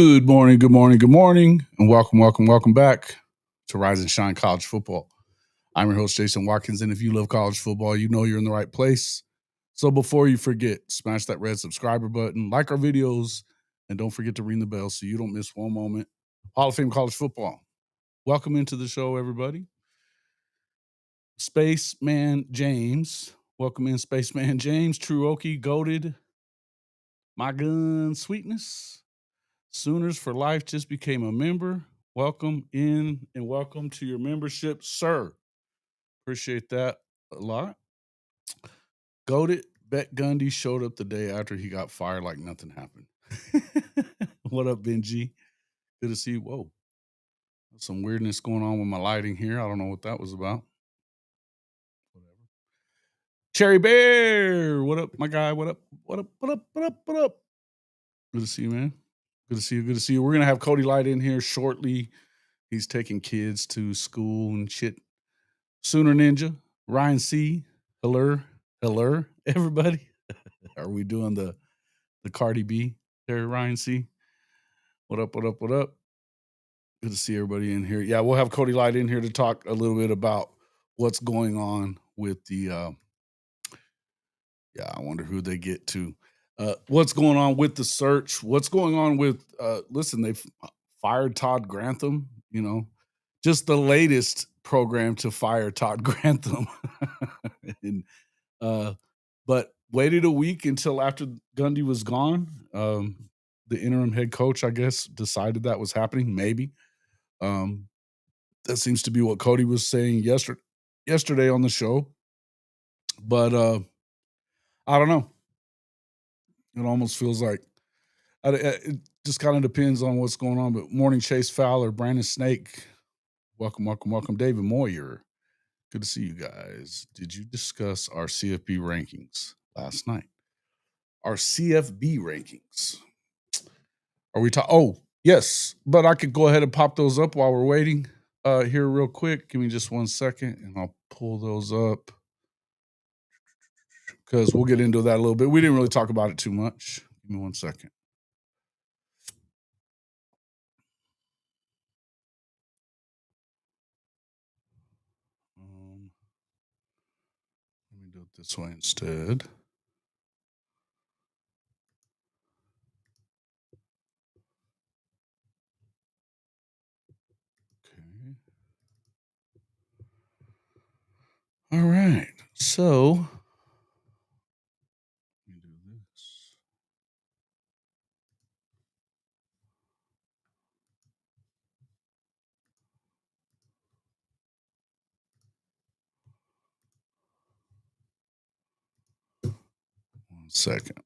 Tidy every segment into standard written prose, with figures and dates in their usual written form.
Good morning, and welcome back to Rise and Shine College Football. I'm your host, Jason Watkins, and if you love college football, you know you're in the right place. So before you forget, smash that red subscriber button, like our videos, and don't forget to ring the bell so you don't miss one moment. Hall of Fame College Football. Welcome into the show, everybody. Spaceman James. Welcome in, Spaceman James. True Okie, Goated. My Gun Sweetness. Sooners for Life just became a member. Welcome in and welcome to your membership, sir. Appreciate that a lot. Goated, Mike Gundy showed up the day after he got fired like nothing happened. What up, Benji? Good to see you. Whoa. Some weirdness going on with my lighting here. I don't know what that was about. Whatever. Cherry Bear. What up, my guy? What up? What up? What up? What up? What up? Good to see you, man. Good to see you. Good to see you. We're going to have Cody Light in here shortly. He's taking kids to school and shit. Sooner Ninja, Ryan C, hello, everybody. Are we doing the Cardi B there, Ryan C? What up, what up, what up? Good to see everybody in here. Yeah, we'll have Cody Light in here to talk a little bit about what's going on with the I wonder who they get to. What's going on with the search? What's going on with listen, they've fired Todd Grantham, just the latest program to fire Todd Grantham. and but waited a week until after Gundy was gone. The interim head coach, I guess, decided that was happening. Maybe that seems to be what Cody was saying yesterday on the show. But I don't know. It almost feels like it just kind of depends on what's going on. But morning, Chase Fowler, Brandon Snake, welcome, David Moyer. Good to see you guys. Did you discuss our CFB rankings last night? Our CFB rankings. Are we talking? Oh, yes. But I could go ahead and pop those up while we're waiting here real quick. Give me just 1 second and I'll pull those up because we'll get into that a little bit. We didn't really talk about it too much. Give me 1 second. Let me do it this way instead. Okay. All right. So let me do this. One second.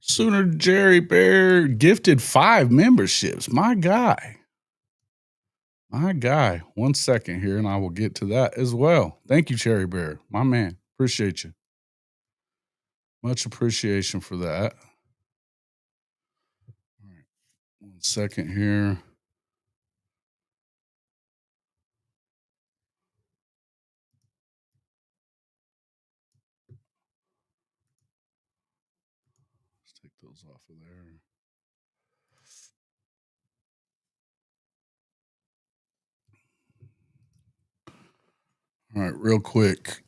Sooner Jerry Bear gifted 5 memberships. My guy. 1 second here, and I will get to that as well. Thank you, Cherry Bear. My man. Appreciate you. Much appreciation for that. All right. 1 second here. Let's take those off of there. All right, real quick.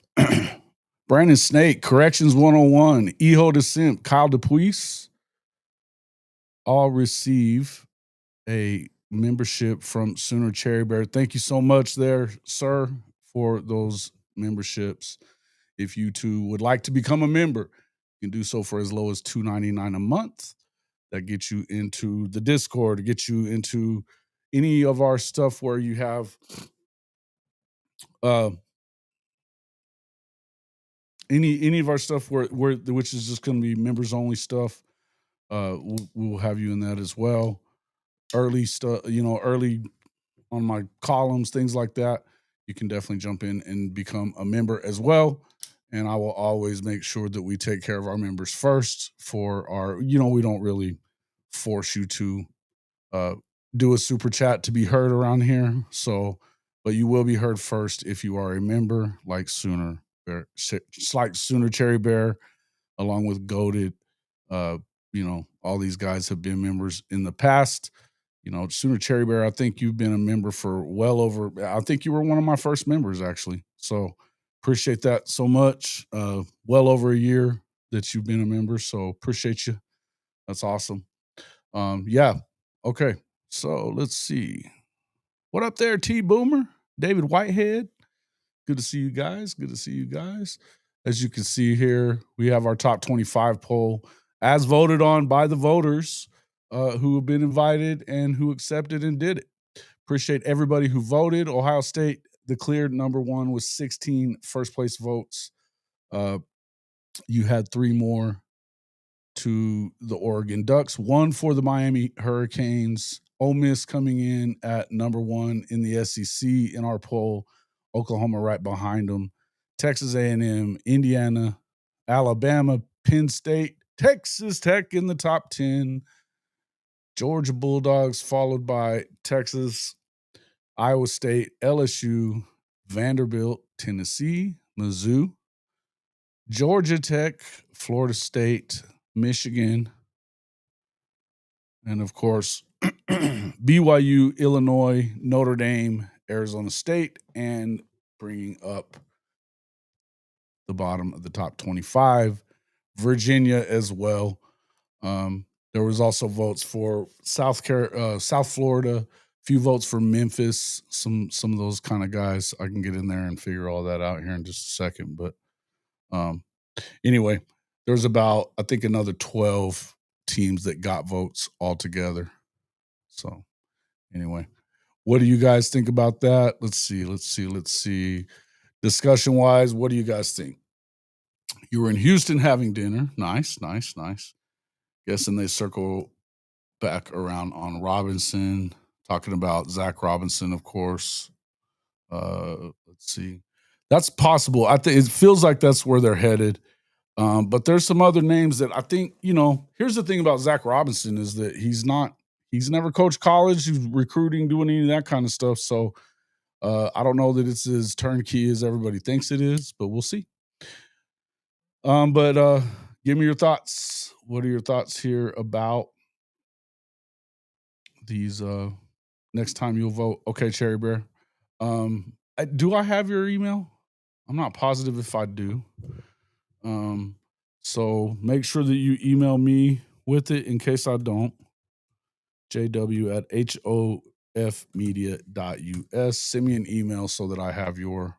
Brandon Snake, Corrections 101, Eho DeSimp, Kyle DePuis, all receive a membership from Sooner Cherry Bear. Thank you so much there, sir, for those memberships. If you too would like to become a member, you can do so for as low as $2.99 a month. That gets you into the Discord, get you into any of our stuff where you have any of our stuff where which is just going to be members only stuff. We'll have you in that as well. Early stuff, early on my columns, things like that. You can definitely jump in and become a member as well. And I will always make sure that we take care of our members first for our, we don't really force you to do a super chat to be heard around here. So, but you will be heard first if you are a member, like Sooner Bear, like Sooner Cherry Bear, along with Goated. All these guys have been members in the past. Sooner Cherry Bear, I think you've been a member for well over, I think you were one of my first members, actually. So appreciate that so much. Well over a year that you've been a member. So appreciate you. That's awesome. Yeah. Okay. So let's see. What up there, T Boomer? David Whitehead. Good to see you guys. Good to see you guys. As you can see here, we have our top 25 poll as voted on by the voters who have been invited and who accepted and did it. Appreciate everybody who voted. Ohio State declared number one with 16 first place votes. You had 3 more to the Oregon Ducks, 1 for the Miami Hurricanes. Ole Miss coming in at number 1 in the SEC in our poll. Oklahoma right behind them. Texas A&M, Indiana, Alabama, Penn State, Texas Tech in the top 10. Georgia Bulldogs followed by Texas, Iowa State, LSU, Vanderbilt, Tennessee, Mizzou, Georgia Tech, Florida State, Michigan, and of course, BYU, Illinois, Notre Dame, Arizona State, and bringing up the bottom of the top 25, Virginia as well. There was also votes for South Florida, a few votes for Memphis, some of those kind of guys. I can get in there and figure all that out here in just a second. But anyway, there's about, I think, another 12 teams that got votes altogether. So anyway, what do you guys think about that? Let's see. Discussion wise, what do you guys think? You were in Houston having dinner. Nice. Guessing they circle back around on Robinson, talking about Zach Robinson, of course. Let's see. That's possible. I think it feels like that's where they're headed. But there's some other names that I think, here's the thing about Zach Robinson is that he's never coached college. He's recruiting, doing any of that kind of stuff. So I don't know that it's as turnkey as everybody thinks it is, but we'll see. But give me your thoughts. What are your thoughts here about these next time you'll vote? Okay, Cherry Bear. Do I have your email? I'm not positive if I do. So make sure that you email me with it in case I don't. jw@hofmedia.us. Send me an email so that I have your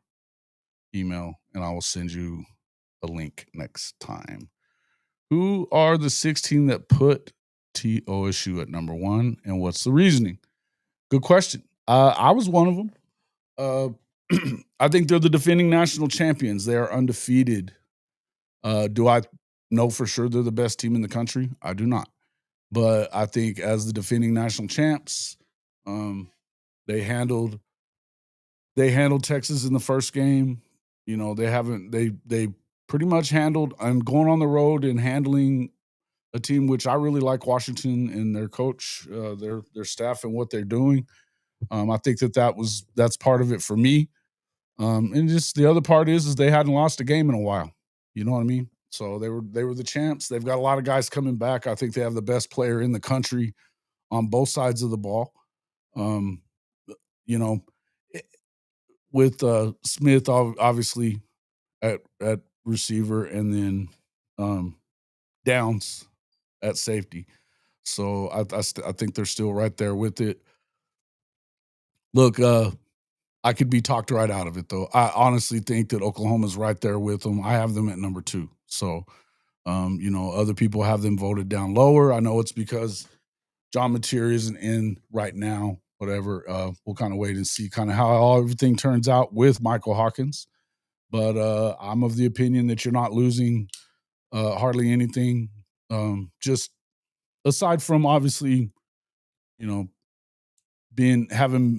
email and I will send you a link next time. Who are the 16 that put TOSU at number 1 and what's the reasoning? Good question. I was one of them. I think they're the defending national champions. They are undefeated. Do I know for sure they're the best team in the country? I do not. But I think as the defending national champs, they handled Texas in the first game. They pretty much handled and going on the road and handling a team which I really like, Washington, and their coach, their staff and what they're doing. I think that's part of it for me. And just the other part is they hadn't lost a game in a while. You know what I mean? So they were the champs. They've got a lot of guys coming back. I think they have the best player in the country on both sides of the ball. With Smith obviously at receiver, and then Downs at safety. So I think they're still right there with it. Look, I could be talked right out of it, though. I honestly think that Oklahoma's right there with them. I have them at number 2. So, other people have them voted down lower. I know it's because John Mateer isn't in right now, whatever. We'll kind of wait and see kind of how everything turns out with Michael Hawkins. But I'm of the opinion that you're not losing hardly anything. Just aside from obviously, having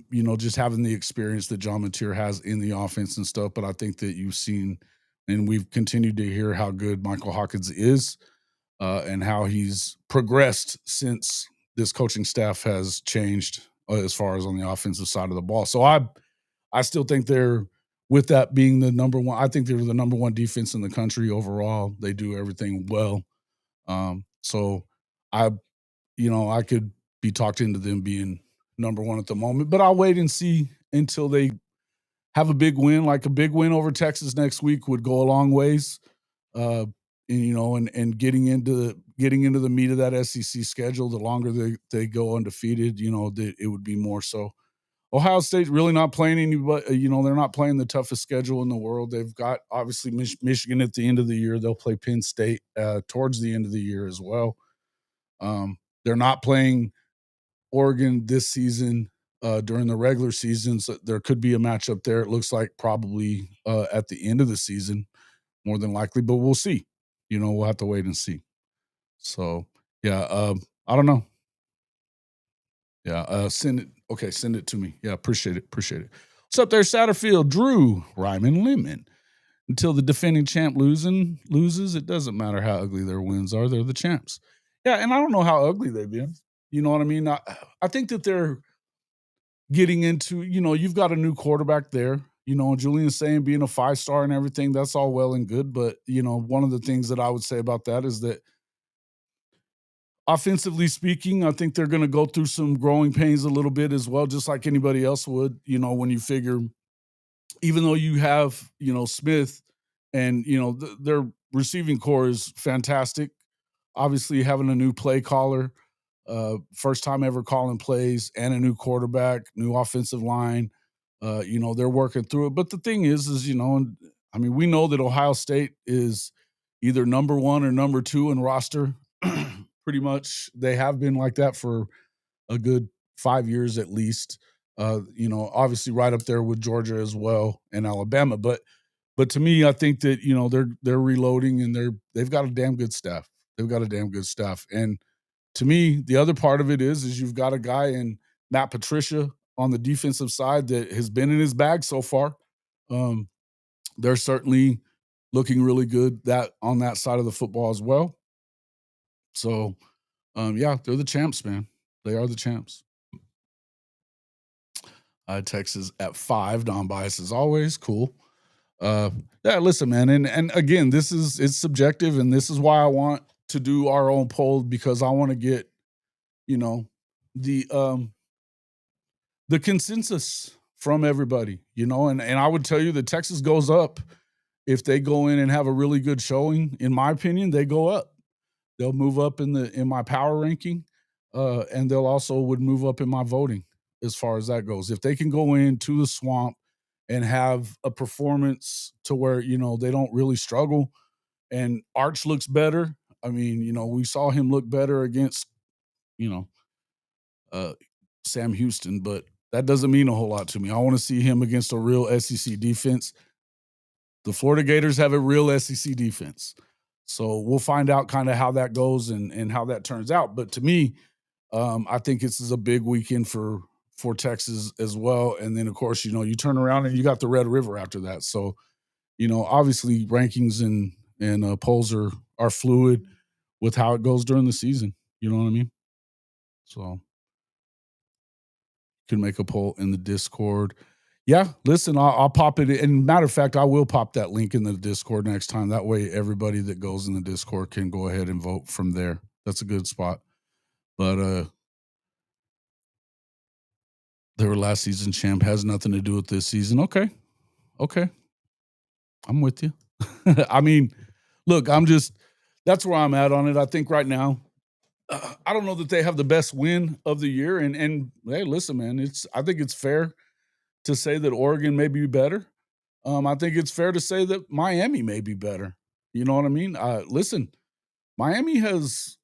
the experience that John Mateer has in the offense and stuff. But I think that you've seen, and we've continued to hear how good Michael Hawkins is. and how he's progressed since this coaching staff has changed as far as on the offensive side of the ball. So I still think they're, with that being the number one, I think they're the number one defense in the country overall. They do everything well. So I, I could be talked into them being number one at the moment, but I'll wait and see until they have a big win. Like a big win over Texas next week would go a long ways. And getting into the meat of that SEC schedule, the longer they go undefeated, it would be more so. Ohio State really not playing anybody. They're not playing the toughest schedule in the world. They've got obviously Michigan at the end of the year. They'll play Penn State towards the end of the year as well. They're not playing Oregon this season during the regular season. So there could be a matchup there. It looks like probably at the end of the season, more than likely, but we'll see. We'll have to wait and see. So, yeah, I don't know. Yeah, send it. Okay, send it to me. Yeah, appreciate it. What's up there, Satterfield? Drew, Ryman Lemon. Until the defending champ loses, it doesn't matter how ugly their wins are. They're the champs. Yeah, and I don't know how ugly they've been. You know what I mean? I think that they're getting into, you've got a new quarterback there. Julian saying being a 5-star and everything, that's all well and good. But, one of the things that I would say about that is that offensively speaking, I think they're going to go through some growing pains a little bit as well, just like anybody else would, when you figure, even though you have, Smith and, their receiving core is fantastic. Obviously having a new play caller, first time ever calling plays, and a new quarterback, new offensive line. They're working through it. But the thing is, we know that Ohio State is either number one or number two in roster. Pretty much they have been like that for a good 5 years at least. Obviously right up there with Georgia as well and Alabama. But to me, I think that, they're reloading and they've got a damn good staff. And to me, the other part of it is you've got a guy in Matt Patricia on the defensive side that has been in his bag so far. They're certainly looking really good on that side of the football as well. So, yeah, they're the champs, man. They are the champs. Texas at 5, non-biased as always. Cool. Yeah, listen, man, and again, it's subjective, and this is why I want to do our own poll, because I want to get, the consensus from everybody, and I would tell you that Texas goes up if they go in and have a really good showing. In my opinion, they go up. They'll move up in my power ranking, and they'll also would move up in my voting as far as that goes. If they can go into the swamp and have a performance to where, they don't really struggle, and Arch looks better. I mean, we saw him look better against, Sam Houston, but that doesn't mean a whole lot to me. I want to see him against a real SEC defense. The Florida Gators have a real SEC defense. So we'll find out kind of how that goes and how that turns out. But to me, I think this is a big weekend for Texas as well. And then, of course, you turn around and you got the Red River after that. So, obviously rankings and polls are fluid with how it goes during the season. You know what I mean? So you can make a poll in the Discord. Yeah, listen, I'll pop it. And matter of fact, I will pop that link in the Discord next time. That way everybody that goes in the Discord can go ahead and vote from there. That's a good spot. But they were last season champ, has nothing to do with this season. Okay. I'm with you. I mean, look, that's where I'm at on it. I think right now, I don't know that they have the best win of the year. And hey, listen, man, I think it's fair to say that Oregon may be better. I think it's fair to say that Miami may be better. You know what I mean? Listen, Miami has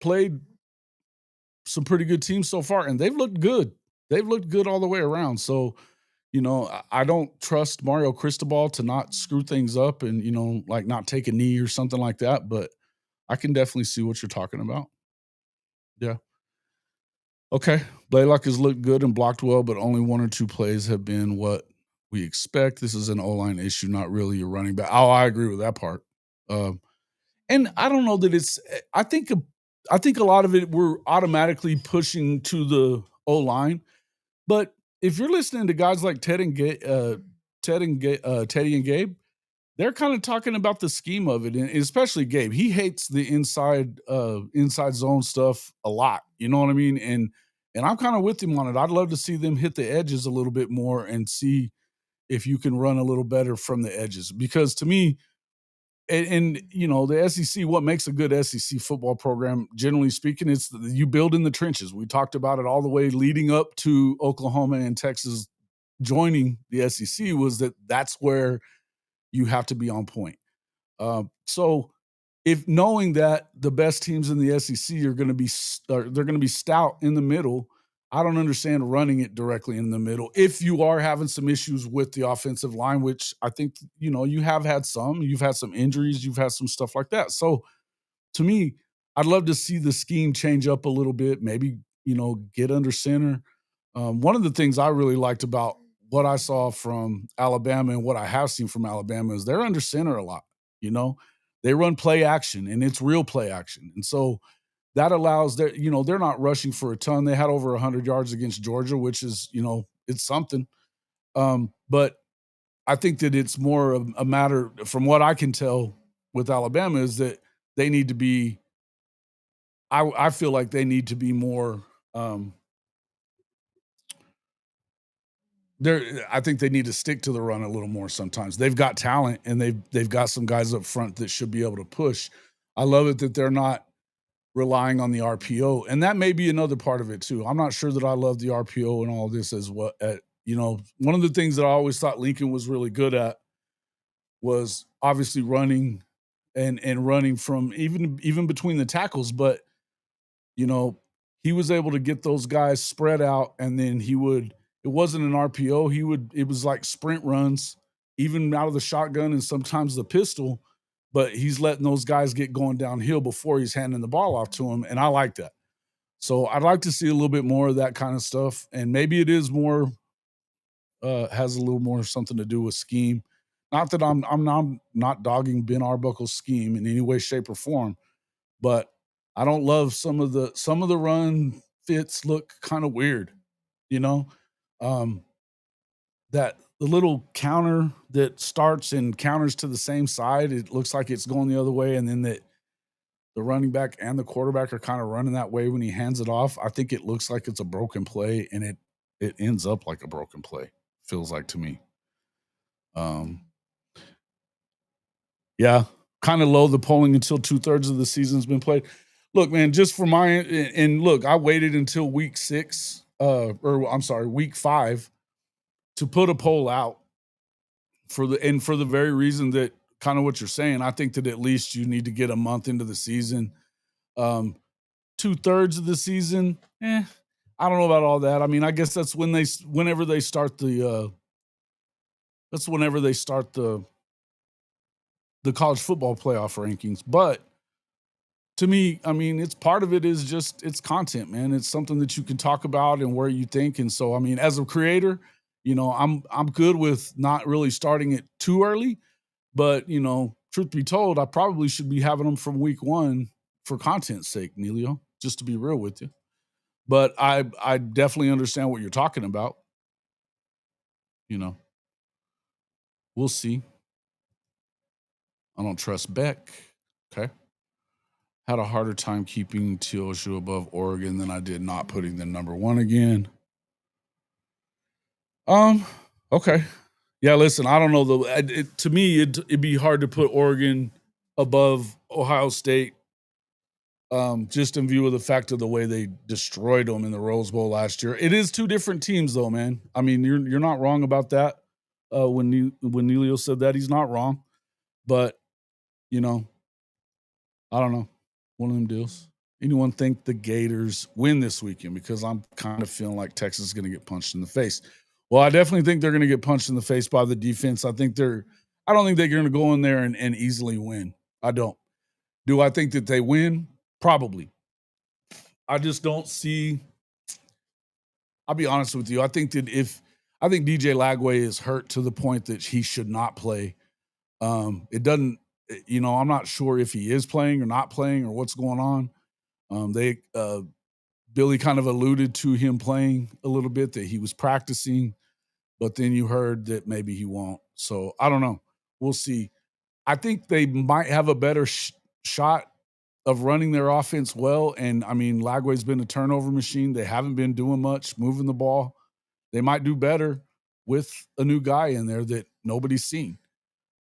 played some pretty good teams so far, and they've looked good. They've looked good all the way around. So, I don't trust Mario Cristobal to not screw things up and, like not take a knee or something like that. But I can definitely see what you're talking about. Yeah. Okay. Blaylock has looked good and blocked well, but only 1 or 2 plays have been what we expect. This is an O-line issue, not really a running back. Oh, I agree with that part. And I don't know that I think a lot of it we're automatically pushing to the O line, but if you're listening to guys like Teddy and Gabe, they're kind of talking about the scheme of it, and especially Gabe. He hates the inside zone stuff a lot. You know what I mean? And I'm kind of with him on it. I'd love to see them hit the edges a little bit more and see if you can run a little better from the edges. Because to me, and you know, the SEC, what makes a good SEC football program, generally speaking, it's you build in the trenches. We talked about it all the way leading up to Oklahoma and Texas joining the SEC, was that's where you have to be on point. So if knowing that the best teams in the SEC are going to be they're going to be stout in the middle, I don't understand running it directly in the middle. If you are having some issues with the offensive line, which I think you have had some, you've had some injuries, you've had some stuff like that. So to me, I'd love to see the scheme change up a little bit. Maybe get under center. One of the things I really liked about what I saw from Alabama and what I have seen from Alabama is they're under center a lot. You know, they run play action and it's real play action. And so that allows they're not rushing for a ton. They had over 100 yards against Georgia, which is, it's something. But I think that it's more of a matter, from what I can tell with Alabama, is that they need to be, I feel like they need to be more, I think they need to stick to the run a little more sometimes. They've got talent and they've got some guys up front that should be able to push. I love it that they're not relying on the RPO, and that may be another part of it too. I'm not sure that I love the RPO and all this as well. One of the things that I always thought Lincoln was really good at was obviously running and running from even between the tackles, but you know, he was able to get those guys spread out, and then it wasn't an RPO. It was like sprint runs, even out of the shotgun and sometimes the pistol, but he's letting those guys get going downhill before he's handing the ball off to him. And I like that. So I'd like to see a little bit more of that kind of stuff. And maybe it is more, has a little more something to do with scheme. Not that I'm not dogging Ben Arbuckle's scheme in any way, shape, or form, but I don't love some of the run fits look kind of weird, you know. Um, that the little counter that starts and counters to the same side, it looks like it's going the other way, and then the running back and the quarterback are kind of running that way when he hands it off. I think it looks like it's a broken play, and it ends up like a broken play. Feels like to me. Um, yeah, kind of low the polling until 2/3 of the season's been played. Look, man, just for and look, I waited until week 6, or I'm sorry, week 5 to put a poll out for the very reason that kind of what you're saying. I think that at least you need to get a month into the season. 2/3 of the season, I don't know about all that. I mean, I guess that's whenever they start the college football playoff rankings. But to me, I mean, it's part of it is just it's content, man. It's something that you can talk about and where you think. And so, I mean, as a creator, I'm good with not really starting it too early. But truth be told, I probably should be having them from week 1 for content's sake, Neilio. Just to be real with you. But I definitely understand what you're talking about. You know, we'll see. I don't trust Beck. Okay. Had a harder time keeping TOSU above Oregon than I did not putting them number 1 again. Okay. Yeah, listen, I don't know to me it'd be hard to put Oregon above Ohio State, just in view of the fact of the way they destroyed them in the Rose Bowl last year. It is 2 different teams though, man. I mean, you're not wrong about that. When Neilio said that, he's not wrong. But, I don't know. One of them deals. Anyone think the Gators win this weekend? Because I'm kind of feeling like Texas is going to get punched in the face. Well, I definitely think they're going to get punched in the face by the defense. I don't think they're going to go in there and easily win. I don't. Do I think that they win? Probably. I just don't see. I'll be honest with you. I think DJ Lagway is hurt to the point that he should not play. It doesn't. I'm not sure if he is playing or not playing or what's going on. Billy kind of alluded to him playing a little bit, that he was practicing, but then you heard that maybe he won't. So I don't know. We'll see. I think they might have a better shot of running their offense well. And I mean, Lagway's been a turnover machine. They haven't been doing much, moving the ball. They might do better with a new guy in there that nobody's seen.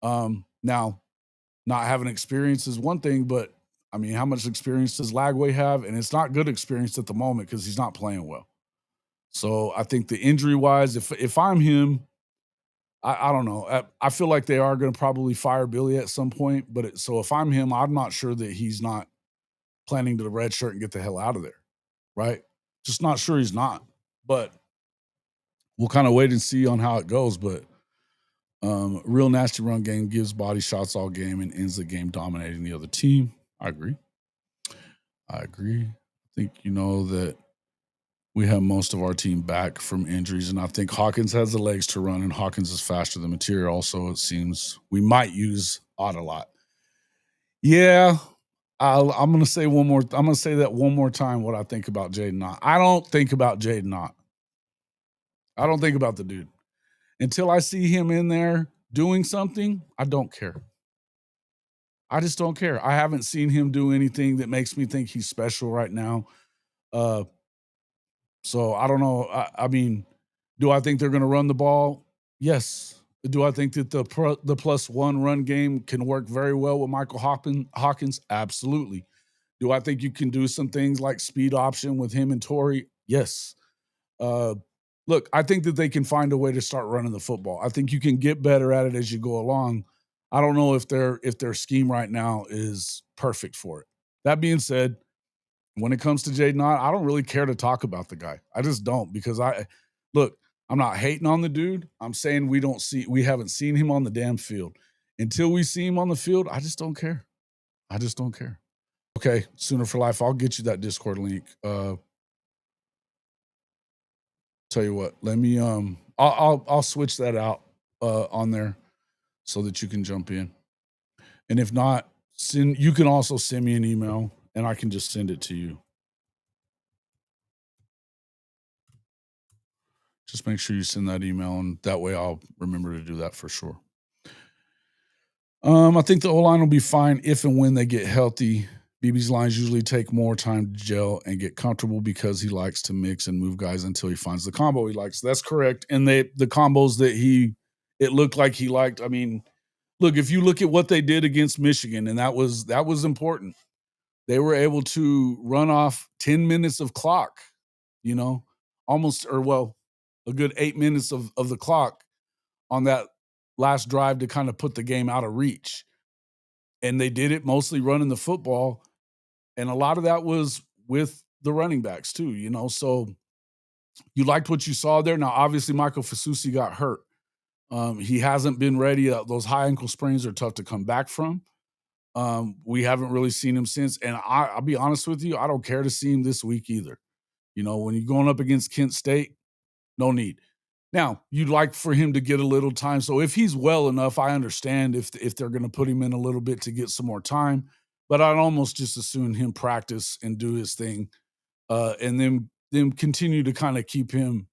Now, not having experience is one thing, but I mean, how much experience does Lagway have? And it's not good experience at the moment because he's not playing well. So I think the injury wise, if I'm him, I don't know. I feel like they are going to probably fire Billy at some point. But so if I'm him, I'm not sure that he's not planning to the red shirt and get the hell out of there. Right? Just not sure he's not. But we'll kind of wait and see on how it goes. But real nasty run game, gives body shots all game, and ends the game dominating the other team. I agree. I think that we have most of our team back from injuries, and I think Hawkins has the legs to run, and Hawkins is faster than Material. Also, it seems we might use Odd a lot. Yeah, I'm going to say one more. I'm going to say that one more time. What I think about Jaden Ott. I don't think about Jaden Ott. I don't think about the dude until I see him in there doing something. I don't care. I just don't care. I haven't seen him do anything that makes me think he's special right now. So I don't know. I mean, do I think they're going to run the ball? Yes. Do I think that the +1 run game can work very well with Michael Hawkins? Absolutely. Do I think you can do some things like speed option with him and Torrey? Yes. Look, I think that they can find a way to start running the football. I think you can get better at it as you go along. I don't know if their scheme right now is perfect for it. That being said, when it comes to Jaden Ott, I don't really care to talk about the guy. I just don't, because I'm not hating on the dude. I'm saying we haven't seen him on the damn field. Until we see him on the field, I just don't care. I just don't care. Okay, Sooner for Life, I'll get you that Discord link. Tell you what, let me I'll switch that out on there so that you can jump in. And if not, you can also send me an email and I can just send it to you. Just make sure you send that email, and that way I'll remember to do that for sure. I think the O-line will be fine if and when they get healthy. BB's lines usually take more time to gel and get comfortable because he likes to mix and move guys until he finds the combo he likes. That's correct. And the combos that it looked like he liked. I mean, look, if you look at what they did against Michigan, and that was important. They were able to run off 10 minutes of clock, a good 8 minutes of the clock on that last drive to kind of put the game out of reach. And they did it mostly running the football. And a lot of that was with the running backs too, So you liked what you saw there. Now, obviously, Michael Fasusi got hurt. He hasn't been ready. Those high ankle sprains are tough to come back from. We haven't really seen him since. And I'll be honest with you, I don't care to see him this week either. When you're going up against Kent State, no need. Now, you'd like for him to get a little time. So if he's well enough, I understand if they're going to put him in a little bit to get some more time. But I'd almost just assume him practice and do his thing, and then continue to kind of keep him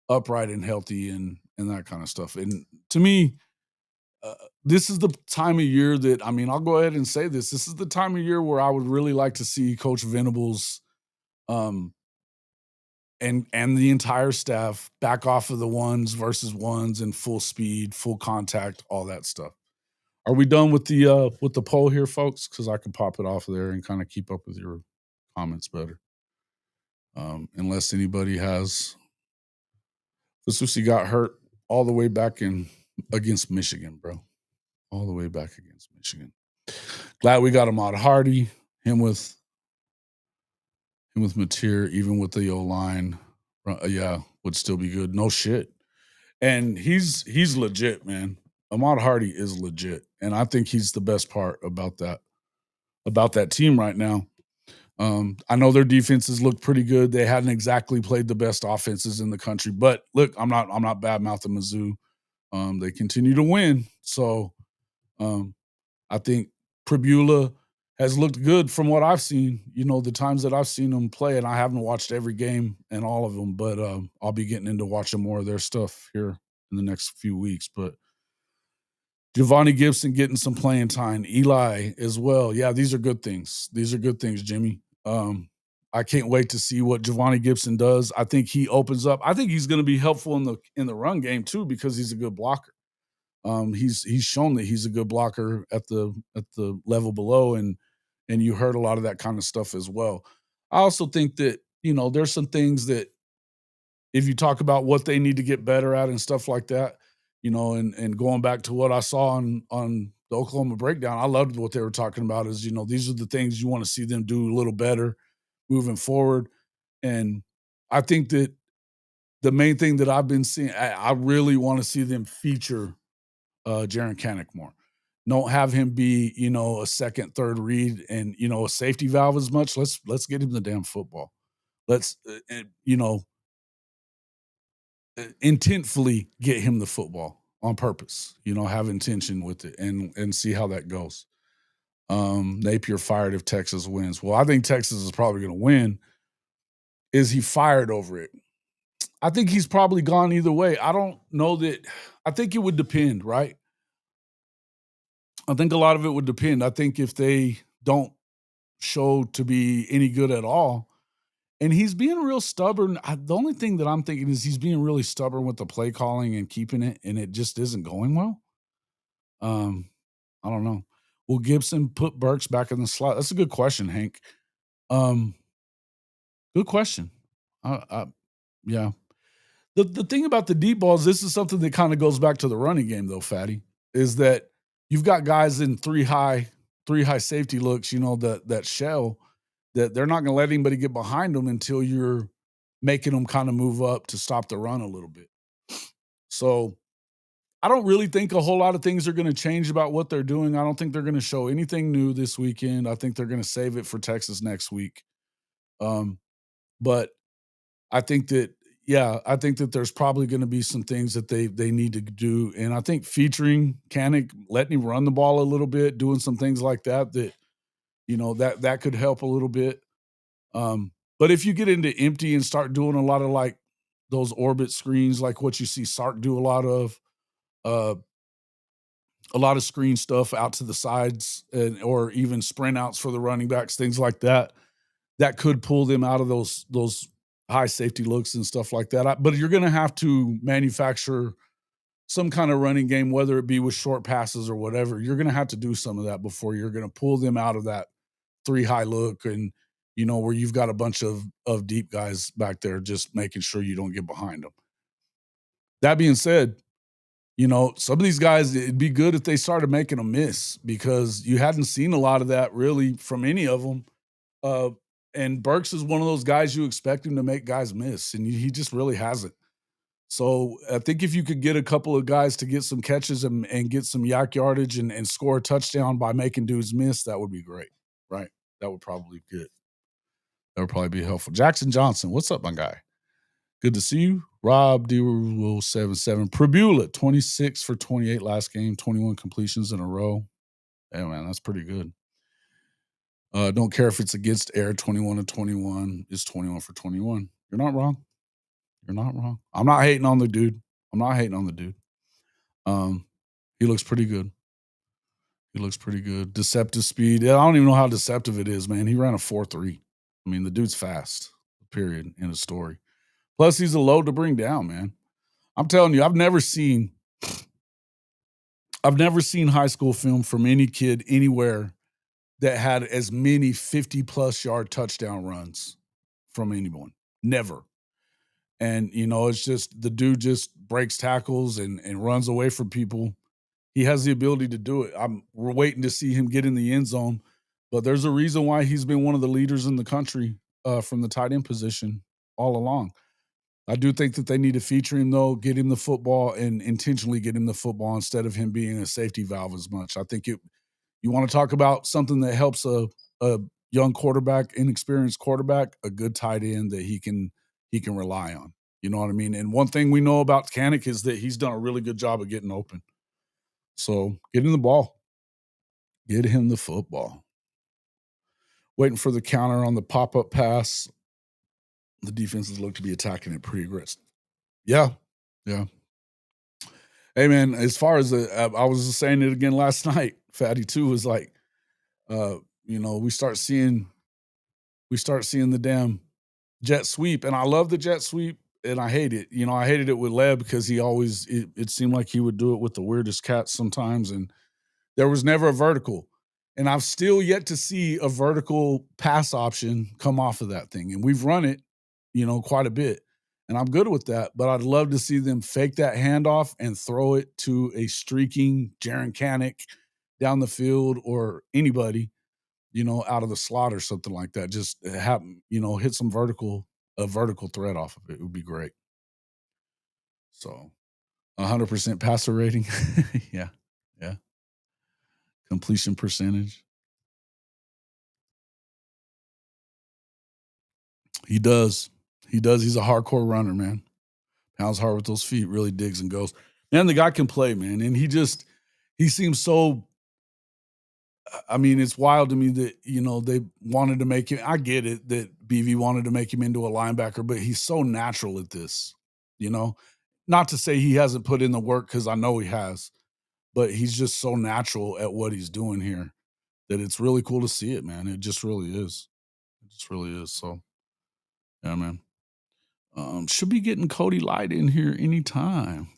upright and healthy and that kind of stuff. And to me, this is the time of year that, I'll go ahead and say this. This is the time of year where I would really like to see Coach Venables and the entire staff back off of the ones versus ones and full speed, full contact, all that stuff. Are we done with the poll here, folks? Because I can pop it off there and kind of keep up with your comments better. Unless anybody has. Fasusi got hurt all the way back against Michigan, bro. All the way back against Michigan. Glad we got Ahmad Hardy. Him with Mateer, even with the O-line, would still be good. No shit. And he's legit, man. Ahmad Hardy is legit. And I think he's the best part about that team right now. I know their defenses look pretty good. They hadn't exactly played the best offenses in the country, but look, I'm not bad mouthing Mizzou. They continue to win. So I think Pribula has looked good from what I've seen, the times that I've seen them play, and I haven't watched every game and all of them, but I'll be getting into watching more of their stuff here in the next few weeks. But Giovanni Gibson getting some playing time, Eli as well. Yeah, these are good things. These are good things, Jimmy. I can't wait to see what Giovanni Gibson does. I think he opens up. I think he's going to be helpful in the run game too because he's a good blocker. He's shown that he's a good blocker at the level below, and you heard a lot of that kind of stuff as well. I also think that there's some things that if you talk about what they need to get better at and stuff like that, and going back to what I saw on the Oklahoma breakdown, I loved what they were talking about. Is these are the things you want to see them do a little better moving forward, and I think that the main thing that I've been seeing, I really want to see them feature Jaren Kanak more. Don't have him be, a second, third read and, a safety valve as much. Let's get him the damn football. Let's, intentfully get him the football on purpose. Have intention with it and see how that goes. Napier fired if Texas wins. Well, I think Texas is probably going to win. Is he fired over it? I think he's probably gone either way. I don't know that. I think it would depend, right? I think a lot of it would depend. I think if they don't show to be any good at all, and he's being real stubborn. The only thing that I'm thinking is he's being really stubborn with the play calling and keeping it, and it just isn't going well. I don't know. Will Gibson put Burks back in the slot? That's a good question, Hank. Good question. Yeah. The thing about the deep balls, this is something that kind of goes back to the running game, though, Fatty, is that you've got guys in three high safety looks, that shell that they're not going to let anybody get behind them until you're making them kind of move up to stop the run a little bit. So I don't really think a whole lot of things are going to change about what they're doing. I don't think they're going to show anything new this weekend. I think they're going to save it for Texas next week. But I think that, I think that there's probably going to be some things that they need to do. And I think featuring Kanak, letting him run the ball a little bit, doing some things like that, that could help a little bit. But if you get into empty and start doing a lot of like those orbit screens, like what you see Sark do a lot of screen stuff out to the sides or even sprint outs for the running backs, things like that, that could pull them out of those high safety looks and stuff like that. But you're going to have to manufacture some kind of running game, whether it be with short passes or whatever. You're going to have to do some of that before you're going to pull them out of that three high look and, where you've got a bunch of deep guys back there just making sure you don't get behind them. That being said, some of these guys, it'd be good if they started making a miss because you hadn't seen a lot of that really from any of them. And Burks is one of those guys you expect him to make guys miss, and he just really hasn't. So I think if you could get a couple of guys to get some catches and get some yak yardage and score a touchdown by making dudes miss, that would be great, right? That would probably be good. That would probably be helpful. Jackson Johnson, what's up, my guy? Good to see you. Rob D77. Pribula, 26 for 28 last game, 21 completions in a row. Hey, man, that's pretty good. Don't care if it's against air, 21 to 21 is 21 for 21. You're not wrong. You're not wrong. I'm not hating on the dude. He looks pretty good. Deceptive speed. I don't even know how deceptive it is, man. He ran a 4.3. I mean, the dude's fast, period, in a story. Plus, he's a load to bring down, man. I'm telling you, I've never seen high school film from any kid anywhere that had as many 50-plus yard touchdown runs from anyone. Never. And, it's just the dude just breaks tackles and runs away from people. He has the ability to do it. We're waiting to see him get in the end zone, but there's a reason why he's been one of the leaders in the country from the tight end position all along. I do think that they need to feature him, though, get him the football and intentionally get him the football instead of him being a safety valve as much. I think you want to talk about something that helps a young quarterback, inexperienced quarterback, a good tight end that he can rely on. You know what I mean? And one thing we know about Kanak is that he's done a really good job of getting open. So get him the ball. Get him the football. Waiting for the counter on the pop-up pass. The defenses look to be attacking it pretty aggressive. Yeah. Yeah. Hey, man, as far as I was just saying it again last night, Fatty too was like, we start seeing the damn jet sweep, and I love the jet sweep, and I hate it. I hated it with Leb because it seemed like he would do it with the weirdest cats sometimes, and there was never a vertical. And I've still yet to see a vertical pass option come off of that thing. And we've run it, quite a bit. And I'm good with that. But I'd love to see them fake that handoff and throw it to a streaking Jaron Canick down the field or anybody, out of the slot or something like that. Just happen, hit a vertical threat off of it. It would be great. So 100% passer rating. Yeah. Yeah. Completion percentage. He does. He does. He's a hardcore runner, man. Pounds hard with those feet, really digs and goes. Man, the guy can play, man. And he seems so. I mean, it's wild to me that, they wanted to make him. I get it that BV wanted to make him into a linebacker, but he's so natural at this, you know? Not to say he hasn't put in the work because I know he has, but he's just so natural at what he's doing here that it's really cool to see it, man. It just really is. It just really is. So, yeah, man. Should be getting Cody Light in here anytime.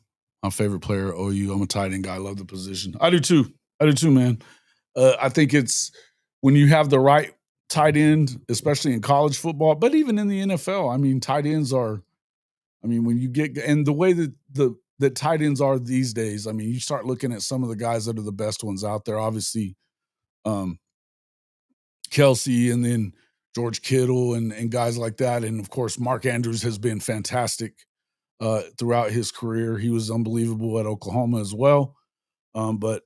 My favorite player, OU. I'm a tight end guy. I love the position. I do too, man. I think it's when you have the right tight end, especially in college football, but even in the NFL. I mean, tight ends are. I mean, when you get and the way that that tight ends are these days. I mean, you start looking at some of the guys that are the best ones out there. Obviously, um, Kelsey, and then George Kittle, and guys like that, and of course, Mark Andrews has been fantastic throughout his career. He was unbelievable at Oklahoma as well. But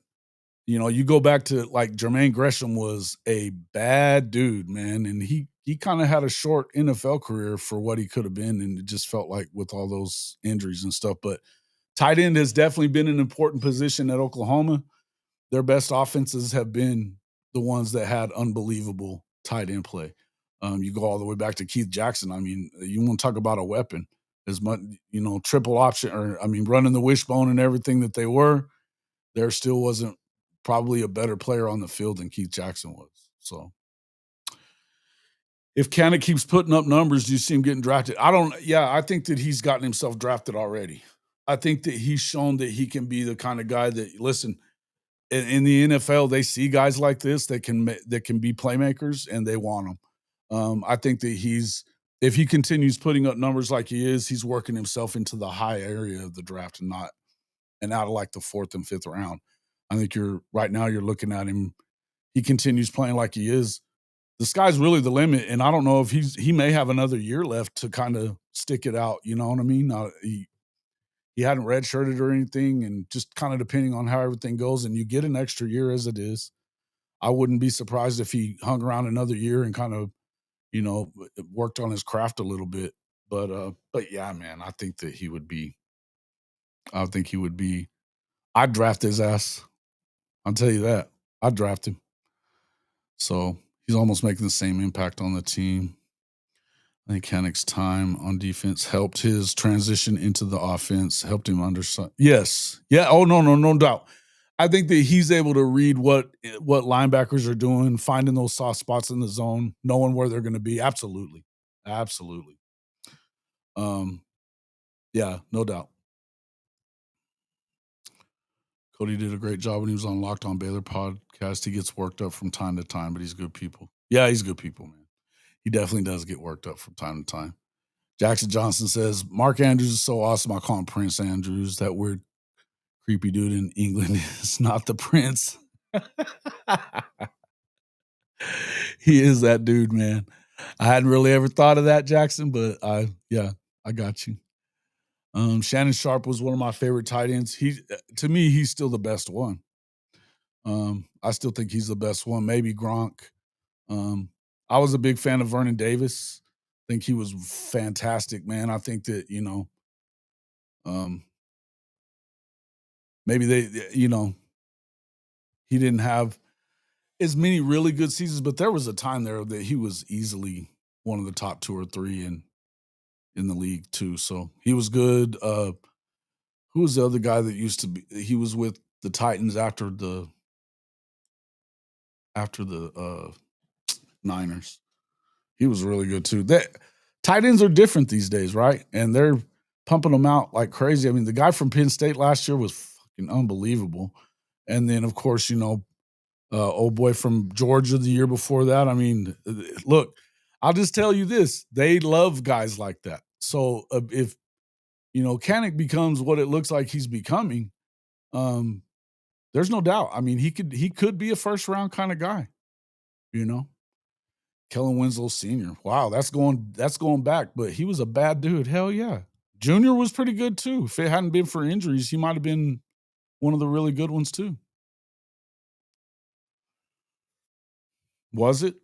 you go back to like Jermaine Gresham was a bad dude, man, and he kind of had a short NFL career for what he could have been, and it just felt like with all those injuries and stuff. But tight end has definitely been an important position at Oklahoma. Their best offenses have been the ones that had unbelievable tight end play. You go all the way back to Keith Jackson. I mean, you want to talk about a weapon as much, triple option, or I mean, running the wishbone and everything that they were, there still wasn't probably a better player on the field than Keith Jackson was. So if Canada keeps putting up numbers, do you see him getting drafted? I think that he's gotten himself drafted already. I think that he's shown that he can be the kind of guy that, listen, in the NFL, they see guys like this that can be playmakers, and they want them. I think that if he continues putting up numbers like he is, he's working himself into the high area of the draft and out of like the fourth and fifth round. I think right now you're looking at him. He continues playing like he is. The sky's really the limit, and I don't know if he may have another year left to kind of stick it out. You know what I mean? He hadn't redshirted or anything, and just kind of depending on how everything goes, and you get an extra year as it is. I wouldn't be surprised if he hung around another year and kind of, worked on his craft a little bit. But yeah, man, I think that he would be. I think he would be. I'd draft his ass. I'll tell you that. I'd draft him. So he's almost making the same impact on the team. I think Hennick's time on defense helped his transition into the offense, helped him understand. Yes. Yeah. Oh, no doubt. I think that he's able to read what linebackers are doing, finding those soft spots in the zone, knowing where they're going to be. Absolutely. Absolutely. Yeah, no doubt. Cody did a great job when he was on Locked On Baylor podcast. He gets worked up from time to time, but he's good people. Yeah, he's good people, man. He definitely does get worked up from time to time. Jackson Johnson says, Mark Andrews is so awesome. I call him Prince Andrews. That weird, creepy dude in England is not the prince. He is that dude, man. I hadn't really ever thought of that, Jackson, but I got you. Shannon Sharp was one of my favorite tight ends. To me, he's still the best one. I still think he's the best one. Maybe Gronk. I was a big fan of Vernon Davis. I think he was fantastic, man. I think that, maybe he didn't have as many really good seasons, but there was a time there that he was easily one of the top 2 or 3 in the league too. So he was good. Who was the other guy that used to be? He was with the Titans after the Niners. He was really good too. That tight ends are different these days, right? And they're pumping them out like crazy. I mean, the guy from Penn State last year was fucking unbelievable. And then, of course, old boy from Georgia the year before that. I mean, look, I'll just tell you this: they love guys like that. So if Kanik becomes what it looks like he's becoming, there's no doubt. I mean, he could be a first round kind of guy. You know, Kellen Winslow Sr. Wow, that's going back, but he was a bad dude. Hell yeah. Junior was pretty good too. If it hadn't been for injuries, he might have been one of the really good ones too. Was it?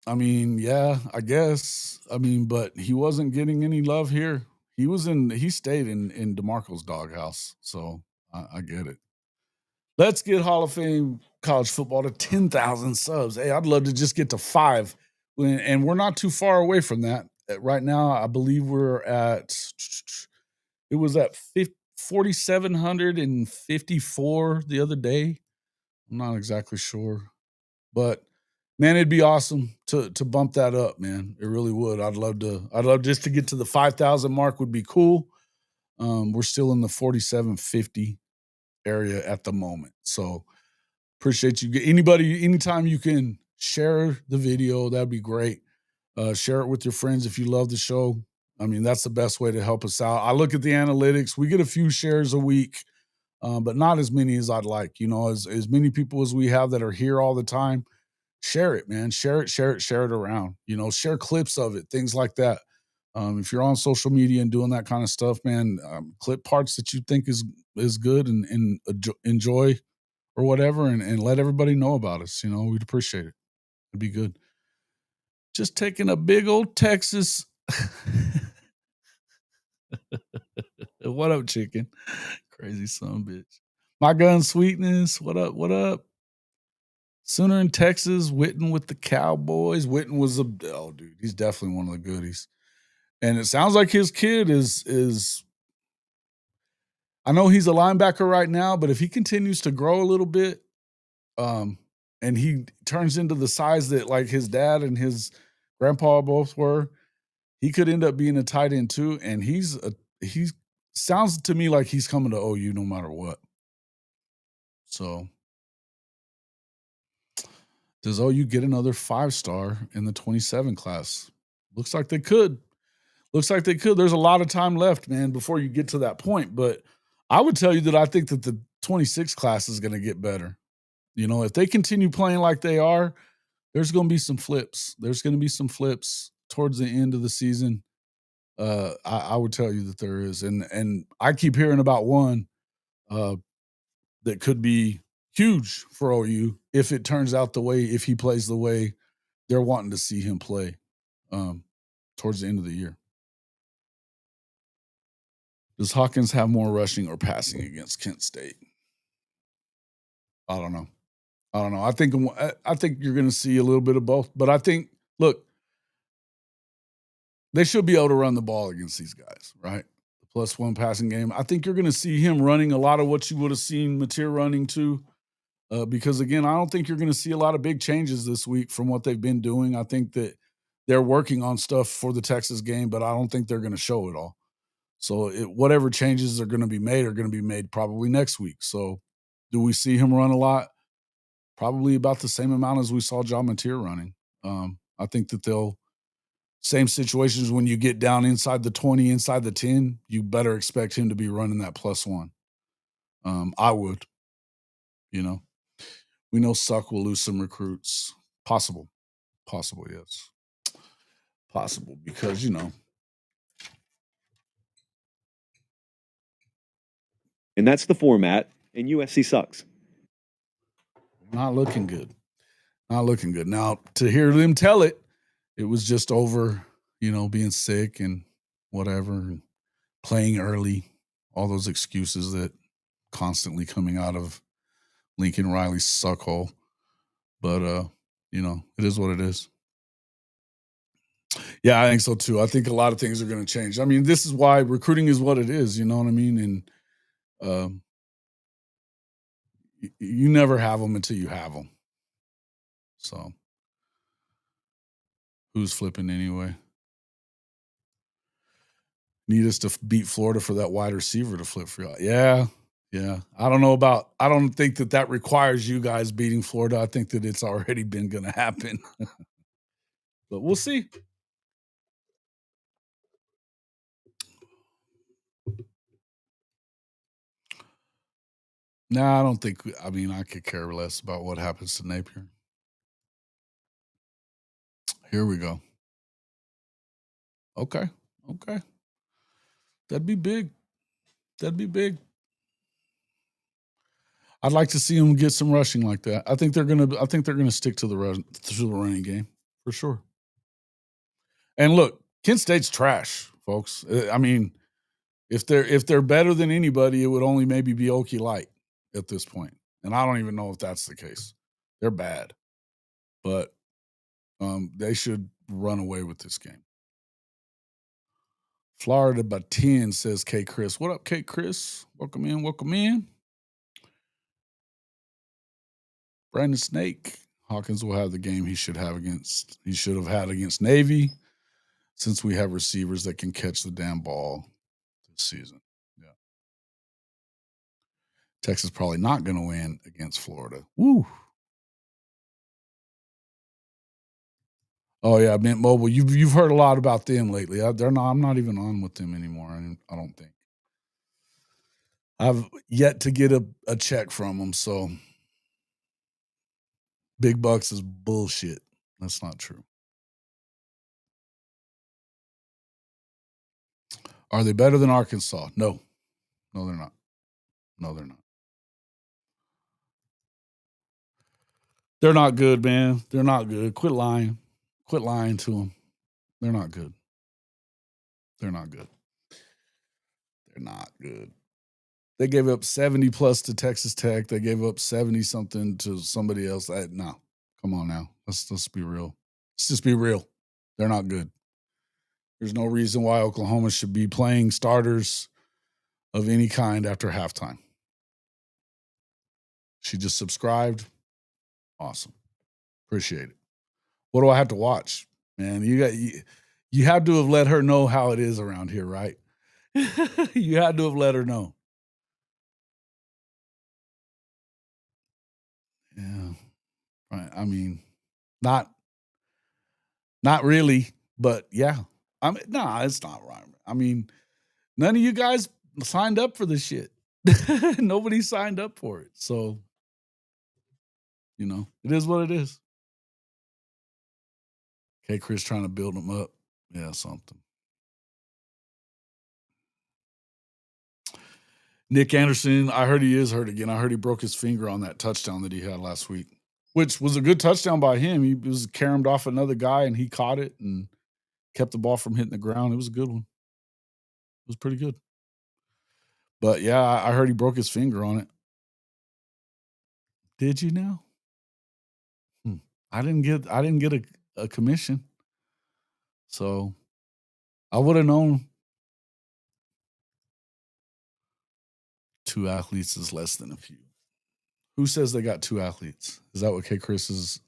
I mean, yeah, I guess. I mean, but he wasn't getting any love here. He stayed in DeMarco's doghouse. So I get it. Let's get Hall of Fame college football to 10,000 subs. Hey, I'd love to just get to 5. And we're not too far away from that. Right now, I believe we're at, it was at 4,754 the other day. I'm not exactly sure. But man, it'd be awesome to bump that up, man. It really would. I'd love just to get to the 5,000 mark would be cool. We're still in the 4,750 area at the moment. So appreciate you. Anytime you can share the video, that'd be great. Share it with your friends if you love the show. I mean, that's the best way to help us out. I look at the analytics. We get a few shares a week, but not as many as I'd like. As many people as we have that are here all the time, share it, man. Share it around. Share clips of it, things like that. If you're on social media and doing that kind of stuff, man, clip parts that you think is good and enjoy or whatever, and let everybody know about us. We'd appreciate it. It'd be good. Just taking a big old Texas. What up, chicken? Crazy son of a bitch. My gun sweetness. What up? What up? Sooner in Texas, Witten with the Cowboys. Witten was dude, he's definitely one of the goodies. And it sounds like his kid is I know he's a linebacker right now, but if he continues to grow a little bit, and he turns into the size that like his dad and his grandpa both were, he could end up being a tight end too. And he sounds to me like he's coming to OU no matter what. So does OU get another 5-star in the 27 class? Looks like they could. There's a lot of time left, man, before you get to that point. But I would tell you that I think that the 26 class is going to get better. If they continue playing like they are, there's going to be some flips. There's going to be some flips towards the end of the season. I would tell you that there is. And I keep hearing about one that could be huge for OU if it turns out if he plays the way they're wanting to see him play towards the end of the year. Does Hawkins have more rushing or passing against Kent State? I don't know. I think you're going to see a little bit of both. But I think, look, they should be able to run the ball against these guys, right? The +1 passing game. I think you're going to see him running a lot of what you would have seen Mateer running too. Because, again, I don't think you're going to see a lot of big changes this week from what they've been doing. I think that they're working on stuff for the Texas game, but I don't think they're going to show it all. So whatever changes are going to be made probably next week. So do we see him run a lot? Probably about the same amount as we saw John Mateer running. I think that same situations when you get down inside the 20, inside the 10, you better expect him to be running that +1. I would. We know Suck will lose some recruits. Possible, yes. Possible because, And that's the format, and USC sucks. Not looking good. Now, to hear them tell it, it was just over, being sick and whatever, and playing early, all those excuses that constantly coming out of Lincoln Riley's suckhole. But it is what it is. Yeah, I think so too. I think a lot of things are going to change. I mean, this is why recruiting is what it is. You know what I mean? And um, you never have them until you have them. So, who's flipping anyway? Need us to beat Florida for that wide receiver to flip for you. Yeah. I don't think that requires you guys beating Florida. I think that it's already been going to happen. But we'll see. No, I don't think. I could care less about what happens to Napier. Here we go. Okay. That'd be big. I'd like to see them get some rushing like that. I think they're gonna stick to the running game for sure. And look, Kent State's trash, folks. I mean, if they're better than anybody, it would only maybe be Okie Light at this point. And I don't even know if that's the case. They're bad, but they should run away with this game. Florida by 10, says K. Chris. What up, K. Chris? Welcome in. Brandon Snake. Hawkins will have the game he should have had against Navy, since we have receivers that can catch the damn ball this season. Yeah. Texas probably not going to win against Florida. Woo. Oh yeah, Mint Mobile. You've heard a lot about them lately. I'm not even on with them anymore. I don't think. I've yet to get a check from them. So big bucks is bullshit. That's not true. Are they better than Arkansas? No, they're not. They're not good, man. They're not good. Quit lying to them. They're not good. They're not good. They gave up 70 plus to Texas Tech. They gave up 70 something to somebody else. No, come on now. Let's be real. Let's just be real. They're not good. There's no reason why Oklahoma should be playing starters of any kind after halftime. She just subscribed. Awesome. Appreciate it. What do I have to watch? Man, you have to have let her know how it is around here, right? You had to have let her know. Yeah. Right. I mean, not really, but yeah. It's not right. I mean, none of you guys signed up for this shit. Nobody signed up for it. So, it is what it is. Okay, Chris trying to build them up. Yeah, something. Nick Anderson, I heard he is hurt again. I heard he broke his finger on that touchdown that he had last week, which was a good touchdown by him. He was caromed off another guy and he caught it and kept the ball from hitting the ground. It was a good one. It was pretty good. But yeah, I heard he broke his finger on it. Did you now? I didn't get a commission. So I would have known. 2 athletes is less than a few. Who says they got 2 athletes? Is that what K. Chris is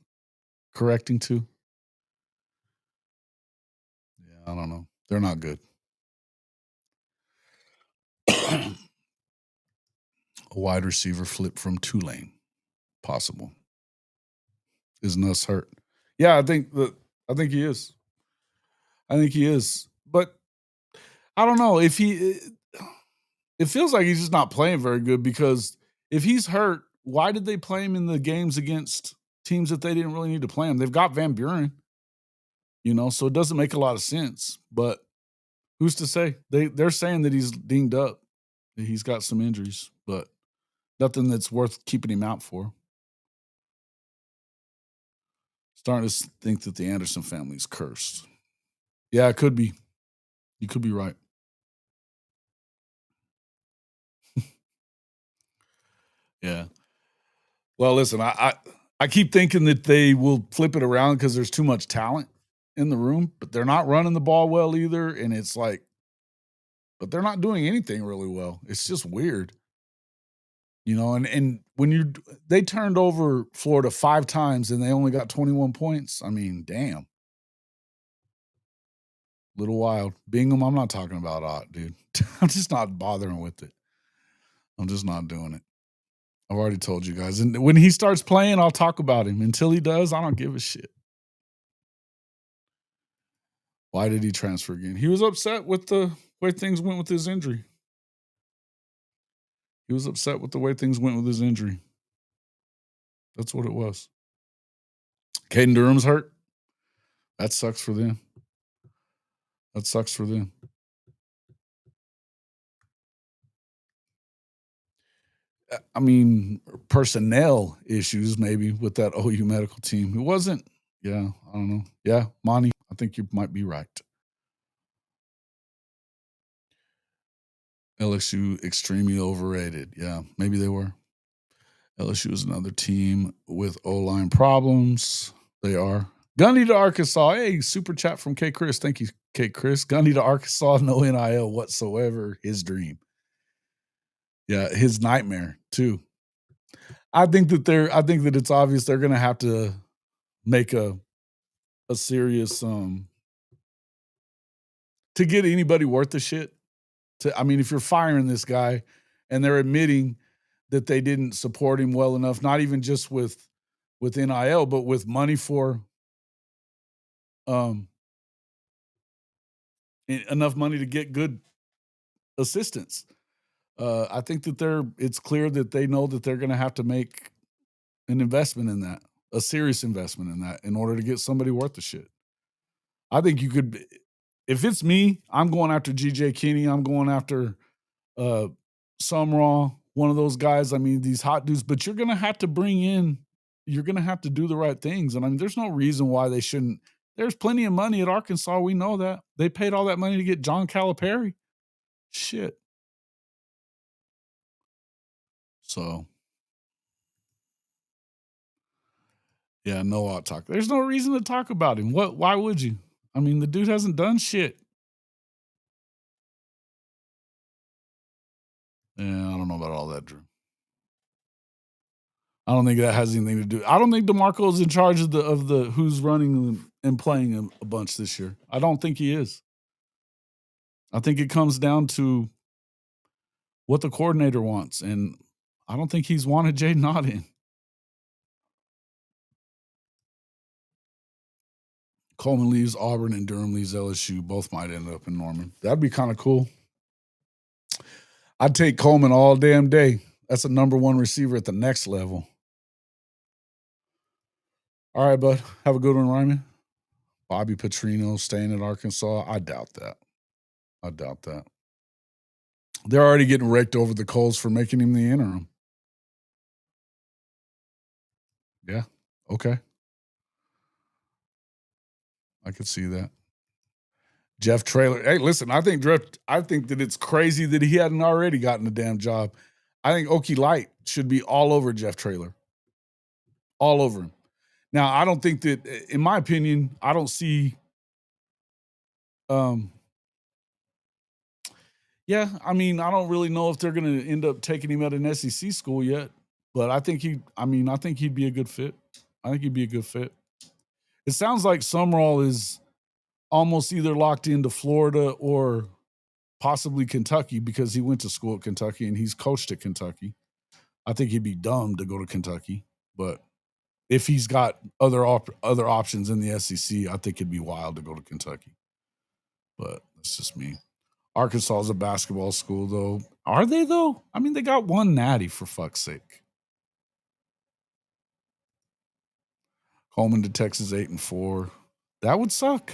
correcting to? Yeah, I don't know. They're not good. A wide receiver flip from Tulane. Possible. Is Nuss hurt? Yeah, I think he is. But I don't know if it feels like he's just not playing very good, because if he's hurt, why did they play him in the games against teams that they didn't really need to play him? They've got Van Buren, so it doesn't make a lot of sense. But who's to say? They're saying that he's dinged up, that he's got some injuries, but nothing that's worth keeping him out for. Starting to think that the Anderson family is cursed. Yeah, it could be. You could be right. Yeah. Well, listen, I I keep thinking that they will flip it around because there's too much talent in the room, but they're not running the ball well either. And it's like, but they're not doing anything really well. It's just weird. And when they turned over Florida 5 times and they only got 21 points. I mean, damn. Little wild. Bingham, I'm not talking about Ott, dude. I'm just not bothering with it. I'm just not doing it. I've already told you guys. And when he starts playing, I'll talk about him. Until he does, I don't give a shit. Why did he transfer again? He was upset with the way things went with his injury. He was upset with the way things went with his injury. That's what it was. Caden Durham's hurt. That sucks for them. That sucks for them. I mean, personnel issues maybe with that OU medical team. It wasn't. Yeah, I don't know. Yeah, Monty, I think you might be right. LSU extremely overrated. Yeah, maybe they were. LSU is another team with O-line problems. They are. Gundy to Arkansas. Hey, super chat from K. Chris. Thank you, K. Chris. Gundy to Arkansas, no NIL whatsoever. His dream. Yeah, his nightmare too. I think that it's obvious they're gonna have to make a serious to get anybody worth the shit. If you're firing this guy and they're admitting that they didn't support him well enough, not even just with NIL, but with money for enough money to get good assistance. I think that it's clear that they know that they're going to have to make an investment in that, a serious investment in that, in order to get somebody worth the shit. I think you could, if it's me, I'm going after GJ Kinney. I'm going after Sumraw, one of those guys. I mean, these hot dudes, but you're going to have to you're going to have to do the right things. And I mean, there's no reason why they shouldn't. There's plenty of money at Arkansas. We know that. They paid all that money to get John Calipari. Shit. So, yeah, no ought talk. There's no reason to talk about him. Why would you? I mean, the dude hasn't done shit. Yeah, I don't know about all that, Drew. I don't think that has anything to do. I don't think DeMarco is in charge of the who's running and playing a bunch this year. I don't think he is. I think it comes down to what the coordinator wants, and I don't think he's wanted Jaden Ott in. Coleman leaves Auburn and Durham leaves LSU. Both might end up in Norman. That'd be kind of cool. I'd take Coleman all damn day. That's a number one receiver at the next level. All right, bud. Have a good one, Ryman. Bobby Petrino staying at Arkansas. I doubt that. They're already getting raked over the coals for making him the interim. Yeah. Okay. I could see that. Jeff Traylor. Hey, listen, I think that it's crazy that he hadn't already gotten a damn job. I think Okie Light should be all over Jeff Traylor. All over him. Now, I don't think that, in my opinion, I don't see yeah, I mean, I don't really know if they're going to end up taking him at an SEC school yet, but I think he'd be a good fit. I think he'd be a good fit. It sounds like Summerall is almost either locked into Florida or possibly Kentucky because he went to school at Kentucky and he's coached at Kentucky. I think he'd be dumb to go to Kentucky, but if he's got other options in the SEC, I think it'd be wild to go to Kentucky. But that's just me. Arkansas is a basketball school, though. Are they, though? I mean, they got one natty, for fuck's sake. Coleman to Texas 8-4. That would suck.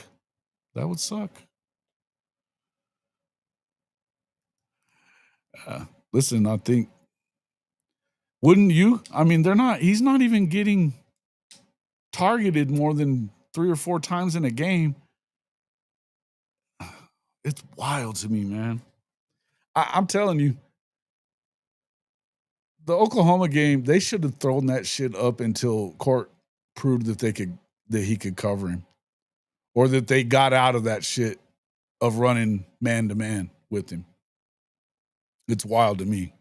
Listen, I think, wouldn't you? I mean, he's not even getting targeted more than 3 or 4 times in a game. It's wild to me, man. I'm telling you, the Oklahoma game, they should have thrown that shit up until court proved that he could cover him, or that they got out of that shit of running man to man with him. It's wild to me.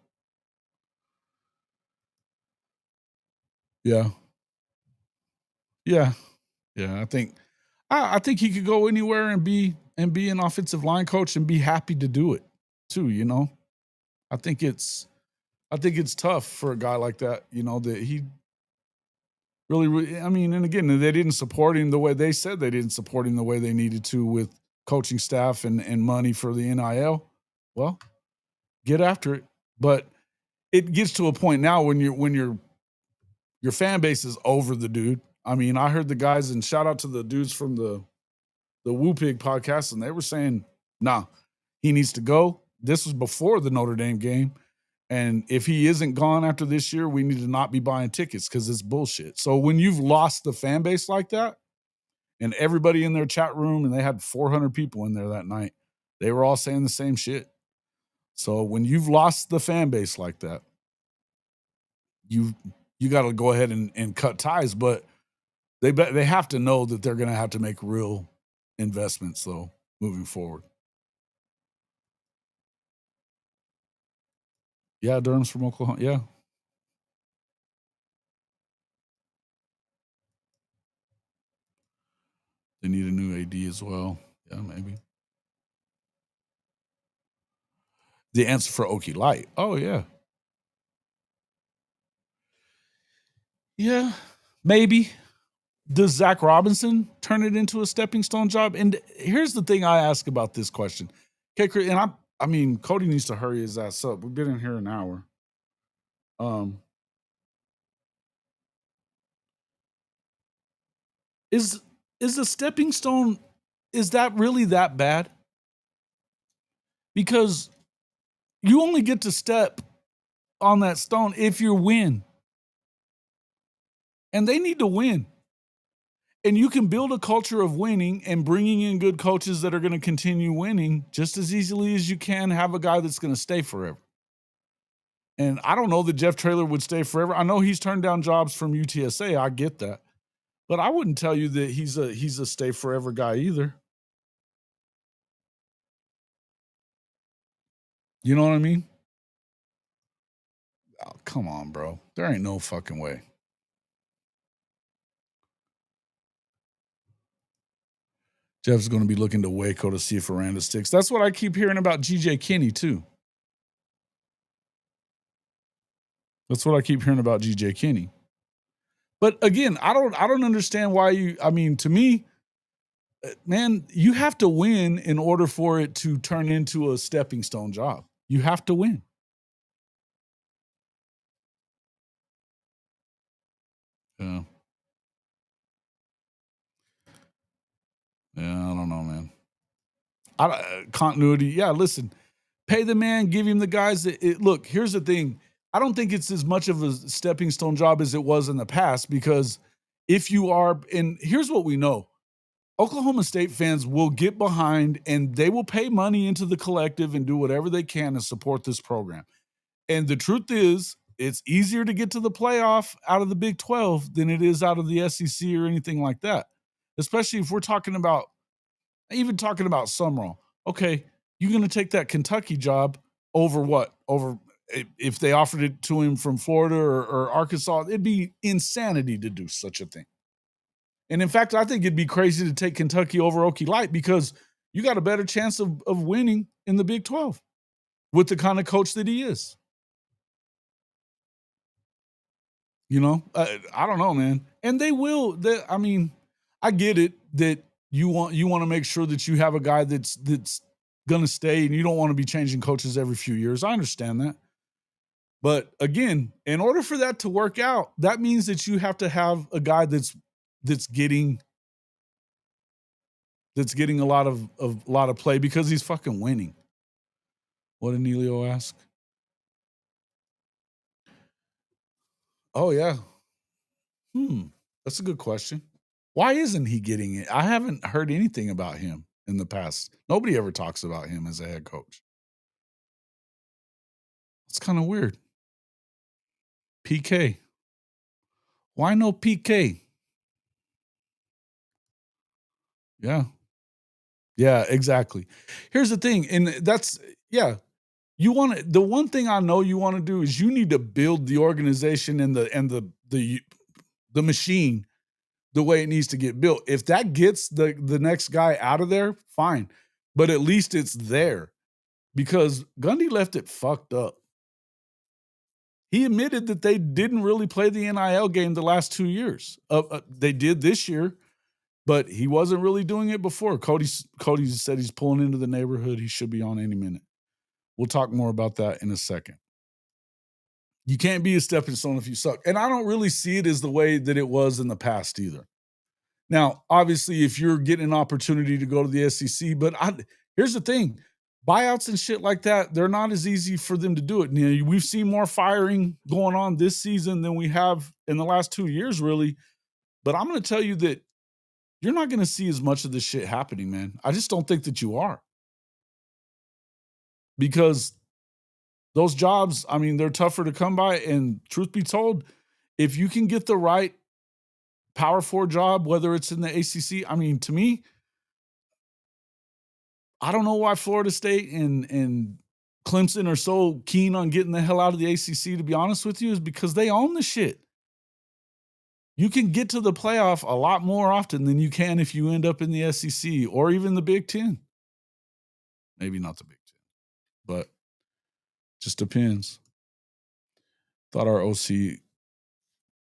Yeah. Yeah. Yeah. I think he could go anywhere and be an offensive line coach and be happy to do it too, you know? I think it's tough for a guy like that, you know, that he really, I mean, and again, they didn't support him the way they said they didn't support him the way they needed to with coaching staff and money for the NIL. Well, get after it. But it gets to a point now when your fan base is over the dude. I mean, I heard the guys, and shout out to the dudes from the Woo Pig podcast, and they were saying, nah, he needs to go. This was before the Notre Dame game. And if he isn't gone after this year, we need to not be buying tickets because it's bullshit. So when you've lost the fan base like that, and everybody in their chat room, and they had 400 people in there that night, they were all saying the same shit. So when you've lost the fan base like that, you got to go ahead and cut ties. But they have to know that they're going to have to make real investments though moving forward. Yeah, Durham's from Oklahoma. Yeah. They need a new AD as well. Yeah, maybe. The answer for Okie Light. Oh, yeah. Yeah, maybe. Does Zach Robinson turn it into a stepping stone job? And here's the thing I ask about this question. Okay, and I mean, Cody needs to hurry his ass up. We've been in here an hour. Is a stepping stone, is that really that bad? Because you only get to step on that stone if you win. And they need to win. And you can build a culture of winning and bringing in good coaches that are going to continue winning just as easily as you can have a guy that's going to stay forever. And I don't know that Jeff Traylor would stay forever. I know he's turned down jobs from UTSA. I get that. But I wouldn't tell you that he's a stay forever guy either. You know what I mean? Oh, come on, bro. There ain't no fucking way. Jeff's going to be looking to Waco to see if Aranda sticks. That's what I keep hearing about GJ Kinney, too. That's what I keep hearing about GJ Kinney. But again, I don't understand why to me, man, you have to win in order for it to turn into a stepping stone job. You have to win. Yeah. Yeah, I don't know, man. Continuity. Yeah, listen, pay the man, give him the guys that look, here's the thing. I don't think it's as much of a stepping stone job as it was in the past, because if you are, and here's what we know, Oklahoma State fans will get behind and they will pay money into the collective and do whatever they can to support this program. And the truth is, it's easier to get to the playoff out of the Big 12 than it is out of the SEC or anything like that. Especially if we're talking about Summerall. Okay, you're going to take that Kentucky job over what? Over if they offered it to him from Florida or Arkansas, it'd be insanity to do such a thing. And in fact, I think it'd be crazy to take Kentucky over Okie Light, because you got a better chance of winning in the Big 12 with the kind of coach that he is. You know, I don't know, man. And they will. I get it that you want to make sure that you have a guy that's going to stay, and you don't want to be changing coaches every few years. I understand that. But again, in order for that to work out, that means that you have to have a guy that's getting a lot of play because he's fucking winning. What did Neilio ask? Oh yeah. That's a good question. Why isn't he getting it? I haven't heard anything about him in the past. Nobody ever talks about him as a head coach. It's kind of weird. PK. Why no PK? Yeah. Yeah, exactly. Here's the thing, and that's yeah. You want to the one thing I know you want to do is you need to build the organization and the machine the way it needs to get built. If that gets the next guy out of there, fine. But at least it's there because Gundy left it fucked up. He admitted that they didn't really play the NIL game the last 2 years. They did this year, but he wasn't really doing it before. Cody said he's pulling into the neighborhood. He should be on any minute. We'll talk more about that in a second. You can't be a stepping stone if you suck. And I don't really see it as the way that it was in the past either. Now, obviously, if you're getting an opportunity to go to the SEC, but here's the thing. Buyouts and shit like that, they're not as easy for them to do it. You know, we've seen more firing going on this season than we have in the last 2 years, really. But I'm going to tell you that you're not going to see as much of this shit happening, man. I just don't think that you are. Because those jobs, I mean, they're tougher to come by. And truth be told, if you can get the right Power 4 job, whether it's in the ACC, I mean, to me, I don't know why Florida State and Clemson are so keen on getting the hell out of the ACC, to be honest with you, is because they own the shit. You can get to the playoff a lot more often than you can if you end up in the SEC or even the Big Ten. Maybe not the Big Ten, but just depends. Thought our OC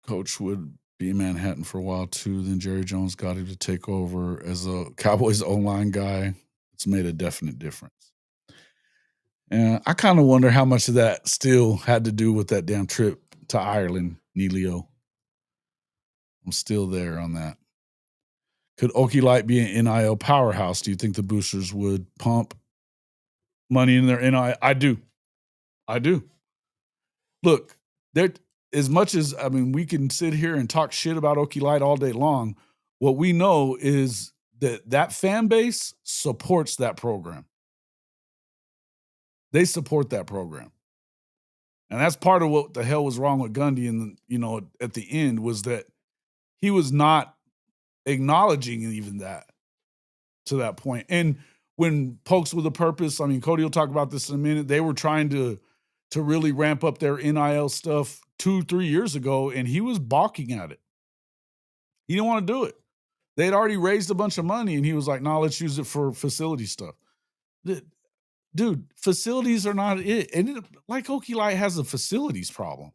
coach would be in Manhattan for a while too. Then Jerry Jones got him to take over as a Cowboys O-line guy. It's made a definite difference. And I kind of wonder how much of that still had to do with that damn trip to Ireland, Neilio. I'm still there on that. Could Okie Light be an NIL powerhouse? Do you think the boosters would pump money in their NIL? I do. Look, there as much as I mean, we can sit here and talk shit about Okie Light all day long. What we know is that fan base supports that program. They support that program. And that's part of what the hell was wrong with Gundy. And, you know, at the end was that he was not acknowledging even that to that point. And when Pokes with a Purpose, I mean, Cody will talk about this in a minute, they were trying to really ramp up their NIL stuff 2-3 years ago, and he was balking at it. He didn't want to do it. They had already raised a bunch of money, and he was like, no, let's use it for facility stuff. Dude, facilities are not it. And like Okie Light has a facilities problem.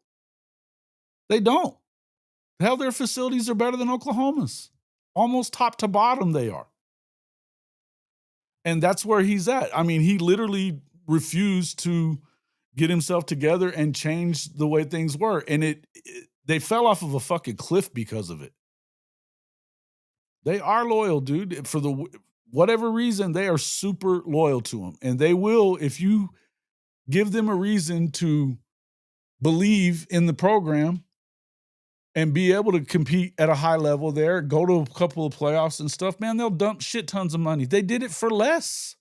They don't. Hell, their facilities are better than Oklahoma's. Almost top to bottom they are. And that's where he's at. I mean, he literally refused to get himself together and change the way things were. And they fell off of a fucking cliff because of it. They are loyal, dude. For whatever reason, they are super loyal to him. And they will, if you give them a reason to believe in the program and be able to compete at a high level there, go to a couple of playoffs and stuff, man, they'll dump shit tons of money. They did it for less.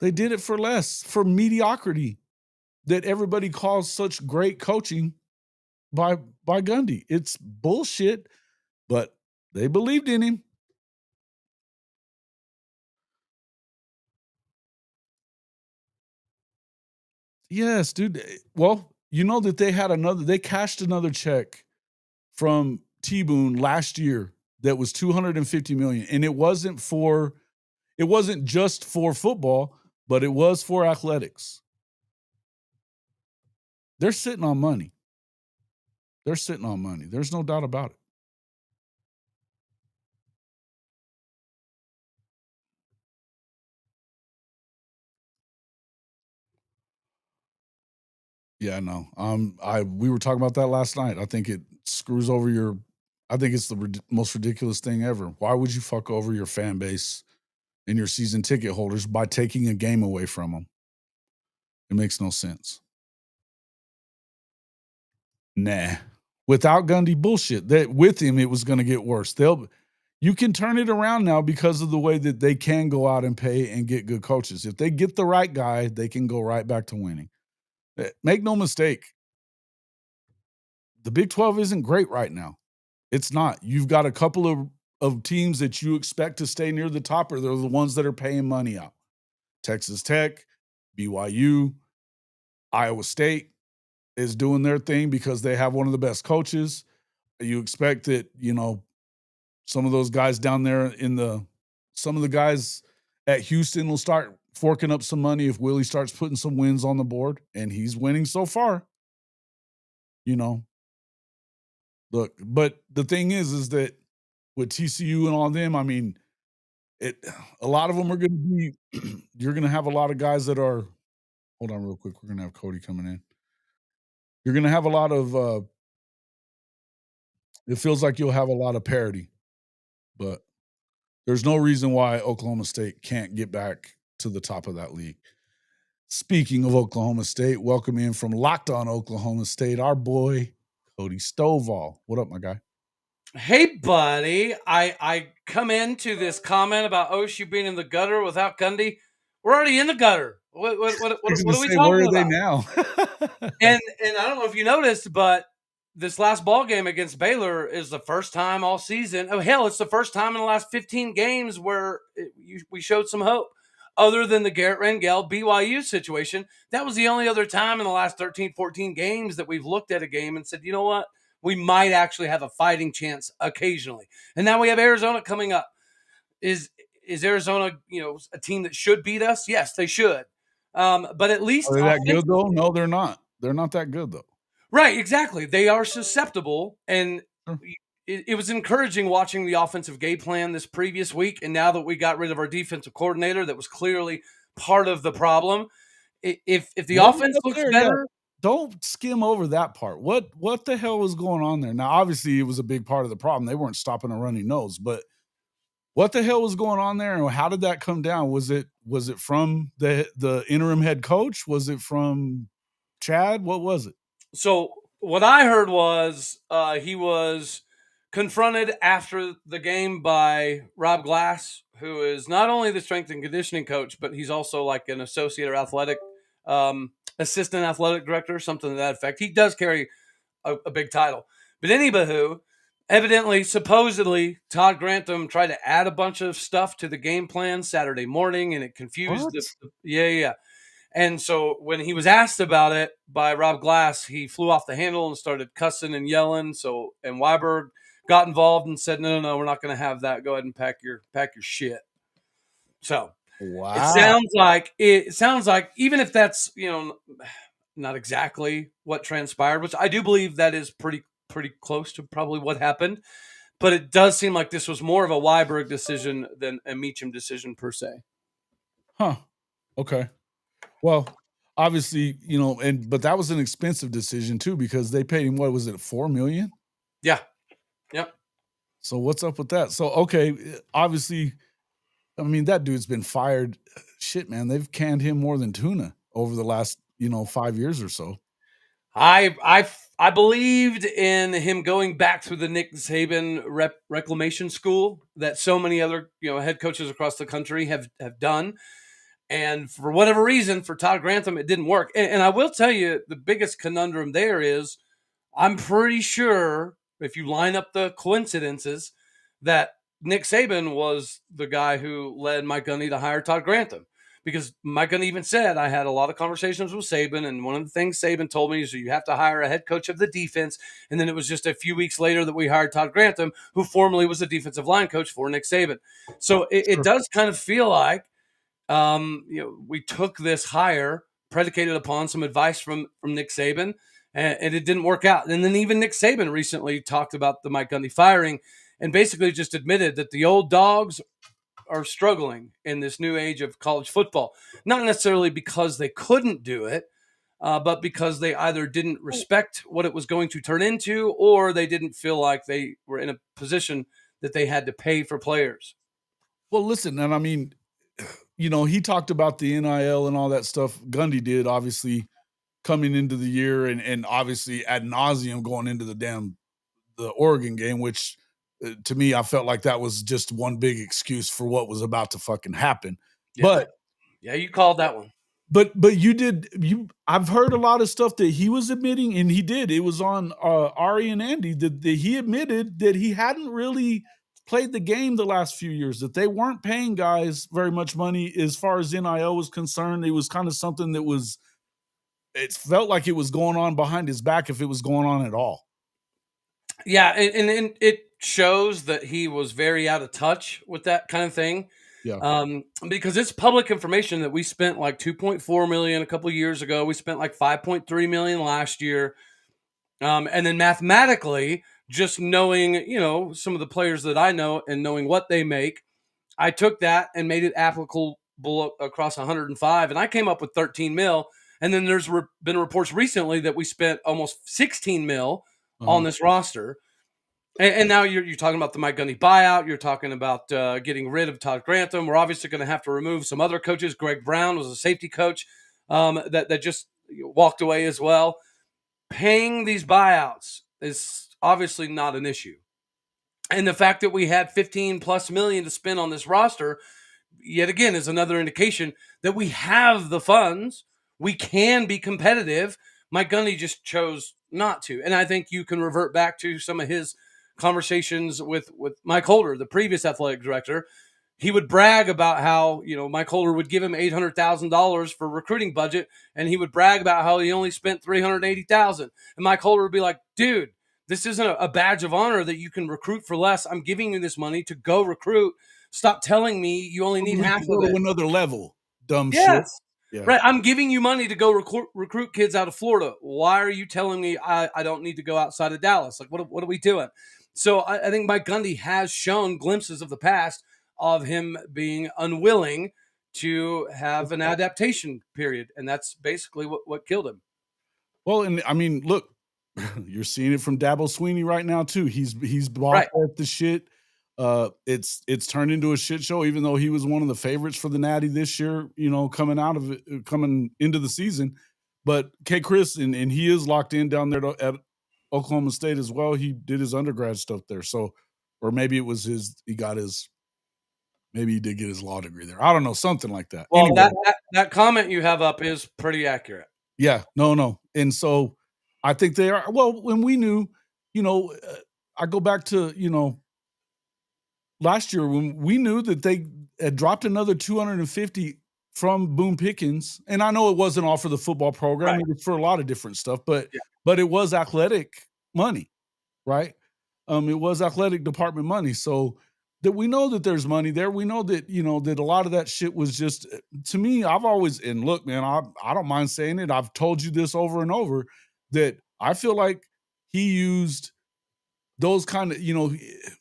They did it for less, for mediocrity that everybody calls such great coaching by Gundy. It's bullshit, but they believed in him. Yes, dude. Well, you know that they cashed another check from T-Boone last year that was $250 million. And it wasn't just for football, but it was for athletics. They're sitting on money. There's no doubt about it. Yeah, no. We were talking about that last night. I think it screws over I think it's the most ridiculous thing ever. Why would you fuck over your fan base and your season ticket holders by taking a game away from them? It makes no sense. Nah. Without Gundy, bullshit. With him, it was going to get worse. You can turn it around now because of the way that they can go out and pay and get good coaches. If they get the right guy, they can go right back to winning. Make no mistake. the Big 12 isn't great right now. It's not. You've got a couple of teams that you expect to stay near the top, or they're the ones that are paying money out. Texas Tech, BYU, Iowa State is doing their thing because they have one of the best coaches. You expect that, some of those guys down there some of the guys at Houston will start forking up some money if Willie starts putting some wins on the board, and he's winning so far. Look, but the thing is that with TCU and all them, I mean, a lot of them are going to be. You're going to have a lot of guys that are. Hold on, real quick. We're going to have Cody coming in. You're going to have a lot of. It feels like you'll have a lot of parity, but there's no reason why Oklahoma State can't get back to the top of that league. Speaking of Oklahoma State, welcome in from Locked On Oklahoma State, our boy Cody Stovall. What up, my guy? Hey, buddy. I come into this comment about OSU being in the gutter without Gundy. We're already in the gutter. What are we talking where are about? they now? and I don't know if you noticed, but this last ball game against Baylor is the first time all season. Oh, hell, it's the first time in the last 15 games where we showed some hope. Other than the Garrett Rangel BYU situation, that was the only other time in the last 13, 14 games that we've looked at a game and said, you know what? We might actually have a fighting chance occasionally. And now we have Arizona coming up. Is Arizona, a team that should beat us? Yes, they should. But at least are they that good though? No, they're not. They're not that good though. Right, exactly. They are susceptible, and it was encouraging watching the offensive game plan this previous week. And now that we got rid of our defensive coordinator, that was clearly part of the problem. If the offense looks better, don't skim over that part. What the hell was going on there? Now, obviously, it was a big part of the problem. They weren't stopping a running nose, but what the hell was going on there, and how did that come down? Was it from the interim head coach? Was it from Chad? What was it? So what I heard was he was confronted after the game by Rob Glass, who is not only the strength and conditioning coach, but he's also like an associate or athletic assistant athletic director, something to that effect. He does carry a big title. But anywho, evidently, supposedly, Todd Grantham tried to add a bunch of stuff to the game plan Saturday morning, and it confused yeah. And so when he was asked about it by Rob Glass, he flew off the handle and started cussing and yelling. And Weiberg got involved and said, no, we're not going to have that. Go ahead and pack your shit. So wow. It sounds like even if that's, not exactly what transpired, which I do believe that is pretty close to probably what happened. But it does seem like this was more of a Weiberg decision than a Meacham decision per se. Huh. Okay. Well, obviously, but that was an expensive decision too, because they paid him, what was it, $4 million? Yeah. Yep. So what's up with that? So, okay, obviously, I mean, that dude's been fired. Shit, man, they've canned him more than tuna over the last, 5 years or so. I believed in him going back through the Nick Saban reclamation school that so many other, head coaches across the country have done. And for whatever reason, for Todd Grantham, it didn't work. And I will tell you, the biggest conundrum there is, I'm pretty sure if you line up the coincidences, that Nick Saban was the guy who led Mike Gundy to hire Todd Grantham. Because Mike Gundy even said, I had a lot of conversations with Saban, and one of the things Saban told me is you have to hire a head coach of the defense. And then it was just a few weeks later that we hired Todd Grantham, who formerly was the defensive line coach for Nick Saban. So it does kind of feel like we took this hire predicated upon some advice from Nick Saban, and it didn't work out. And then even Nick Saban recently talked about the Mike Gundy firing and basically just admitted that the old dogs are struggling in this new age of college football, not necessarily because they couldn't do it, but because they either didn't respect what it was going to turn into, or they didn't feel like they were in a position that they had to pay for players. Well, listen, and I mean, he talked about the NIL and all that stuff. Gundy did, obviously, coming into the year, and obviously ad nauseum going into the Oregon game, which to me, I felt like that was just one big excuse for what was about to fucking happen. Yeah. But yeah, you called that one. But I've heard a lot of stuff that he was admitting, and he did. It was on Ari and Andy that he admitted that he hadn't really played the game the last few years, that they weren't paying guys very much money as far as NIL was concerned. It was kind of something that was, it felt like it was going on behind his back if it was going on at all. Yeah, and it shows that he was very out of touch with that kind of thing. Yeah. Because it's public information that we spent like 2.4 million a couple of years ago. We spent like 5.3 million last year. And then mathematically, just knowing, some of the players that I know and knowing what they make, I took that and made it applicable across 105, and I came up with 13 mil. And then there's been reports recently that we spent almost 16 mil on this roster. And now you're talking about the Mike Gundy buyout. You're talking about getting rid of Todd Grantham. We're obviously going to have to remove some other coaches. Greg Brown was a safety coach that just walked away as well. Paying these buyouts is obviously not an issue. And the fact that we had 15 plus million to spend on this roster, yet again, is another indication that we have the funds. We can be competitive. Mike Gundy just chose not to. And I think you can revert back to some of his conversations with Mike Holder, the previous athletic director. He would brag about how, Mike Holder would give him $800,000 for recruiting budget, and he would brag about how he only spent $380,000. And Mike Holder would be like, dude, this isn't a badge of honor that you can recruit for less. I'm giving you this money to go recruit. Stop telling me you only need half of it. To another level, dumb yes. shit. Yeah. Right. I'm giving you money to go recruit kids out of Florida. Why are you telling me I don't need to go outside of Dallas? Like, what are we doing? So I think Mike Gundy has shown glimpses of the past of him being unwilling to have an adaptation period. And that's basically what killed him. Well, and I mean, look, you're seeing it from Dabo Sweeney right now too. He's bought off the shit. It's turned into a shit show, even though he was one of the favorites for the Natty this year, coming into the season. But K. Chris, and he is locked in down there at Oklahoma State as well. He did his undergrad stuff there. So, or maybe it was maybe he did get his law degree there. I don't know, something like that. Well, anyway, that comment you have up is pretty accurate. Yeah, no. And so I think they are. Well, when we knew, I go back to, last year when we knew that they had dropped another 250 from Boone Pickens. And I know it wasn't all for the football program. It was for a lot of different stuff, but it was athletic money, right? It was athletic department money. So that we know that there's money there. We know that, that a lot of that shit was just, to me, I've always, and look, man, I don't mind saying it. I've told you this over and over, that I feel like he used those kind of,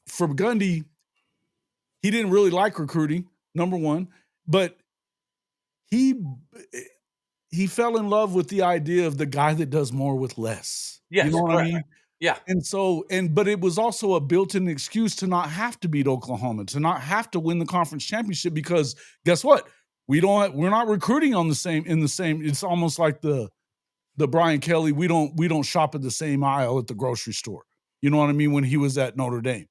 for Gundy, he didn't really like recruiting, number one, but he fell in love with the idea of the guy that does more with less. Yes, you know what I mean? Yeah. And so, but it was also a built-in excuse to not have to beat Oklahoma, to not have to win the conference championship, because guess what? We're not recruiting in the same, it's almost like the Brian Kelly, we don't shop at the same aisle at the grocery store. You know what I mean? When he was at Notre Dame.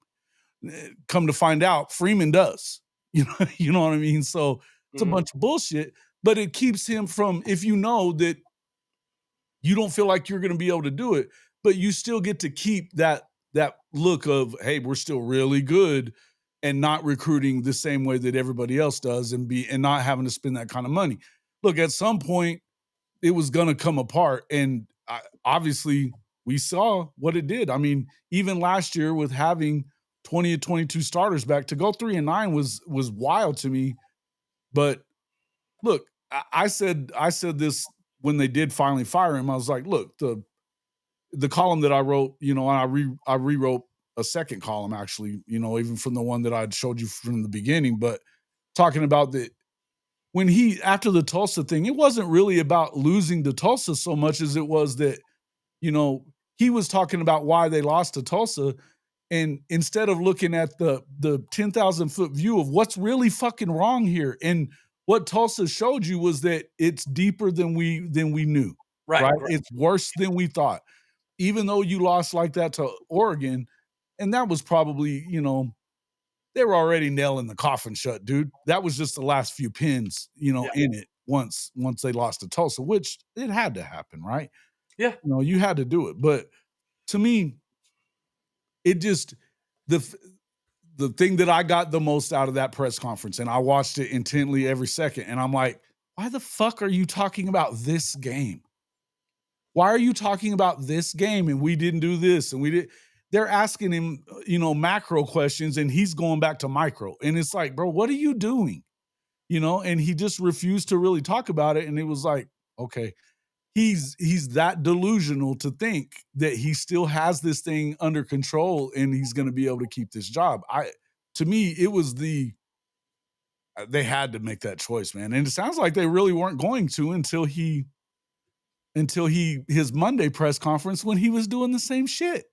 Come to find out, Freeman does. You know what I mean? So it's a bunch of bullshit, but it keeps him from, if you know that you don't feel like you're going to be able to do it, but you still get to keep that look of, hey, we're still really good, and not recruiting the same way that everybody else does, and not having to spend that kind of money. Look, at some point it was going to come apart, and obviously we saw what it did. I mean, even last year with having 20 or 22 starters back, to go 3-9 was wild to me. But look, I said this when they did finally fire him. I was like, look, the column that I wrote, I rewrote a second column, actually, even from the one that I'd showed you from the beginning, but talking about when after the Tulsa thing, it wasn't really about losing to Tulsa so much as it was that, he was talking about why they lost to Tulsa. And instead of looking at the 10,000-foot view of what's really fucking wrong here, and what Tulsa showed you was that it's deeper than we knew. Right? It's worse than we thought. Even though you lost like that to Oregon, and that was probably, they were already nailing the coffin shut, dude. That was just the last few pins, in it. once they lost to Tulsa, which it had to happen, right? Yeah. You know, you had to do it. But to me, it just the thing that I got the most out of that press conference, and I watched it intently every second, and I'm like, why the fuck are you talking about this game? Why are you talking about this game? And we didn't do this, and we did. They're asking him, you know, macro questions, and he's going back to micro. And it's like, bro, what are you doing? You know, and he just refused to really talk about it. And it was like, okay, he's that delusional to think that he still has this thing under control and he's going to be able to keep this job. To me, it was they had to make that choice, man. And it sounds like they really weren't going to until his Monday press conference when he was doing the same shit.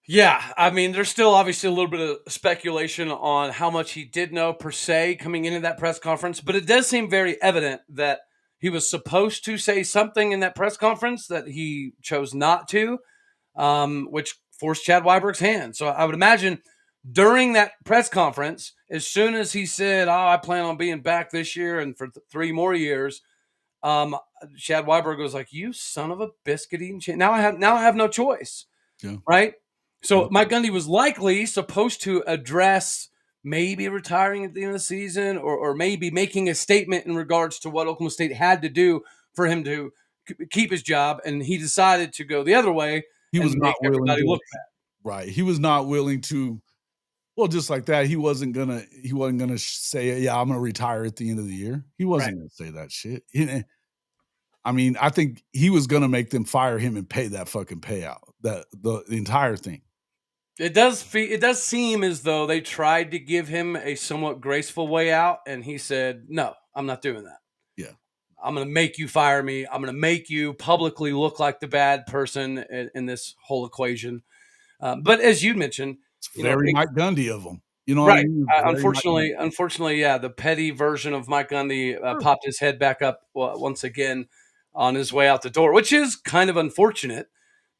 Yeah, I mean, there's still obviously a little bit of speculation on how much he did know per se coming into that press conference, but it does seem very evident that he was supposed to say something in that press conference that he chose not to, which forced Chad Weiberg's hand. So I would imagine during that press conference, as soon as he said, "Oh, I plan on being back this year and for 3 more years," um, Chad Weiberg was like, "You son of a biscuit eating shit! Now I have no choice." Yeah. Right? So Yep. Mike Gundy was likely supposed to address maybe retiring at the end of the season or maybe making a statement in regards to what Oklahoma State had to do for him to keep his job. And he decided to go the other way He and was make not willing everybody to, look bad. right. He was not willing to, well, just like that, he wasn't gonna say, yeah, I'm gonna retire at the end of the year. He wasn't gonna say that shit. I mean, I think he was gonna make them fire him and pay that fucking payout, that the entire thing. It does seem as though they tried to give him a somewhat graceful way out, and he said, "No, I'm not doing that. Yeah. I'm going to make you fire me. I'm going to make you publicly look like the bad person in this whole equation." But as you mentioned, It's very Mike Gundy of him. You know what I right? mean? Very Mike Gundy. Unfortunately, yeah, the petty version of Mike Gundy Sure. popped his head back up once again on his way out the door, which is kind of unfortunate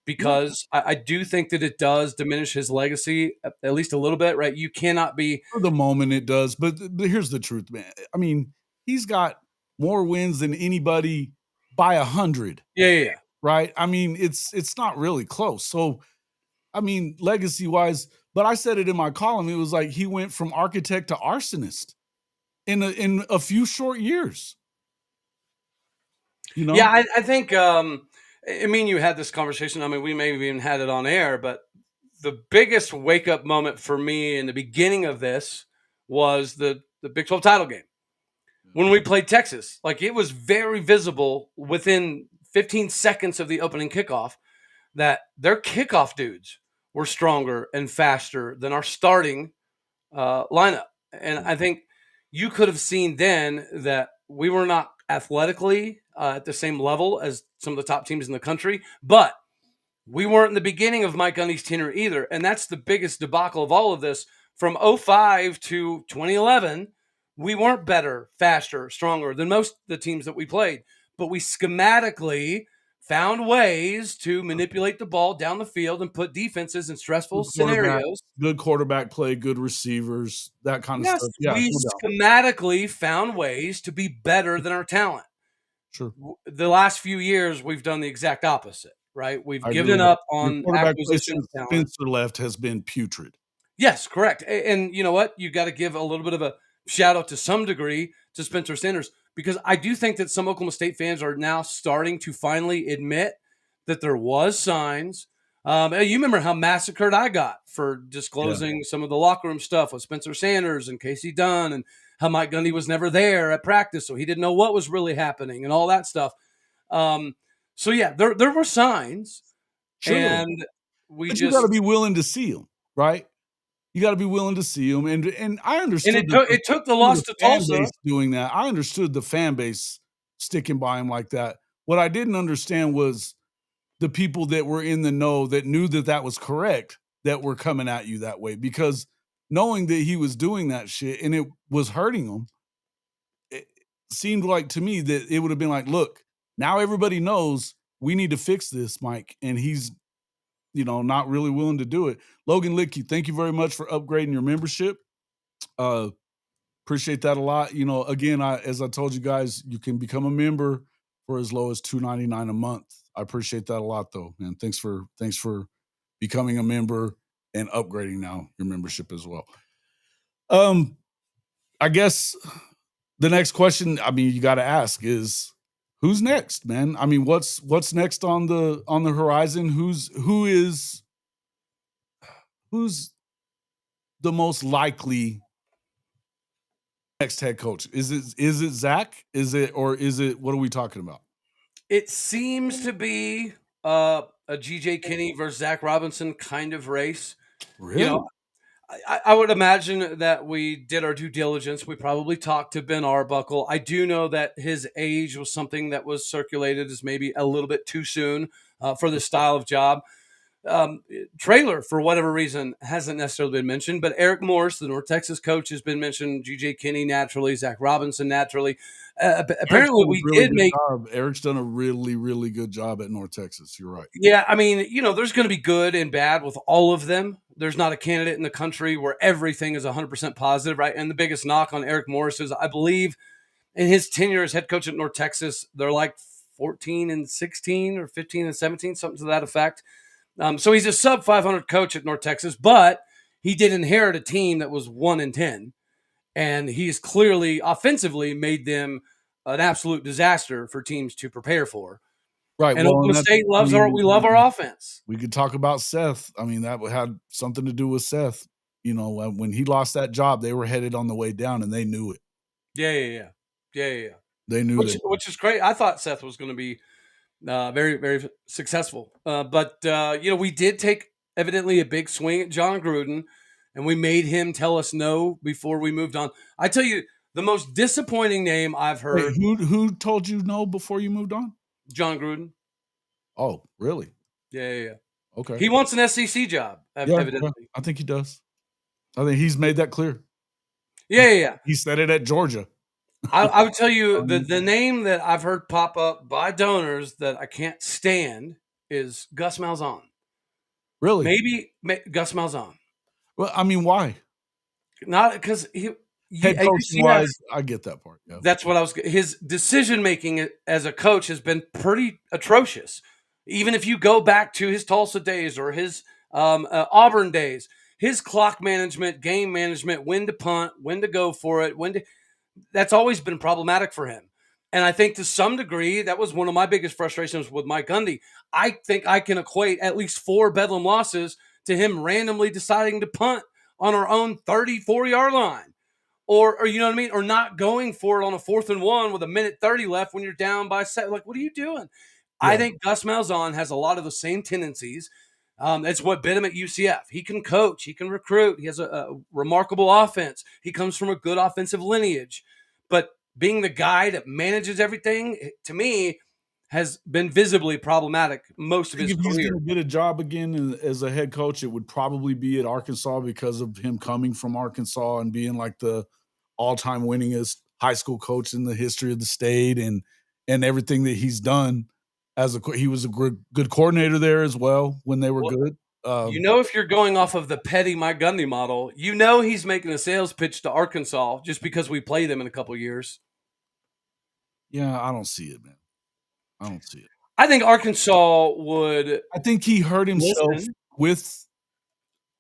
because I do think that it does diminish his legacy at least a little bit, right? You cannot be For the moment it does, but here's the truth, man. I mean, he's got more wins than anybody by 100, yeah. right? I mean, it's not really close. So, I mean, legacy-wise, but I said it in my column, it was like he went from architect to arsonist in a few short years. You know? Yeah, I think I mean you had this conversation. I mean, we may have even had it on air, but the biggest wake up moment for me in the beginning of this was the Big 12 title game when we played Texas. Like it was very visible within 15 seconds of the opening kickoff that their kickoff dudes were stronger and faster than our starting lineup. And I think you could have seen then that we were not athletically at the same level as some of the top teams in the country, but we weren't in the beginning of Mike Gundy's tenure either. And that's the biggest debacle of all of this. From 05 to 2011, we weren't better, faster, stronger than most of the teams that we played, but we schematically found ways to manipulate the ball down the field and put defenses in stressful scenarios. Good quarterback play, good receivers, that kind of Yes, stuff. Yeah, we schematically found ways to be better than our talent. sure. The last few years, we've done the exact opposite, right? We've I agree given with up that. Your on quarterback play acquisition since talent. Spencer left has been putrid. Yes, correct. And you know what? You got to give a little bit of a shout out to some degree to Spencer Sanders because I do think that some Oklahoma State fans are now starting to finally admit that there was signs. You remember how massacred I got for disclosing some of the locker room stuff with Spencer Sanders and Casey Dunn and how Mike Gundy was never there at practice, so he didn't know what was really happening and all that stuff. So yeah, there were signs, Sure. and but you got to be willing to see them, right? You got to be willing to see them, and I understood. And it took the loss to Tulsa doing that. I understood the fan base sticking by him like that. What I didn't understand was the people that were in the know that knew that that was correct that were coming at you that way because knowing that he was doing that shit and it was hurting him, it seemed like to me that it would have been like, look, now everybody knows we need to fix this, Mike, and he's not really willing to do it. Logan Licky, thank you very much for upgrading your membership. Appreciate that a lot. You know, again, as I told you guys, you can become a member for as low as $2.99 a month. I appreciate that a lot, though, man. Thanks for becoming a member and upgrading now your membership as well. I guess the next question, I mean, you got to ask is who's next, man? I mean, what's next on the horizon? Who's the most likely next head coach? Is it Zach? Is it what are we talking about? It seems to be a GJ Kinney versus Zach Robinson kind of race. Really? You know, I would imagine that we did our due diligence. We probably talked to Ben Arbuckle. I do know that his age was something that was circulated as maybe a little bit too soon for this style of job. Trailer, for whatever reason, hasn't necessarily been mentioned, but Eric Morris, the North Texas coach, has been mentioned. GJ Kinney naturally, Zach Robinson naturally. Apparently, we did make. Eric's done a really, really good job at North Texas. You're right. Yeah, I mean, you know, there's going to be good and bad with all of them. There's not a candidate in the country where everything is 100% positive, right? And the biggest knock on Eric Morris is, I believe, in his tenure as head coach at North Texas, they're like 14-16 or 15-17, something to that effect. So he's a sub 500 coach at North Texas, but he did inherit a team that was 1-10, and he's clearly offensively made them an absolute disaster for teams to prepare for. Right. And Oklahoma State loves we love our offense. We could talk about Seth. I mean, that had something to do with Seth. You know, when he lost that job, they were headed on the way down, and they knew it. Yeah. They knew it, which is great. I thought Seth was going to be very, very successful. But you know, we did take evidently a big swing at John Gruden, and we made him tell us no before we moved on. I tell you, the most disappointing name I've heard. Wait, who told you no before you moved on? John Gruden. Oh, really? Yeah. Okay. He wants an SEC job, evidently. Yeah, I think he does. I think he's made that clear. Yeah. He said it at Georgia. I would tell you the name that I've heard pop up by donors that I can't stand is Gus Malzahn. Really? Maybe Gus Malzahn. Well, I mean, why? Not because he head coaching wise, I get that part. Yeah. That's what I was. His decision making as a coach has been pretty atrocious. Even if you go back to his Tulsa days or his Auburn days, his clock management, game management, when to punt, when to go for it, that's always been problematic for him. And I think to some degree, that was one of my biggest frustrations with Mike Gundy. I think I can equate at least 4 Bedlam losses to him randomly deciding to punt on our own 34-yard line. Or you know what I mean? Or not going for it on a 4th and 1 with 1:30 left when you're down by 7. Like, what are you doing? Yeah. I think Gus Malzahn has a lot of the same tendencies. It's what bit him at UCF. He can coach. He can recruit. He has a remarkable offense. He comes from a good offensive lineage. But being the guy that manages everything, to me, has been visibly problematic most of his career. If he's going to get a job again as a head coach, it would probably be at Arkansas because of him coming from Arkansas and being like the all-time winningest high school coach in the history of the state and everything that he's done. He was a good coordinator there as well when they were good. You know, if you're going off of the petty Mike Gundy model, you know he's making a sales pitch to Arkansas just because we play them in a couple of years. Yeah, I don't see it, man. I don't see it. I think Arkansas would. I think he hurt himself with,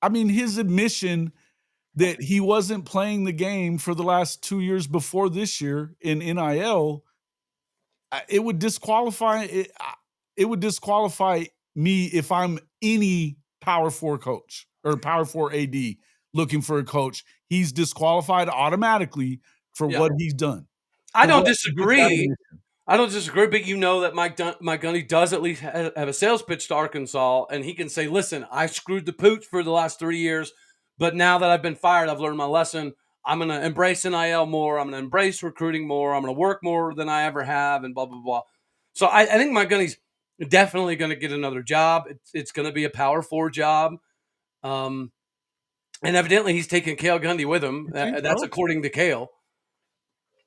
I mean, his admission that he wasn't playing the game for the last 2 years before this year in NIL. It would disqualify it. It would disqualify me if I'm any Power 4 coach or Power 4 AD looking for a coach. He's disqualified automatically for what he's done. I don't disagree. But you know that Mike Gundy does at least have a sales pitch to Arkansas, and he can say, listen, I screwed the pooch for the last 3 years, but now that I've been fired, I've learned my lesson. I'm going to embrace NIL more. I'm going to embrace recruiting more. I'm going to work more than I ever have, and blah, blah, blah. So I think Mike Gundy's definitely going to get another job. It's going to be a Power 4 job. And evidently he's taking Cale Gundy with him. That's according to Cale.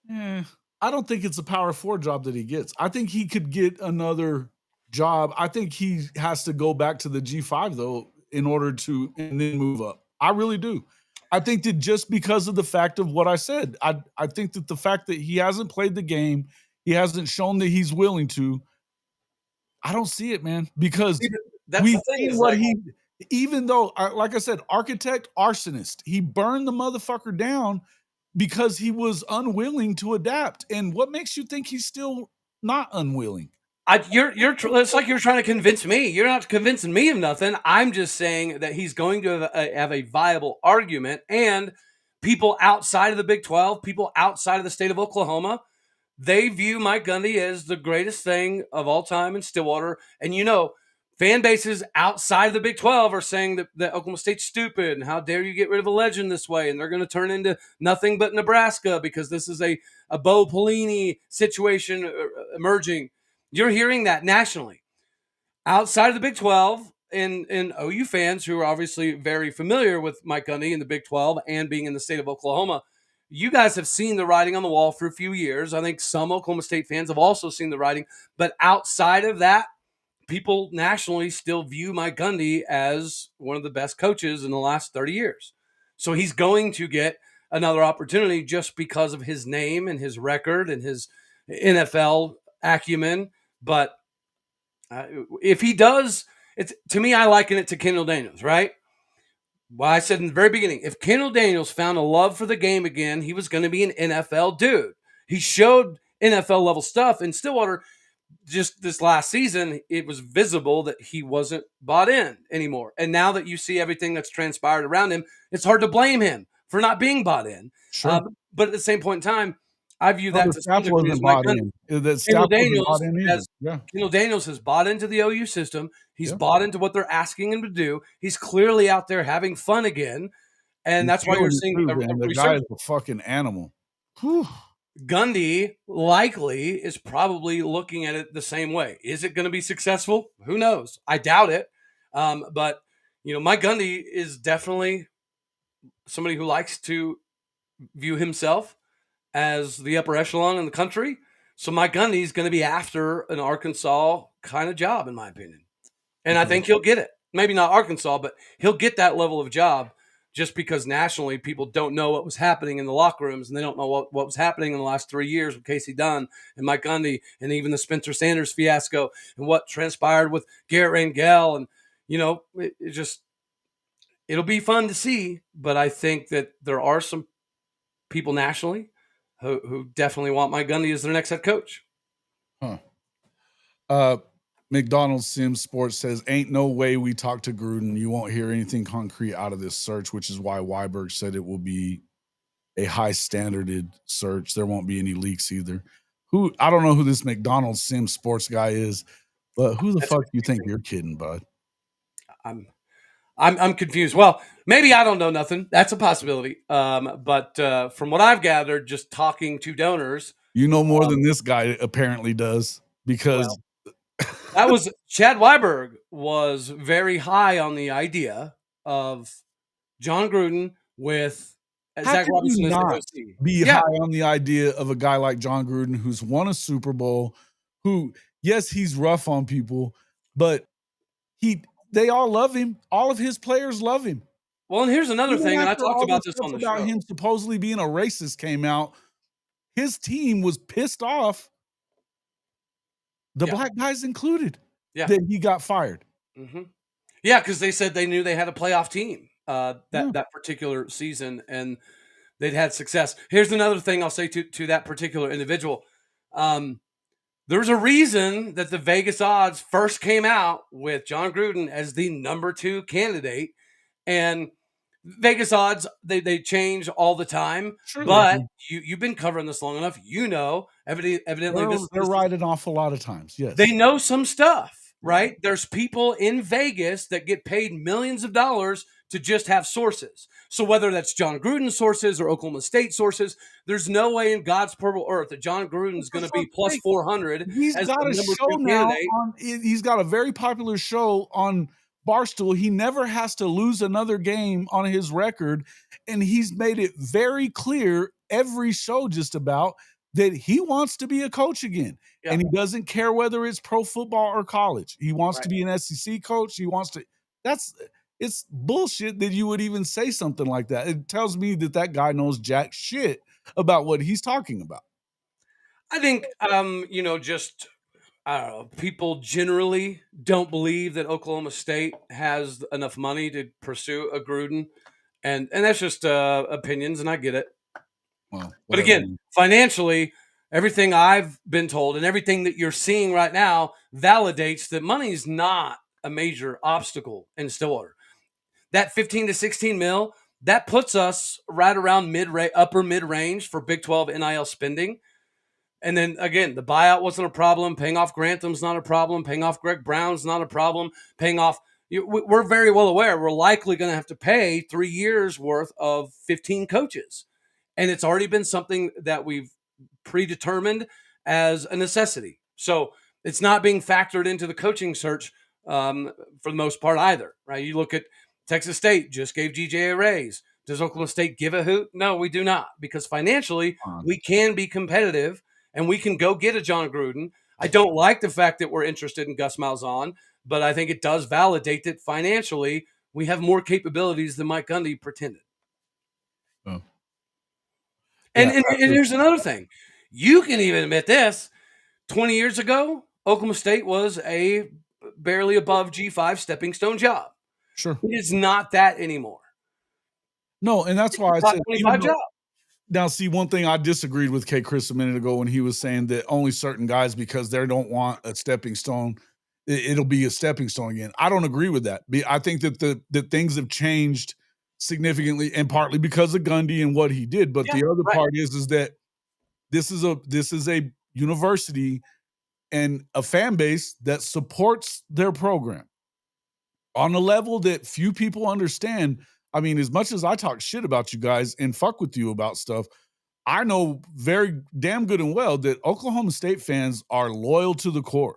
Yeah. I don't think it's a Power 4 job that he gets. I think he could get another job. I think he has to go back to the G5, though, in order to and then move up. I really do. I think that just because of the fact of what I said, I think that the fact that he hasn't played the game, he hasn't shown that he's willing to. I don't see it, man, because That's we've the thing seen is what like, even though, like I said, architect, arsonist, he burned the motherfucker down because he was unwilling to adapt. And what makes you think he's still not unwilling? it's like you're trying to convince me. You're not convincing me of nothing. I'm just saying that he's going to have a viable argument, and people outside of the Big 12, people outside of the state of Oklahoma, they view Mike Gundy as the greatest thing of all time in Stillwater. And fan bases outside of the Big 12 are saying that Oklahoma State's stupid and how dare you get rid of a legend this way, and they're going to turn into nothing but Nebraska because this is a Bo Pelini situation emerging. You're hearing that nationally. Outside of the Big 12, and OU fans who are obviously very familiar with Mike Gundy in the Big 12 and being in the state of Oklahoma, you guys have seen the writing on the wall for a few years. I think some Oklahoma State fans have also seen the writing. But outside of that, people nationally still view Mike Gundy as one of the best coaches in the last 30 years. So he's going to get another opportunity just because of his name and his record and his NFL acumen. But if he does, to me, I liken it to Kendall Daniels, right? Well, I said in the very beginning, if Kendall Daniels found a love for the game again, he was going to be an NFL dude. He showed NFL level stuff in Stillwater. Just this last season, it was visible that he wasn't bought in anymore. And now that you see everything that's transpired around him, it's hard to blame him for not being bought in. Sure. But at the same point in time, I view that to some staff degree as wasn't Mike bought Gundy. in. The staff wasn't bought in either. Kendall Daniels has bought into the OU system. He's Yeah. bought into what they're asking him to do. He's clearly out there having fun again. And that's why you're seeing the guy is a fucking animal. Whew. Gundy likely is probably looking at it the same way. Is it going to be successful? Who knows? I doubt it. But Mike Gundy is definitely somebody who likes to view himself as the upper echelon in the country. So Mike Gundy is going to be after an Arkansas kind of job, in my opinion. And I think he'll get it. Maybe not Arkansas, but he'll get that level of job just because nationally people don't know what was happening in the locker rooms, and they don't know what was happening in the last 3 years with Casey Dunn and Mike Gundy and even the Spencer Sanders fiasco and what transpired with Garrett Rangel. And, it'll be fun to see, but I think that there are some people nationally who definitely want Mike Gundy as their next head coach. McDonald's Sims Sports says, ain't no way we talk to Gruden. You won't hear anything concrete out of this search, which is why Weiberg said it will be a high standarded search. There won't be any leaks either. I don't know who this McDonald's Sims Sports guy is, but who the fuck do you think you're kidding, bud? I'm confused. Well, maybe I don't know nothing. That's a possibility. But from what I've gathered, just talking to donors, you know more than this guy apparently does, because that was Chad Weiberg was very high on the idea of John Gruden with Zach Robinson as the OC. Be high on the idea of a guy like John Gruden who's won a Super Bowl, who, yes, he's rough on people, but they all love him. All of his players love him. Well, and here's another thing, and I talked about this on the show. Him supposedly being a racist came out. His team was pissed off, the black guys included, that he got fired. Mm-hmm. Yeah, because they said they knew they had a playoff team that particular season, and they'd had success. Here's another thing I'll say to that particular individual. There's a reason that the Vegas odds first came out with John Gruden as the number 2 candidate, and Vegas odds, they change all the time. Sure, but you've been covering this long enough. Evidently they're right an awful lot of times. Yes, they know some stuff, right? There's people in Vegas that get paid millions of dollars to just have sources. So whether that's John Gruden's sources or Oklahoma State sources, there's no way in God's purple earth that John Gruden's going to be plus 400. He's got a show now. He's got a very popular show on Barstool. He never has to lose another game on his record, and he's made it very clear every show just about that he wants to be a coach again. Yeah. And he doesn't care whether it's pro football or college. He wants to be an SEC coach. He wants to. it's bullshit that you would even say something like that. It tells me that guy knows jack shit about what he's talking about. I think, just I don't know. People generally don't believe that Oklahoma State has enough money to pursue a Gruden, and that's just opinions, and I get it. Well, But whatever. again, financially, everything I've been told and everything that you're seeing right now validates that money's not a major obstacle in Stillwater. That 15 to 16 mil, that puts us right around upper mid range for Big 12 NIL spending. And then again, the buyout wasn't a problem. Paying off Grantham's not a problem. Paying off Greg Brown's not a problem. Paying off, we're very well aware we're likely going to have to pay 3 years worth of 15 coaches. And it's already been something that we've predetermined as a necessity. So it's not being factored into the coaching search for the most part either, right? You look at Texas State just gave GJ a raise. Does Oklahoma State give a hoot? No, we do not, because financially we can be competitive and we can go get a John Gruden. I don't like the fact that we're interested in Gus Malzahn, but I think it does validate that financially we have more capabilities than Mike Gundy pretended. Oh. And here's another thing. You can even admit this. 20 years ago, Oklahoma State was a barely above G5 stepping stone job. Sure. It is not that anymore. No, and that's why I said 25 job. Now, see, one thing I disagreed with K. Chris a minute ago when he was saying that only certain guys, because they don't want a stepping stone, it'll be a stepping stone again. I don't agree with that. I think that the things have changed significantly, and partly because of Gundy and what he did. But the other part is that this is a university and a fan base that supports their program on a level that few people understand. I mean, as much as I talk shit about you guys and fuck with you about stuff, I know very damn good and well that Oklahoma State fans are loyal to the core.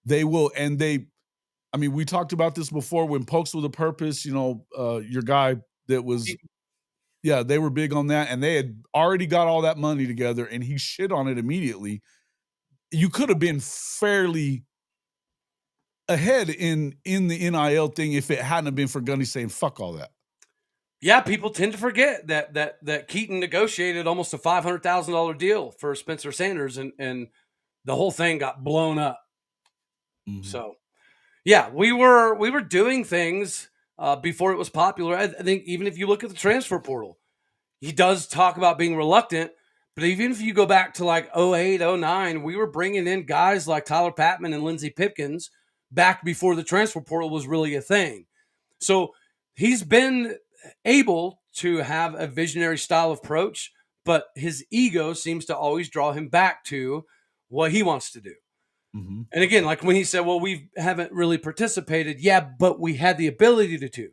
They will, and I mean, we talked about this before when Pokes with a Purpose, your guy that was, they were big on that, and they had already got all that money together, and he shit on it immediately. You could have been fairly ahead in the NIL thing if it hadn't been for Gundy saying fuck all that. Yeah, people tend to forget that Keaton negotiated almost a $500,000 deal for Spencer Sanders, and the whole thing got blown up. Mm-hmm. So, yeah, we were doing things before it was popular. I think even if you look at the transfer portal, he does talk about being reluctant, but even if you go back to like 08, 09, we were bringing in guys like Tyler Patman and Lindsey Pipkins back before the transfer portal was really a thing. So he's been able to have a visionary style of approach, but his ego seems to always draw him back to what he wants to do. Mm-hmm. And again, like when he said, well, we haven't really participated. Yeah, but we had the ability to,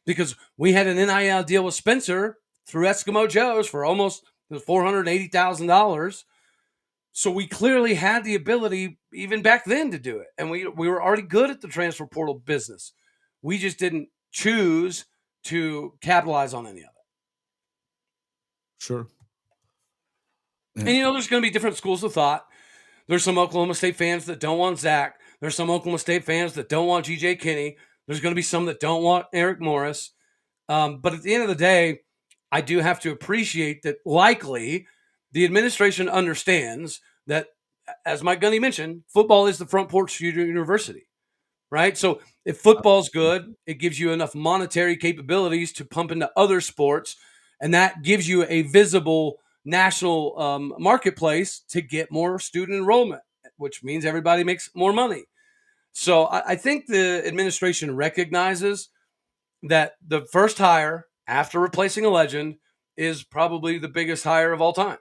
because we had an NIL deal with Spencer through Eskimo Joe's for almost $480,000. So we clearly had the ability even back then to do it. And we were already good at the transfer portal business. We just didn't choose to capitalize on any of it. Sure. Yeah. And, there's going to be different schools of thought. There's some Oklahoma State fans that don't want Zach. There's some Oklahoma State fans that don't want G.J. Kinney. There's going to be some that don't want Eric Morris. But at the end of the day, I do have to appreciate that likely the administration understands that, as Mike Gundy mentioned, football is the front porch to your university. Right? So if football's good, it gives you enough monetary capabilities to pump into other sports, and that gives you a visible national marketplace to get more student enrollment, which means everybody makes more money. So I think the administration recognizes that the first hire after replacing a legend is probably the biggest hire of all time.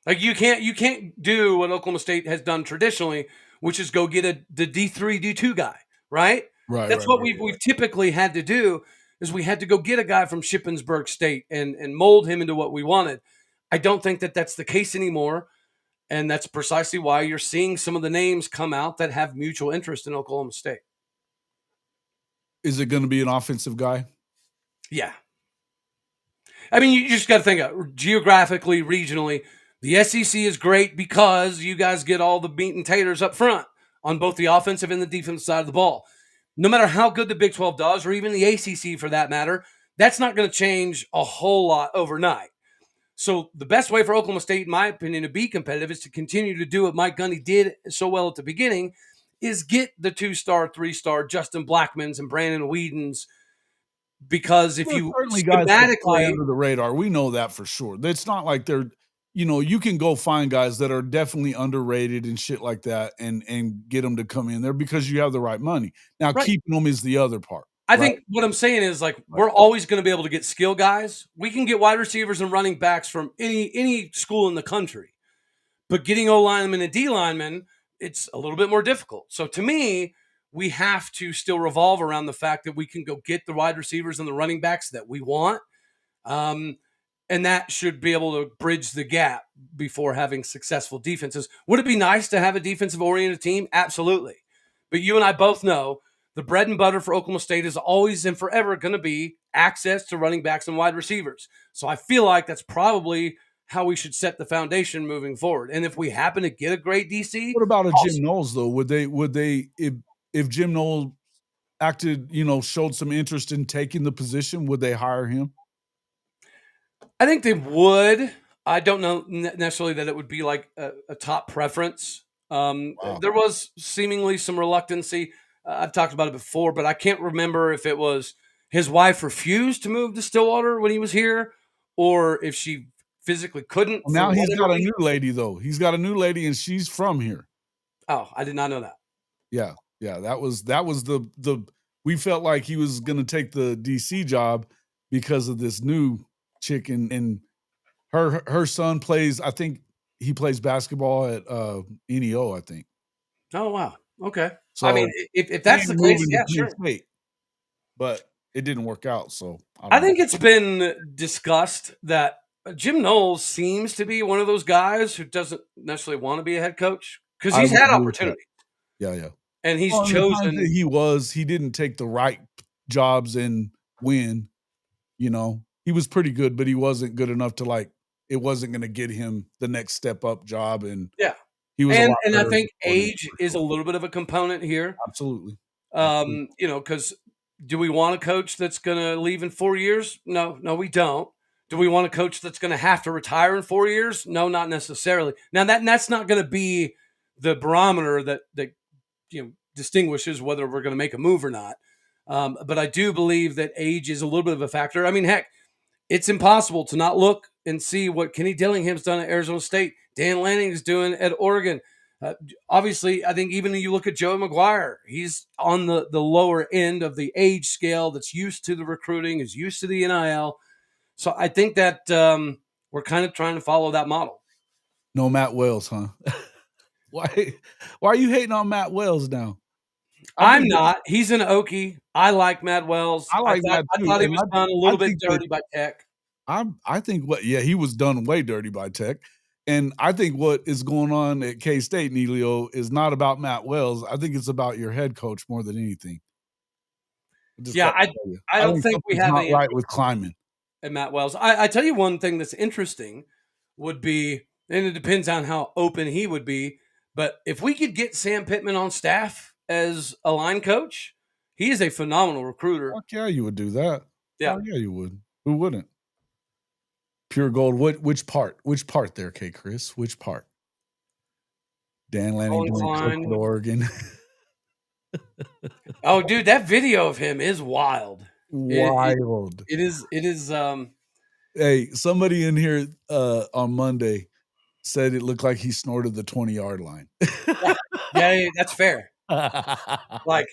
Like you can't do what Oklahoma State has done traditionally, which is go get the D3, D2 guy, right? Right. That's what we've typically had to do, is we had to go get a guy from Shippensburg State and mold him into what we wanted. I don't think that that's the case anymore, and that's precisely why you're seeing some of the names come out that have mutual interest in Oklahoma State. Is it going to be an offensive guy? Yeah. I mean, you just got to think of geographically, regionally. The SEC is great because you guys get all the meat and taters up front on both the offensive and the defensive side of the ball. no matter how good the Big 12 does, or even the ACC for that matter, that's not going to change a whole lot overnight. So the best way for Oklahoma State, in my opinion, to be competitive is to continue to do what Mike Gundy did so well at the beginning, is get the 2-star, 3-star Justin Blackmons and Brandon Whedons. Because if you certainly guys that fly schematically, under the radar, we know that for sure. It's not like they're, you can go find guys that are definitely underrated and shit like that, and get them to come in there because you have the right money. Now, right. keeping them is the other part. I think what I'm saying is, like, we're always going to be able to get skill guys. We can get wide receivers and running backs from any school in the country, but getting O linemen and D linemen, it's a little bit more difficult. So to me, we have to still revolve around the fact that we can go get the wide receivers and the running backs that we want. And that should be able to bridge the gap before having successful defenses. Would it be nice to have a defensive-oriented team? Absolutely. But you and I both know the bread and butter for Oklahoma State is always and forever going to be access to running backs and wide receivers. So I feel like that's probably how we should set the foundation moving forward. And if we happen to get a great DC, What about a Jim Knowles though? Would they if Jim Knowles acted, showed some interest in taking the position, would they hire him? I think they would. I don't know necessarily that it would be like a top preference. Wow. There was seemingly some reluctancy. I've talked about it before, but I can't remember if it was his wife refused to move to Stillwater when he was here, or if she physically couldn't. Well, now he's got a new lady, though. He's got a new lady, and she's from here. Oh, I did not know that. Yeah. That was the we felt like he was going to take the DC job because of this new chick, and her son plays. I think he plays basketball at NEO. I think. Oh wow. Okay. So I mean, if that's the case, yeah, sure. State, but it didn't work out. So I think it's been discussed that Jim Knowles seems to be one of those guys who doesn't necessarily want to be a head coach because he's had opportunity. Yeah. And he's chosen. He didn't take the right jobs and win. He was pretty good, but he wasn't good enough to it wasn't going to get him the next step up job. And yeah, he was. And I think age is a little bit of a component here. Absolutely. Because do we want a coach that's going to leave in 4 years? No, we don't. Do we want a coach that's going to have to retire in 4 years? No, not necessarily. Now that's not going to be the barometer that distinguishes whether we're going to make a move or not. But I do believe that age is a little bit of a factor. I mean, heck, it's impossible to not look and see what Kenny Dillingham's done at Arizona State, Dan Lanning's doing at Oregon. Obviously, I think even when you look at Joe McGuire, he's on the lower end of the age scale that's used to the recruiting, is used to the NIL. So I think that we're kind of trying to follow that model. No Matt Wells, huh? Why are you hating on Matt Wells now? I'm not. He's an Okie. I like Matt Wells. I thought he was done a little bit dirty by Tech. I think he was done way dirty by Tech. And I think what is going on at K-State, Neilio, is not about Matt Wells. I think it's about your head coach more than anything. I don't think we have any right with Kleiman and Matt Wells. I tell you one thing that's interesting would be, and it depends on how open he would be, but if we could get Sam Pittman on staff as a line coach, he is a phenomenal recruiter. Fuck yeah, you would do that. Yeah. Oh, yeah, you would. Who wouldn't? Pure gold. Which part? Which part there, K. Chris? Which part? Dan Lanning doing Oregon. Oh, dude, that video of him is wild. Wild. It is. Hey, somebody in here on Monday said it looked like he snorted the 20-yard line. Yeah, that's fair. Like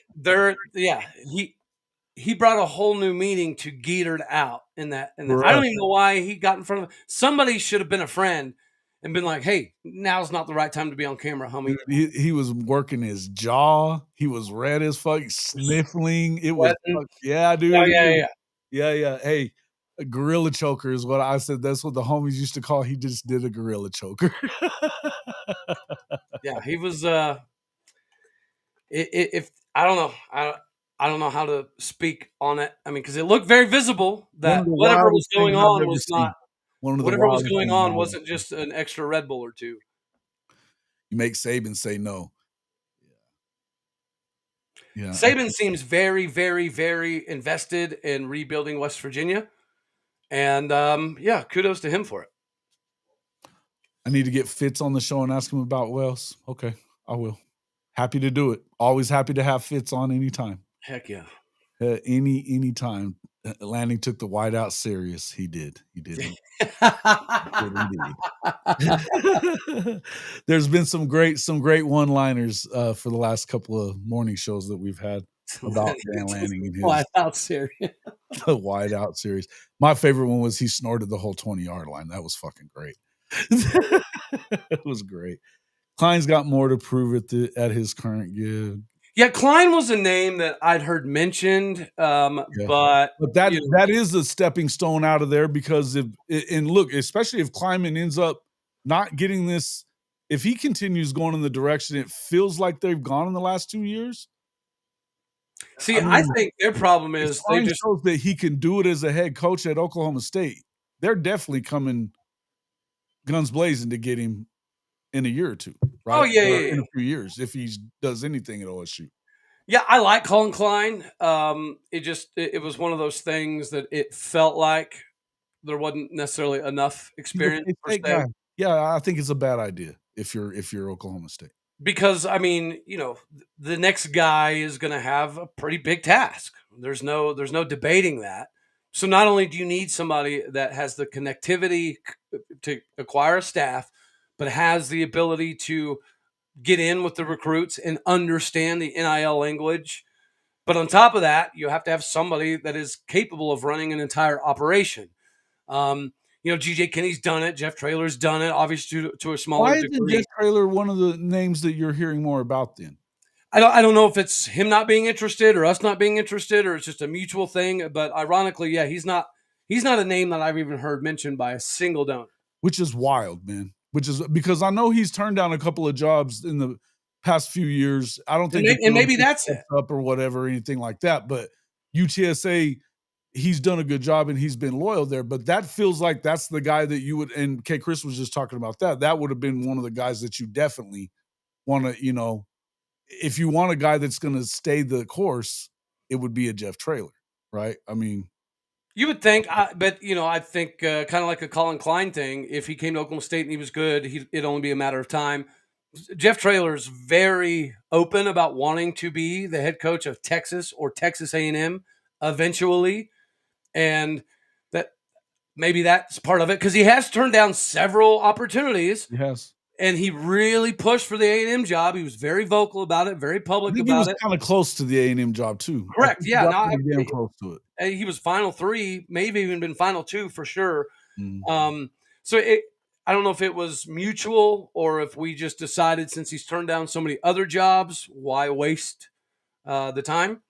he brought a whole new meaning to geetered out in that. Right. I don't even know why he got in front of somebody. Should have been a friend and been like, "Hey, now's not the right time to be on camera, homie." He was working his jaw. He was red as fuck, sniffling. It was yeah, dude. Oh, yeah. Hey, a gorilla choker is what I said. That's what the homies used to call. He just did a gorilla choker. Yeah, he was. If I don't know, I don't know how to speak on it. I mean, because it looked very visible that whatever was going on was not. Whatever was going on wasn't just an extra Red Bull or two. You make Saban say no. Yeah. Saban seems very, very, very invested in rebuilding West Virginia. And yeah, kudos to him for it. I need to get Fitz on the show and ask him about Wells. Okay, I will. Happy to do it. Always happy to have Fitz on anytime. Heck yeah. Anytime. Lanning took the whiteout serious. He did. He did. There's been some great one-liners for the last couple of morning shows that we've had about Dan Lanning and his whiteout series. The whiteout series. My favorite one was he snorted the whole 20-yard line. That was fucking great. It was great. Klein's got more to prove at his current gig. Yeah, Klein was a name that I'd heard mentioned, but that is a stepping stone out of there because look, especially if Kleinman ends up not getting this, if he continues going in the direction it feels like they've gone in the last 2 years. See, I think their problem is they just shows that he can do it as a head coach at Oklahoma State. They're definitely coming guns blazing to get him in a year or two, right? Oh yeah, in a few years if he does anything at OSU. Yeah, I like Colin Klein. It was one of those things that it felt like there wasn't necessarily enough experience per se. Yeah, I think it's a bad idea if you're Oklahoma State. Because I mean, the next guy is going to have a pretty big task. There's no debating that. So not only do you need somebody that has the connectivity to acquire a staff, but has the ability to get in with the recruits and understand the NIL language. But on top of that, you have to have somebody that is capable of running an entire operation. GJ Kinney's done it. Jeff Traylor's done it, obviously to a smaller degree. Why is Jeff Traylor one of the names that you're hearing more about then? I don't know if it's him not being interested or us not being interested or it's just a mutual thing. But ironically, yeah, he's not a name that I've even heard mentioned by a single donor. Which is wild, man. Which is because I know he's turned down a couple of jobs in the past few years. I don't think maybe that's it up or whatever, anything like that. But UTSA, he's done a good job and he's been loyal there. But that feels like that's the guy that you would, and K. Chris was just talking about that. That would have been one of the guys that you definitely want to, if you want a guy that's going to stay the course, it would be a Jeff Traylor, right? I mean, you would think, but I think kind of like a Colin Klein thing. If he came to Oklahoma State and he was good, it'd only be a matter of time. Jeff Traylor's very open about wanting to be the head coach of Texas or Texas A&M eventually, and that maybe that's part of it because he has turned down several opportunities. He has. And he really pushed for the A&M job. He was very vocal about it, very public about it. He was kind of close to the A&M job too. Correct. Yeah, damn close to it. He was Final 3, maybe even been Final 2 for sure. Mm. So I don't know if it was mutual or if we just decided since he's turned down so many other jobs, why waste the time?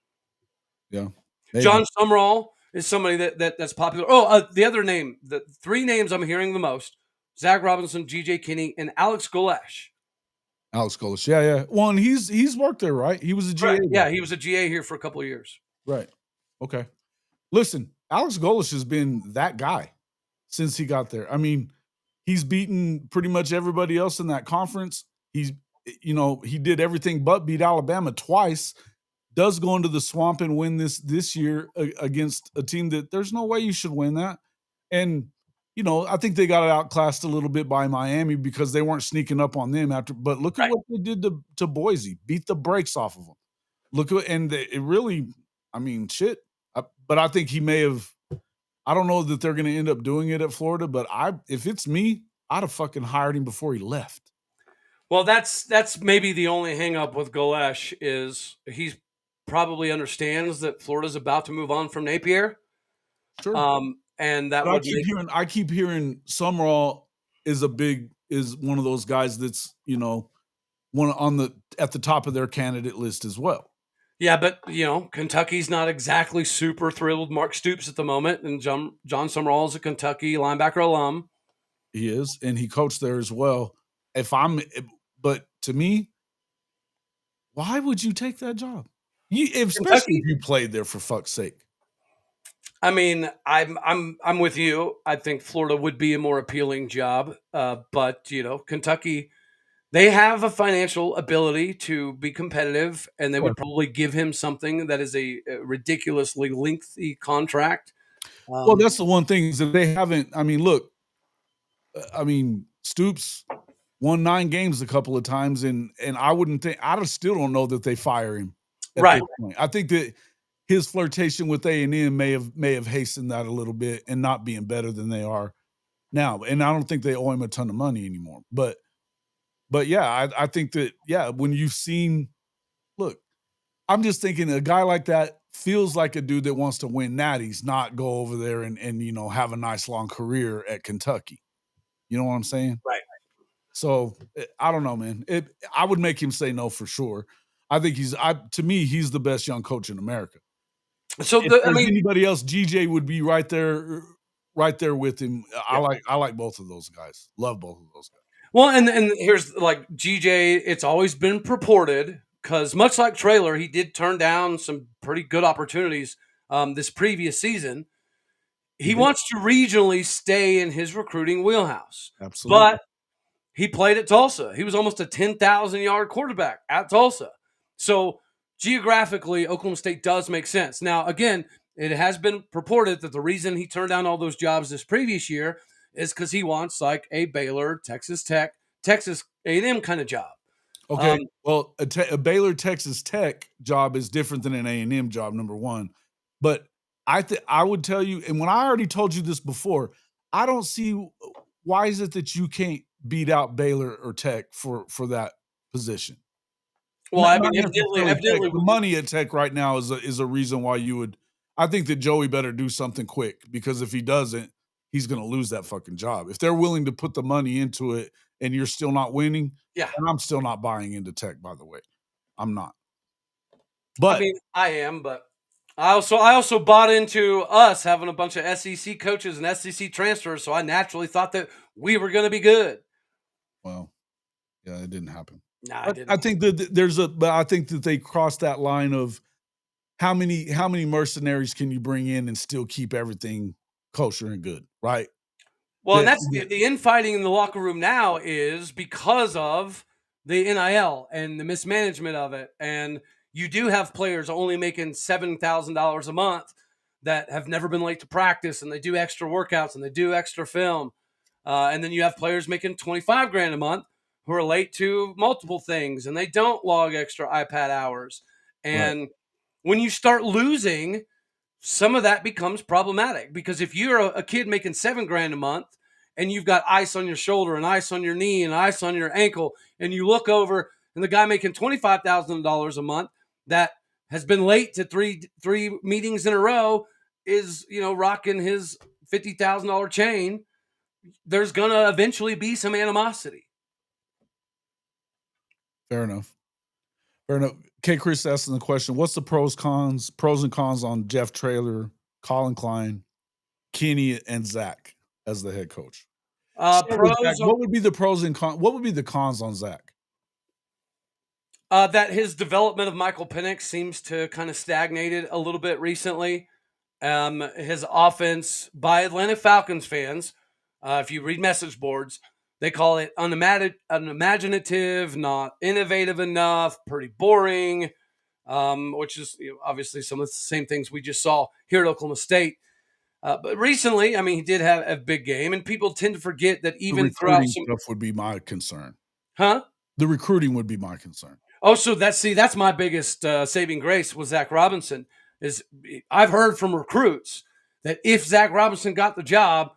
Yeah. Maybe. John Sumrall is somebody that's popular. Oh, the other name, the 3 names I'm hearing the most. Zach Robinson, GJ Kinney, and Alex Golesh. Yeah. Well, and he's worked there, right? He was a GA. Right. Yeah, he was a GA here for a couple of years. Right. Okay. Listen, Alex Golesh has been that guy since he got there. I mean, he's beaten pretty much everybody else in that conference. He did everything but beat Alabama twice. Does go into the swamp and win this year against a team that there's no way you should win that. And I think they got outclassed a little bit by Miami because they weren't sneaking up on them after. But look at what they did to Boise, beat the brakes off of them. It really, I mean, shit. But I think he may have. I don't know that they're going to end up doing it at Florida. But if it's me, I'd have fucking hired him before he left. Well, that's maybe the only hang up with Golesh is he's probably understands that Florida's about to move on from Napier. Sure. And that I keep hearing Sumrall is one of those guys that's at the top of their candidate list as well. Yeah, but Kentucky's not exactly super thrilled with Mark Stoops at the moment, and John Sumrall is a Kentucky linebacker alum. He is, and he coached there as well. But to me, why would you take that job? Especially if you played there, for fuck's sake. I mean, I'm with you. I think Florida would be a more appealing job, but Kentucky They have a financial ability to be competitive, and they Yeah. would probably give him something that is a ridiculously lengthy contract. Well, that's the one thing is that they haven't. I mean, look, Stoops won 9 games a couple of times, and I wouldn't think still don't know that they fire him at Right. this point. I think that his flirtation with A&M may have hastened that a little bit and not being better than they are now. And I don't think they owe him a ton of money anymore. But yeah, I think that when you've seen look, I'm just thinking a guy like that feels like a dude that wants to win natties, not go over there and have a nice long career at Kentucky. You know what I'm saying? Right. So I don't know, man. I would make him say no for sure. I think to me, he's the best young coach in America. So If there's anybody else, GJ would be right there with him. I like both of those guys. Love both of those guys. well, and here's like GJ. It's always been purported because much like Traylor, he did turn down some pretty good opportunities this previous season. He wants to regionally stay in his recruiting wheelhouse. Absolutely. But he played at Tulsa. He was almost a 10,000-yard quarterback at Tulsa. So geographically, Oklahoma State does make sense. Now, again, it has been purported that the reason he turned down all those jobs this previous year is because he wants like a Baylor, Texas Tech, Texas A&M kind of job. Okay. Well, a Baylor Texas Tech job is different than an A&M job, number one. But I would tell you, and when I already told you this before, I don't see why is it that you can't beat out Baylor or Tech for that position. Well, Not I mean, necessarily evidently Tech. The money at Tech right now is a reason why you would. I think that Joey better do something quick because if he doesn't, he's going to lose that fucking job. If they're willing to put the money into it and you're still not winning, yeah. and I'm still not buying into Tech, by the way. I'm not. But I mean, I am, but I also bought into us having a bunch of SEC coaches and SEC transfers, so I naturally thought that we were going to be good. Well, yeah, it didn't happen. Nah, But it didn't. I think that but I think that they crossed that line of how many mercenaries can you bring in and still keep everything kosher and good, right? Well, and that's the infighting in the locker room now is because of the NIL and the mismanagement of it. And you do have players only making $7,000 a month that have never been late to practice, and they do extra workouts and they do extra film. And then you have players making 25 grand a month who are late to multiple things and they don't log extra iPad hours. And when you start losing, some of that becomes problematic because if you're a kid making 7 grand a month and you've got ice on your shoulder and ice on your knee and ice on your ankle, and you look over and the guy making $25,000 a month that has been late to three meetings in a row is, rocking his $50,000 chain, there's going to eventually be some animosity. Fair enough. K. Chris asking the question, what's the pros and cons on Jeff Traylor, Colin Klein, Kenny, and Zach as the head coach? What would be the pros and cons? What would be the cons on Zach? That his development of Michael Penix seems to kind of stagnated a little bit recently. His offense by Atlanta Falcons fans, if you read message boards, they call it unimaginative, not innovative enough, pretty boring, which is obviously some of the same things we just saw here at Oklahoma State. But recently, I mean, he did have a big game, and people tend to forget that even throughout some stuff would be my concern. Huh? The recruiting would be my concern. Oh, so that's my biggest saving grace was Zach Robinson. Is I've heard from recruits that if Zach Robinson got the job,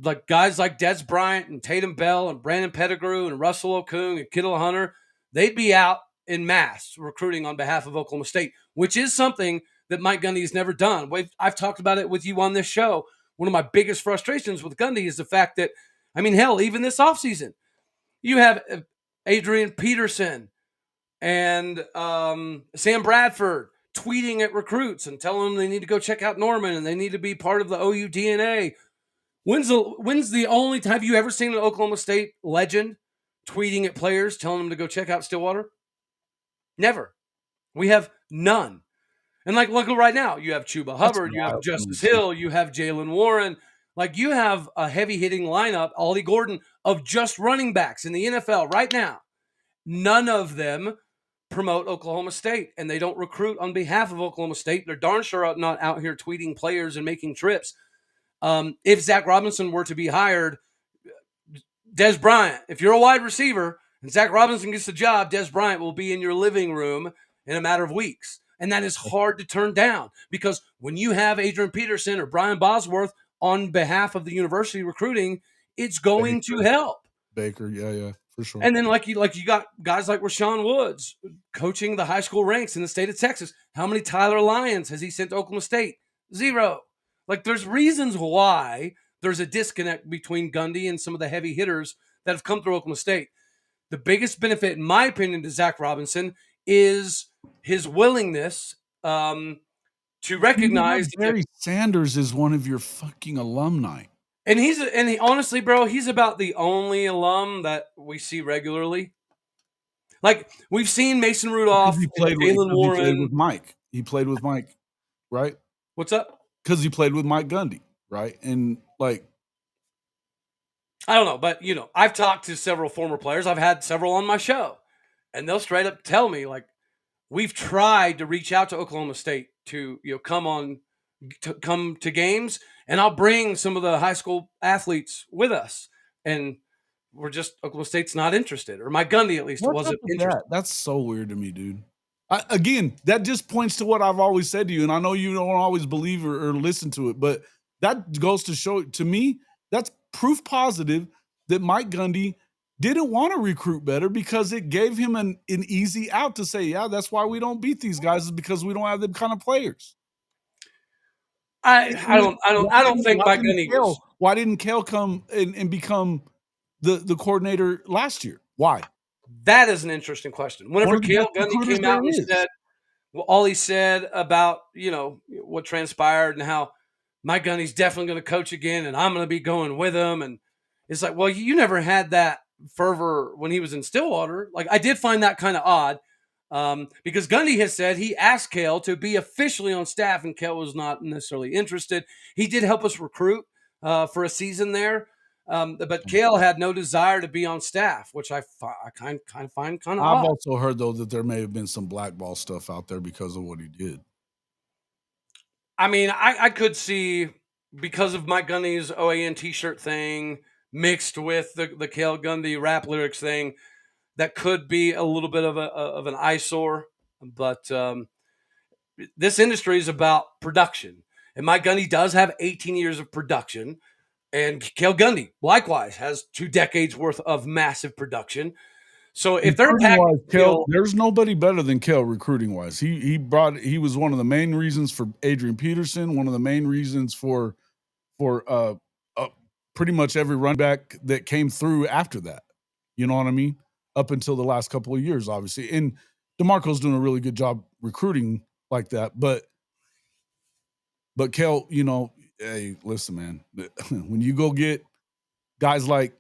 like guys like Des Bryant and Tatum Bell and Brandon Pettigrew and Russell Okung and Kittle Hunter, they'd be out in mass recruiting on behalf of Oklahoma State, which is something that Mike Gundy has never done. I've talked about it with you on this show. One of my biggest frustrations with Gundy is the fact that, I mean, hell, even this offseason, you have Adrian Peterson and Sam Bradford tweeting at recruits and telling them they need to go check out Norman and they need to be part of the OU DNA. When's the only time have you ever seen an Oklahoma State legend tweeting at players telling them to go check out Stillwater? Never. We have none. And like, look right now, you have Chuba Hubbard, you have Justice Hill, you have Jalen Warren. Like, you have a heavy-hitting lineup, Ollie Gordon, of just running backs in the NFL right now. none of them promote Oklahoma State, and they don't recruit on behalf of Oklahoma State. They're darn sure not out here tweeting players and making trips. If Zach Robinson were to be hired, Des Bryant, if you're a wide receiver and Zach Robinson gets the job, Des Bryant will be in your living room in a matter of weeks. And that is hard to turn down, because when you have Adrian Peterson or Brian Bosworth on behalf of the university recruiting, it's going to help. Baker, yeah, for sure. And then like you got guys like Rashawn Woods coaching the high school ranks in the state of Texas. How many Tyler Lyons has he sent to Oklahoma State? 0. Like, there's reasons why there's a disconnect between Gundy and some of the heavy hitters that have come through Oklahoma State. The biggest benefit, in my opinion, to Zach Robinson is his willingness to recognize Barry Sanders is one of your fucking alumni. And honestly, bro, he's about the only alum that we see regularly. Like, we've seen Mason Rudolph, Jalen Warren. He played with Mike. He played with Mike, right? What's up? Because he played with Mike Gundy, right? And like, I don't know, but I've talked to several former players. I've had several on my show, and they'll straight up tell me, like, we've tried to reach out to Oklahoma State to come to games, and I'll bring some of the high school athletes with us, and Oklahoma State's not interested, or Mike Gundy at least wasn't interested. That's so weird to me, dude. Again, that just points to what I've always said to you, and I know you don't always believe or listen to it, but that goes to show, to me, that's proof positive that Mike Gundy didn't want to recruit better, because it gave him an easy out to say, yeah, that's why we don't beat these guys, is because we don't have them kind of players. I don't think Mike Gundy. Why didn't Kale come and become the coordinator last year? Why? That is an interesting question. Whenever Cale Gundy came out and said, all he said about, what transpired and how Mike Gundy's definitely going to coach again and I'm going to be going with him. And it's like, well, you never had that fervor when he was in Stillwater. Like, I did find that kind of odd, because Gundy has said he asked Cale to be officially on staff, and Cale was not necessarily interested. He did help us recruit for a season there. But Cale had no desire to be on staff, which I kind of find kind of odd. I've also heard, though, that there may have been some blackball stuff out there because of what he did. I mean, I could see, because of Mike Gundy's OAN t-shirt thing mixed with the Cale Gundy rap lyrics thing, that could be a little bit of an eyesore. But this industry is about production. And Mike Gundy does have 18 years of production. And Cale Gundy, likewise, has 2 decades worth of massive production. So if they're there's nobody better than Cale recruiting wise. He was one of the main reasons for Adrian Peterson, one of the main reasons for pretty much every running back that came through after that. You know what I mean? Up until the last couple of years, obviously. And DeMarco's doing a really good job recruiting like that. But Cale, hey, listen, man, when you go get guys like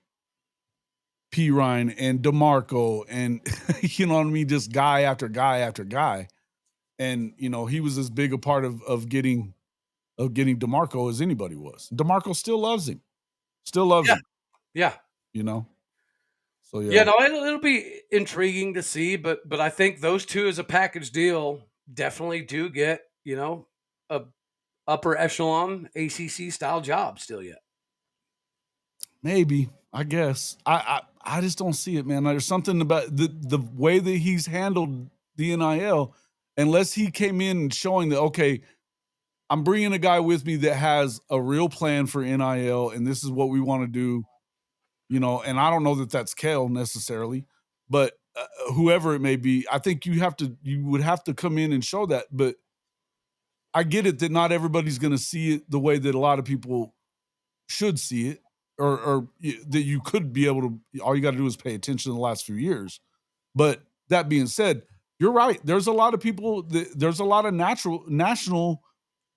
P. Ryan and DeMarco and, you know what I mean, just guy after guy after guy. And, he was as big a part of getting DeMarco as anybody was. DeMarco still loves him. Him. Yeah. So, yeah. Yeah, no, it'll be intriguing to see, but I think those two as a package deal definitely do get, a upper echelon ACC style job still yet. Maybe, I guess. I just don't see it, man. There's something about the way that he's handled the NIL, unless he came in and showing that, okay, I'm bringing a guy with me that has a real plan for NIL, and this is what we want to do, and I don't know that that's Cale necessarily, but whoever it may be, I think you would have to come in and show that. But I get it that not everybody's going to see it the way that a lot of people should see it, or that you could be able to. All you got to do is pay attention in the last few years. But that being said, you're right. There's a lot of people. There's a lot of national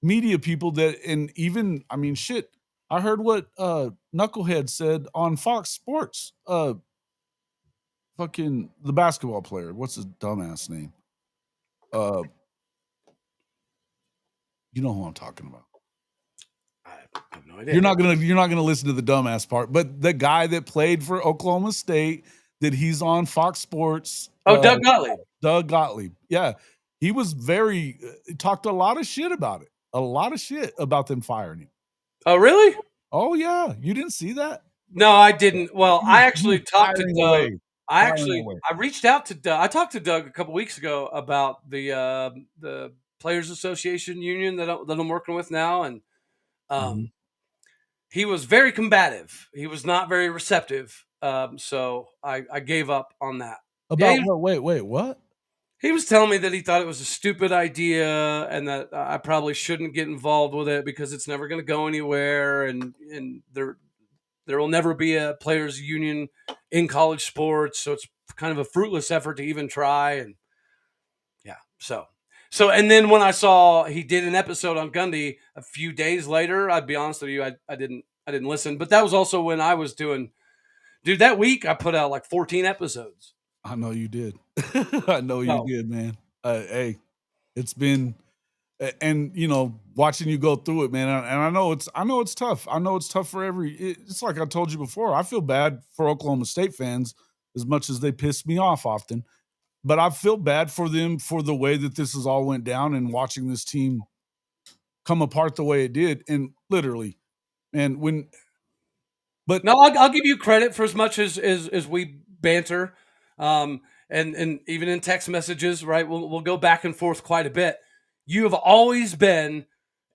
media people that, and even, I mean, shit. I heard what Knucklehead said on Fox Sports. Fucking the basketball player. What's his dumbass name? You know who I'm talking about. I have no idea. You're not gonna listen to the dumbass part, but the guy that played for Oklahoma State, that he's on Fox Sports. Oh, Doug Gottlieb. Doug Gottlieb. Yeah. He was talked a lot of shit about it. A lot of shit about them firing him. Oh, really? Oh, yeah. You didn't see that? No, I didn't. Well, I actually talked to Doug. Away. I reached out to Doug. I talked to Doug a couple weeks ago about the Players Association union that I'm working with now, and he was very combative. He was not very receptive. So I gave up on that. Wait, what? He was telling me that he thought it was a stupid idea and that I probably shouldn't get involved with it because it's never going to go anywhere, and there will never be a players union in college sports, so it's kind of a fruitless effort to even try. And yeah, so and then when I saw he did an episode on Gundy a few days later, I'd be honest with you, I didn't listen, but that was also when I was doing, dude, that week I put out like 14 episodes. I know you did. I know you did, man. Hey, it's been, and watching you go through it, man. And I know it's tough. I know it's tough for it's like I told you before. I feel bad for Oklahoma State fans as much as they piss me off often, but I feel bad for them for the way that this has all went down and watching this team come apart the way it did. And literally, and but no, I'll give you credit for as much as we banter. And even in text messages, right? We'll go back and forth quite a bit. You have always been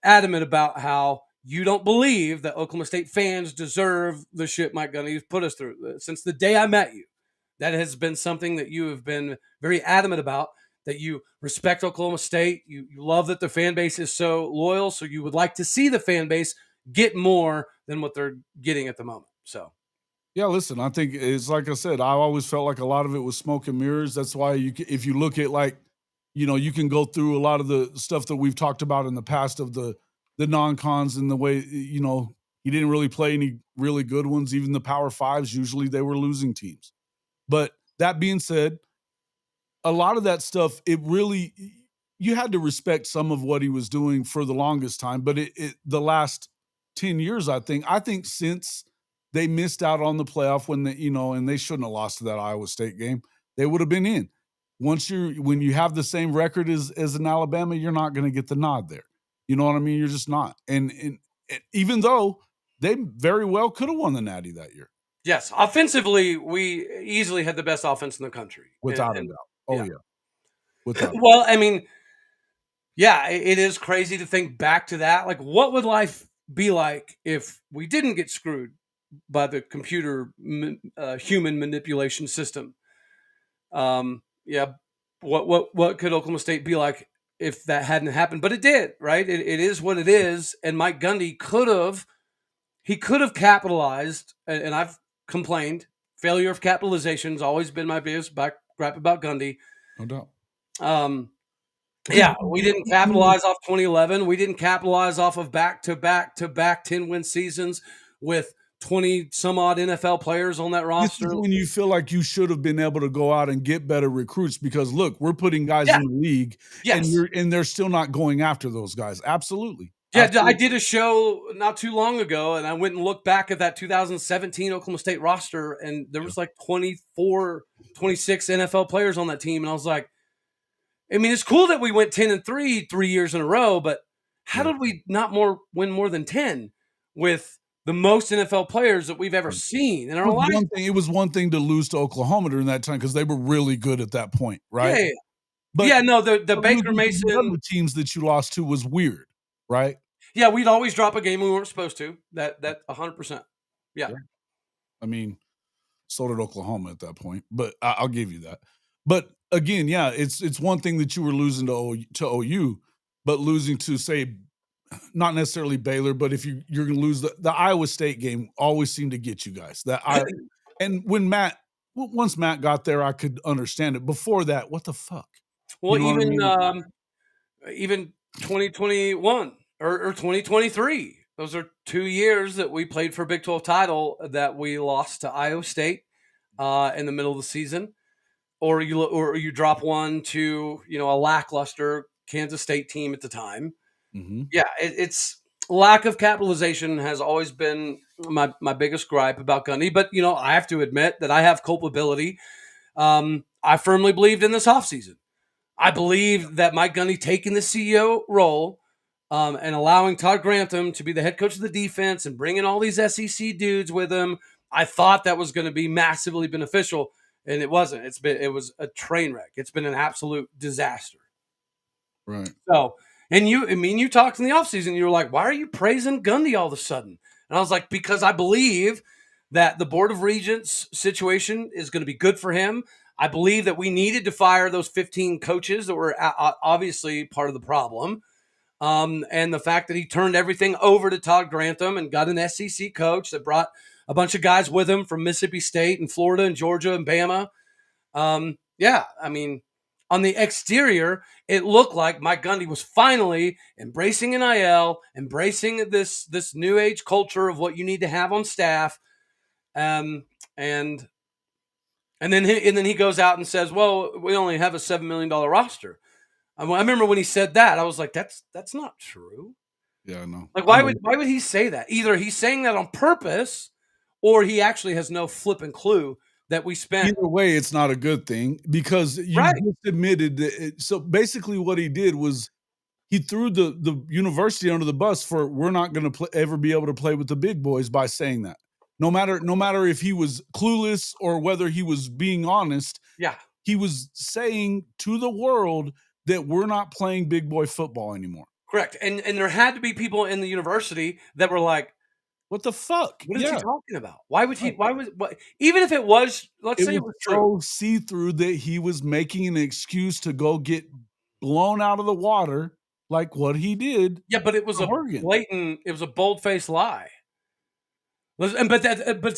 adamant about how you don't believe that Oklahoma State fans deserve the shit Mike Gundy has put us through. Since the day I met you, that has been something that you have been very adamant about, that you respect Oklahoma State. You love that the fan base is so loyal, so you would like to see the fan base get more than what they're getting at the moment. So. Yeah, listen, I think it's like I said, I always felt like a lot of it was smoke and mirrors. That's why if you look at you can go through a lot of the stuff that we've talked about in the past of the non-cons and the way, he didn't really play any really good ones. Even the Power Fives, usually they were losing teams. But that being said, a lot of that stuff, you had to respect some of what he was doing for the longest time. But the last 10 years, I think since they missed out on the playoff when and they shouldn't have lost to that Iowa State game. They would have been in. When you have the same record as an Alabama, you're not going to get the nod there. You know what I mean? You're just not. And even though they very well could have won the Natty that year. Yes, offensively, we easily had the best offense in the country, without a doubt. Oh yeah. Without. Well, I mean, yeah, it is crazy to think back to that. Like, what would life be like if we didn't get screwed by the computer human manipulation system? Yeah, what could Oklahoma State be like if that hadn't happened? But it did, right? It is what it is. And Mike Gundy could have capitalized, and I've complained. Failure of capitalization has always been my biggest gripe about Gundy. No doubt. Yeah, we didn't capitalize off 2011. We didn't capitalize off of back-to-back 10-win seasons with 20 some odd NFL players on that roster. This is when you feel like you should have been able to go out and get better recruits because look, we're putting guys in the league, and they're still not going after those guys. Absolutely. Yeah, I did a show not too long ago, and I went and looked back at that 2017 Oklahoma State roster, and there was like 24, 26 NFL players on that team, and I was like, I mean, it's cool that we went 10-3 3 years in a row, but how did we not win more than 10 with the most NFL players that we've ever seen in our life? It was one thing to lose to Oklahoma during that time because they were really good at that point, right? Yeah. But the Baker Mason the teams that you lost to was weird, right? Yeah, we'd always drop a game we weren't supposed to. That 100%. Yeah. I mean, so did Oklahoma at that point, but I'll give you that. But again, yeah, it's one thing that you were losing to OU, but losing to, say, not necessarily Baylor, but if you're going to lose the Iowa State game, always seemed to get you guys. And when once Matt got there, I could understand it. Before that, what the fuck? Well, even 2021 or 2023, those are 2 years that we played for Big 12 title that we lost to Iowa State in the middle of the season. Or you drop one to a lackluster Kansas State team at the time. Mm-hmm. Yeah, it's lack of capitalization has always been my biggest gripe about Gundy. But I have to admit that I have culpability. I firmly believed in this offseason. I believe that Mike Gundy taking the CEO role and allowing Todd Grantham to be the head coach of the defense and bringing all these SEC dudes with him, I thought that was going to be massively beneficial, and it wasn't. It was a train wreck. It's been an absolute disaster. Right. So, and you talked in the offseason, you were like, why are you praising Gundy all of a sudden? And I was like, because I believe that the Board of Regents situation is going to be good for him. I believe that we needed to fire those 15 coaches that were obviously part of the problem. And the fact that he turned everything over to Todd Grantham and got an SEC coach that brought a bunch of guys with him from Mississippi State and Florida and Georgia and Bama. Yeah, I mean, on the exterior, it looked like Mike Gundy was finally embracing NIL, embracing this new age culture of what you need to have on staff. And then he goes out and says, "Well, we only have a $7 million roster." I remember when he said that, I was like, "That's not true." Yeah, I know. Like, why would he say that? Either he's saying that on purpose, or he actually has no flipping clue that we spent. Either way, it's not a good thing because you Right. just admitted that. So basically, what he did was he threw the university under the bus for we're not going to ever be able to play with the big boys by saying that. No matter if he was clueless or whether he was being honest, Yeah. he was saying to the world that we're not playing big boy football anymore. Correct. And there had to be people in the university that were like, what the fuck? What is he talking about? Why would he? Why was what? Even if it was, let's say it was true. So see-through that he was making an excuse to go get blown out of the water, like what he did. Yeah, but it was a blatant. It was a bold-faced lie. But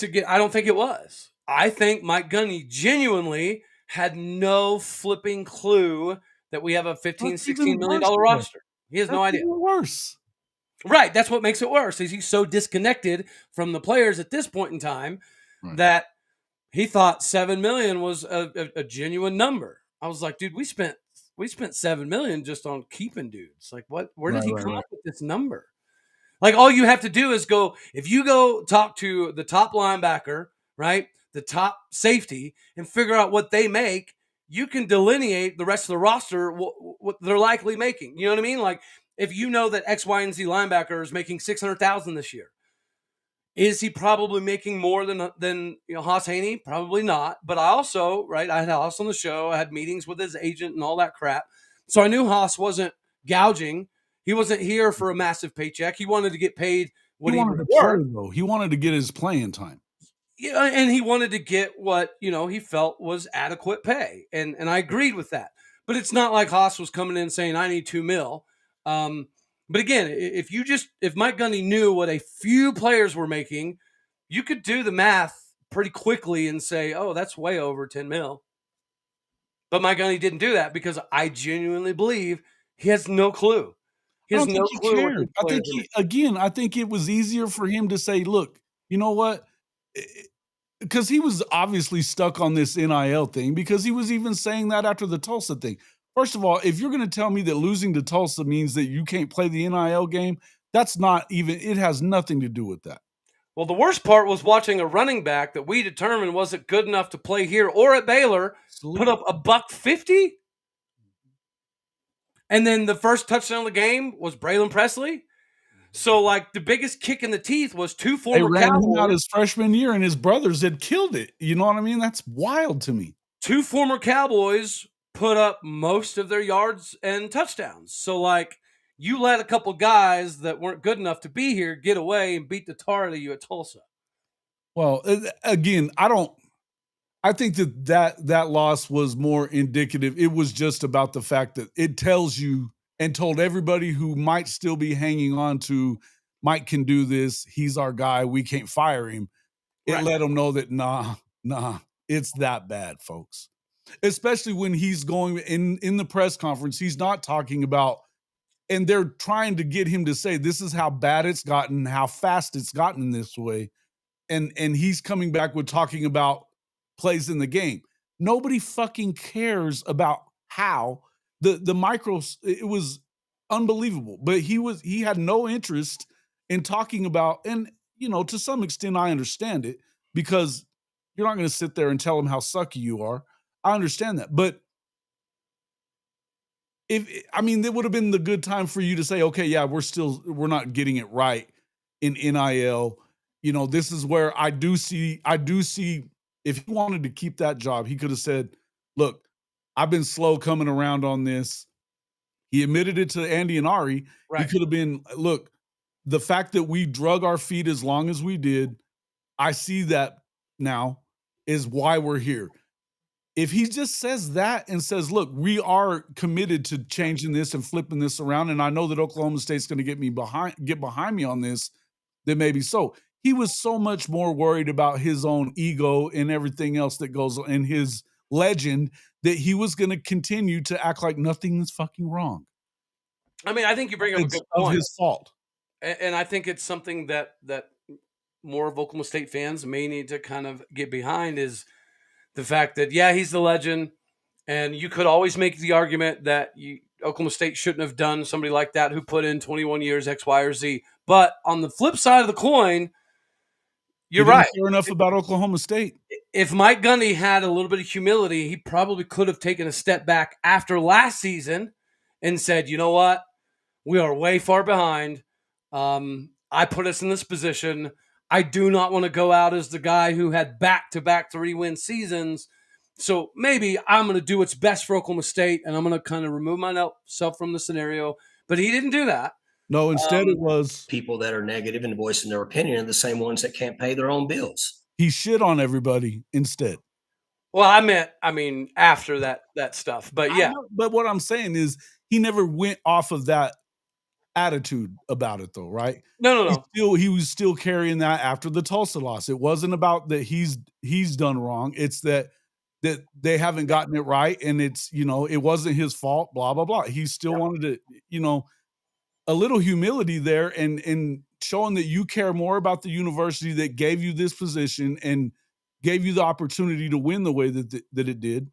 again, I don't think it was. I think Mike Gundy genuinely had no flipping clue that we have a $15-16 million roster. He has no idea. Even worse. Right, that's what makes it worse. Is he's so disconnected from the players at this point in time that he thought $7 million was a genuine number. I was like, dude, we spent $7 million just on keeping dudes. Like, what? Where did he come up with this number? Like, all you have to do is if you go talk to the top linebacker, right, the top safety, and figure out what they make, you can delineate the rest of the roster what they're likely making. You know what I mean? Like, if you know that X, Y, and Z linebacker is making $600,000 this year, is he probably making more than Haas Haney? Probably not. But I also, I had Haas on the show. I had meetings with his agent and all that crap. So I knew Haas wasn't gouging. He wasn't here for a massive paycheck. He wanted to get paid what he wanted to play, though. He wanted to get his playing time. Yeah, and he wanted to get what he felt was adequate pay, and I agreed with that. But it's not like Haas was coming in saying I need $2 million. But again, if Mike Gundy knew what a few players were making, you could do the math pretty quickly and say, oh, that's way over $10 million. But Mike Gundy didn't do that because I genuinely believe he has no clue. He has no clue. I think it was easier for him to say, look, you know what? Because he was obviously stuck on this NIL thing because he was even saying that after the Tulsa thing. First of all, if you're going to tell me that losing to Tulsa means that you can't play the NIL game, that's not even, it has nothing to do with that. Well, the worst part was watching a running back that we determined wasn't good enough to play here or at Baylor put up $150. And then the first touchdown of the game was Braylon Presley. So, the biggest kick in the teeth was two former Cowboys. They ran him out his freshman year, and his brothers had killed it. You know what I mean? That's wild to me. Two former Cowboys put up most of their yards and touchdowns. So, you let a couple guys that weren't good enough to be here get away and beat the tar out of you at Tulsa. Well, again, I think that loss was more indicative. It was just about the fact that it tells you and told everybody who might still be hanging on to Mike can do this. He's our guy. We can't fire him. It let them know that, nah, it's that bad, folks. Especially when he's going in the press conference, he's not talking about, and they're trying to get him to say, this is how bad it's gotten, how fast it's gotten this way. And he's coming back with talking about plays in the game. Nobody fucking cares about how the micros. It was unbelievable, but he had no interest and talking about, and to some extent I understand it, because you're not going to sit there and tell them how sucky you are. I understand that. But it would have been the good time for you to say, okay, yeah, we're not getting it right in NIL. This is where I do see if he wanted to keep that job, he could have said, look, I've been slow coming around on this. He admitted it to Andy and Ari. Right. He could have been, look, the fact that we drug our feet as long as we did, I see that now is why we're here. If he just says that and says, look, we are committed to changing this and flipping this around, and I know that Oklahoma State's going to get behind me on this, then maybe so. He was so much more worried about his own ego and everything else that goes in his legend that he was going to continue to act like nothing is fucking wrong. I mean, I think you bring up a good Of point. his fault. And I think it's something that more of Oklahoma State fans may need to kind of get behind, is the fact that, yeah, he's the legend, and you could always make the argument that Oklahoma State shouldn't have done somebody like that who put in 21 years, X, Y, or Z. But on the flip side of the coin, you're right. Care enough about Oklahoma State. If Mike Gundy had a little bit of humility, he probably could have taken a step back after last season and said, you know what? We are way far behind. I put us in this position. I do not want to go out as the guy who had back-to-back 3-win seasons. So maybe I'm going to do what's best for Oklahoma State, and I'm going to kind of remove myself from the scenario. But he didn't do that. No, instead it was people that are negative and voicing their opinion are the same ones that can't pay their own bills. He shit on everybody instead. Well, I mean, after that stuff. But yeah. But what I'm saying is he never went off of that attitude about it, though, right? No. He was still carrying that after the Tulsa loss. It wasn't about that he's done wrong. It's that they haven't gotten it right, and it's it wasn't his fault. Blah blah blah. He still wanted to a little humility there, and showing that you care more about the university that gave you this position and gave you the opportunity to win the way that it did.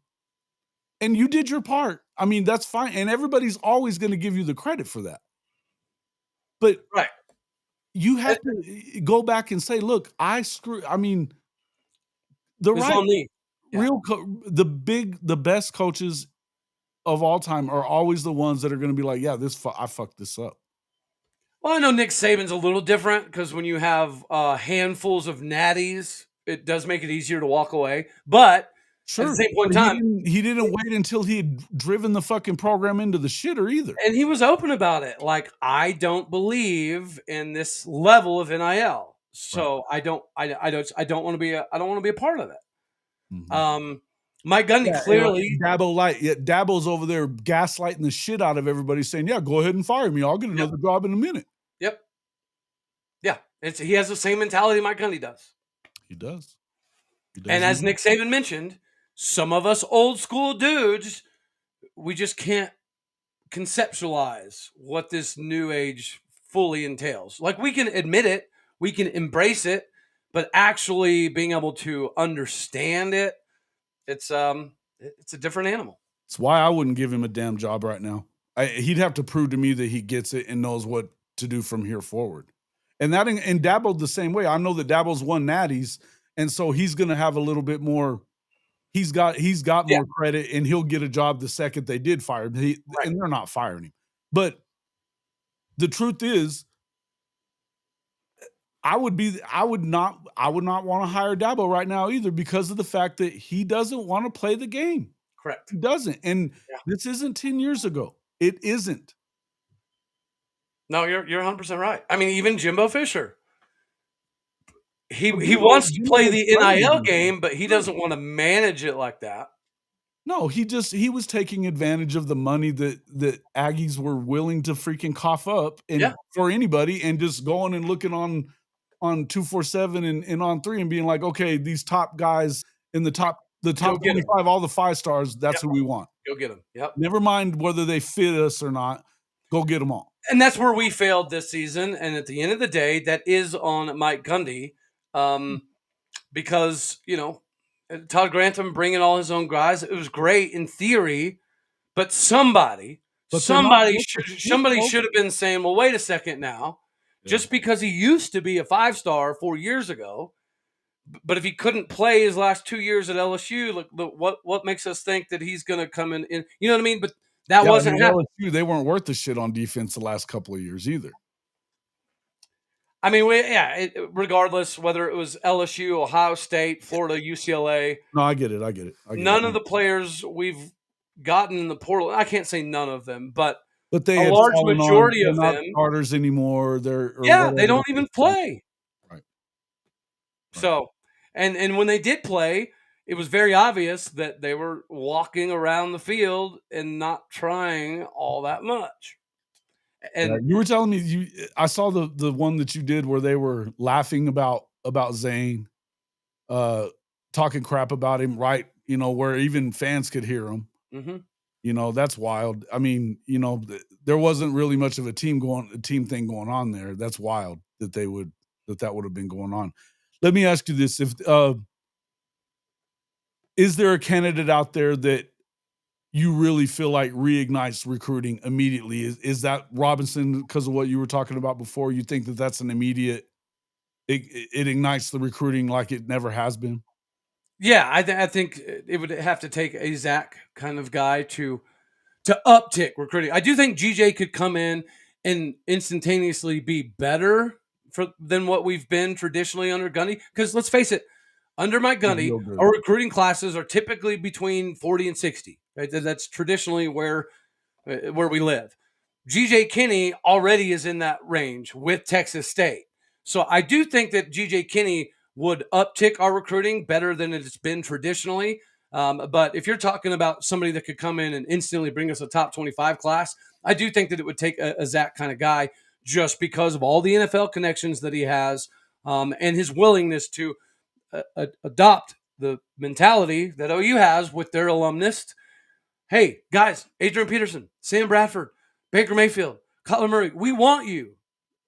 And you did your part. I mean, that's fine. And everybody's always going to give you the credit for that. But right. You have to go back and say, look, the best coaches of all time are always the ones that are going to be like, yeah, I fucked this up. Well, I know Nick Saban's a little different because when you have handfuls of natties, it does make it easier to walk away. But sure, at the same point in time, he didn't wait until he had driven the fucking program into the shitter either. And he was open about it. Like, I don't believe in this level of NIL, so right. I don't want to be a part of it. Mm-hmm. Mike Gundy clearly Dabo's over there gaslighting the shit out of everybody, saying, "Yeah, go ahead and fire me. I'll get another job in a minute." Yep. Yeah, he has the same mentality Mike Gundy does. He does. And as Nick Saban mentioned, some of us old school dudes, we just can't conceptualize what this new age fully entails. Like, we can admit it, we can embrace it, but actually being able to understand it, it's a different animal. It's why I wouldn't give him a damn job right now. He'd have to prove to me that he gets it and knows what to do from here forward. And Dabo the same way. I know that Dabo's won natties, and so he's going to have a little bit more. He's got more credit, and he'll get a job the second they did fire him. And they're not firing him. But the truth is, I would not want to hire Dabo right now either, because of the fact that he doesn't want to play the game. Correct. He doesn't. And this isn't 10 years ago. It isn't. No, you're 100% right. I mean, even Jimbo Fisher. He wants to play the NIL game, but he doesn't want to manage it like that. No, he was taking advantage of the money that Aggies were willing to freaking cough up for anybody, and just going and looking on 247 and on 3 and being like, okay, these top guys in the top 25, all the 5 stars, that's who we want. Go get them. Yep. Never mind whether they fit us or not. Go get them all. And that's where we failed this season. And at the end of the day, that is on Mike Gundy. Because, Todd Grantham bringing all his own guys, it was great in theory, but somebody should have been saying, well, wait a second now. just because he used to be a 5-star 4 years ago. But if he couldn't play his last 2 years at LSU, what makes us think that he's going to come in? You know what I mean? But that wasn't happening. LSU, they weren't worth the shit on defense the last couple of years either. I mean, regardless whether it was LSU, Ohio State, Florida, UCLA. No, I get it. None of the players we've gotten in the portal, I can't say none of them, but they a large majority of them starters anymore. They don't even play. Right. So, and when they did play, it was very obvious that they were walking around the field and not trying all that much. And you were telling me I saw the one that you did where they were laughing about Zane, talking crap about him, right? You know, where even fans could hear him. Mm-hmm. You know, that's wild. I mean, you know, there wasn't really much of a team thing going on there. That's wild that that would have been going on. Let me ask you this: is there a candidate out there that you really feel like reignites recruiting immediately? Is that Robinson because of what you were talking about before? You think that that's an immediate? It ignites the recruiting like it never has been. Yeah, I think it would have to take a Zach kind of guy to uptick recruiting. I do think GJ could come in and instantaneously be better than what we've been traditionally under Gundy. Because let's face it, under Mike Gundy, our recruiting classes are typically between 40 and 60. Right? That's traditionally where we live. GJ Kinney already is in that range with Texas State. So I do think that GJ Kinney would uptick our recruiting better than it's been traditionally. But if you're talking about somebody that could come in and instantly bring us a top 25 class, I do think that it would take a Zach kind of guy just because of all the NFL connections that he has and his willingness to adopt the mentality that OU has with their alumnus. Hey, guys, Adrian Peterson, Sam Bradford, Baker Mayfield, Kyler Murray, we want you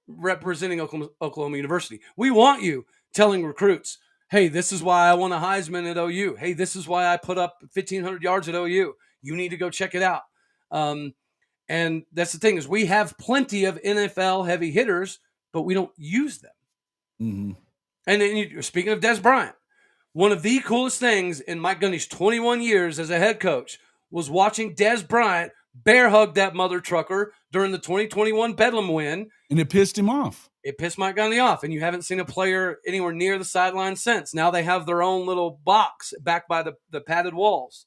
representing Oklahoma University. We want you telling recruits, hey, this is why I won a Heisman at OU. Hey, this is why I put up 1,500 yards at OU. You need to go check it out. And that's the thing is we have plenty of NFL heavy hitters, but we don't use them. Mm-hmm. And then speaking of Des Bryant, one of the coolest things in Mike Gundy's 21 years as a head coach was watching Des Bryant bear hug that mother trucker during the 2021 Bedlam win. And it pissed him off. It pissed Mike Gundy off, and you haven't seen a player anywhere near the sideline since. Now they have their own little box back by the padded walls.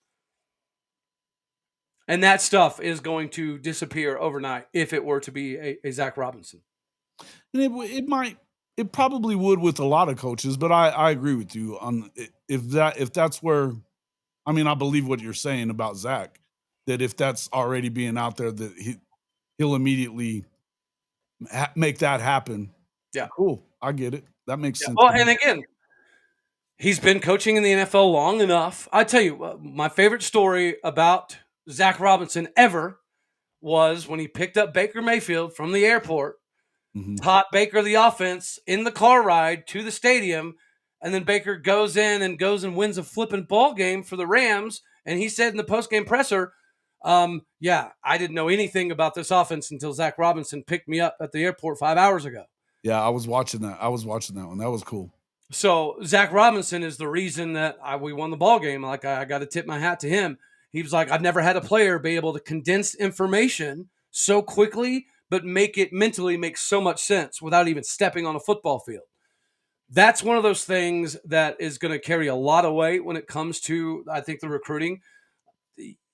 And that stuff is going to disappear overnight if it were to be a Zach Robinson. And it probably would with a lot of coaches, but I agree with you on if that's where, I mean, I believe what you're saying about Zach, that if that's already being out there, that he'll immediately make that happen. Yeah. Cool. I get it. That makes sense. Well, and again, he's been coaching in the NFL long enough. I tell you, my favorite story about Zach Robinson ever was when he picked up Baker Mayfield from the airport, taught Baker the offense in the car ride to the stadium, and then Baker goes and wins a flipping ball game for the Rams. And he said in the postgame presser, yeah, I didn't know anything about this offense until Zach Robinson picked me up at the airport 5 hours ago. Yeah, I was watching that. One. That was cool. So Zach Robinson is the reason that we won the ball game. Like I got to tip my hat to him. He was like, I've never had a player be able to condense information so quickly, but make it mentally make so much sense without even stepping on a football field. That's one of those things that is going to carry a lot of weight when it comes to, I think, the recruiting.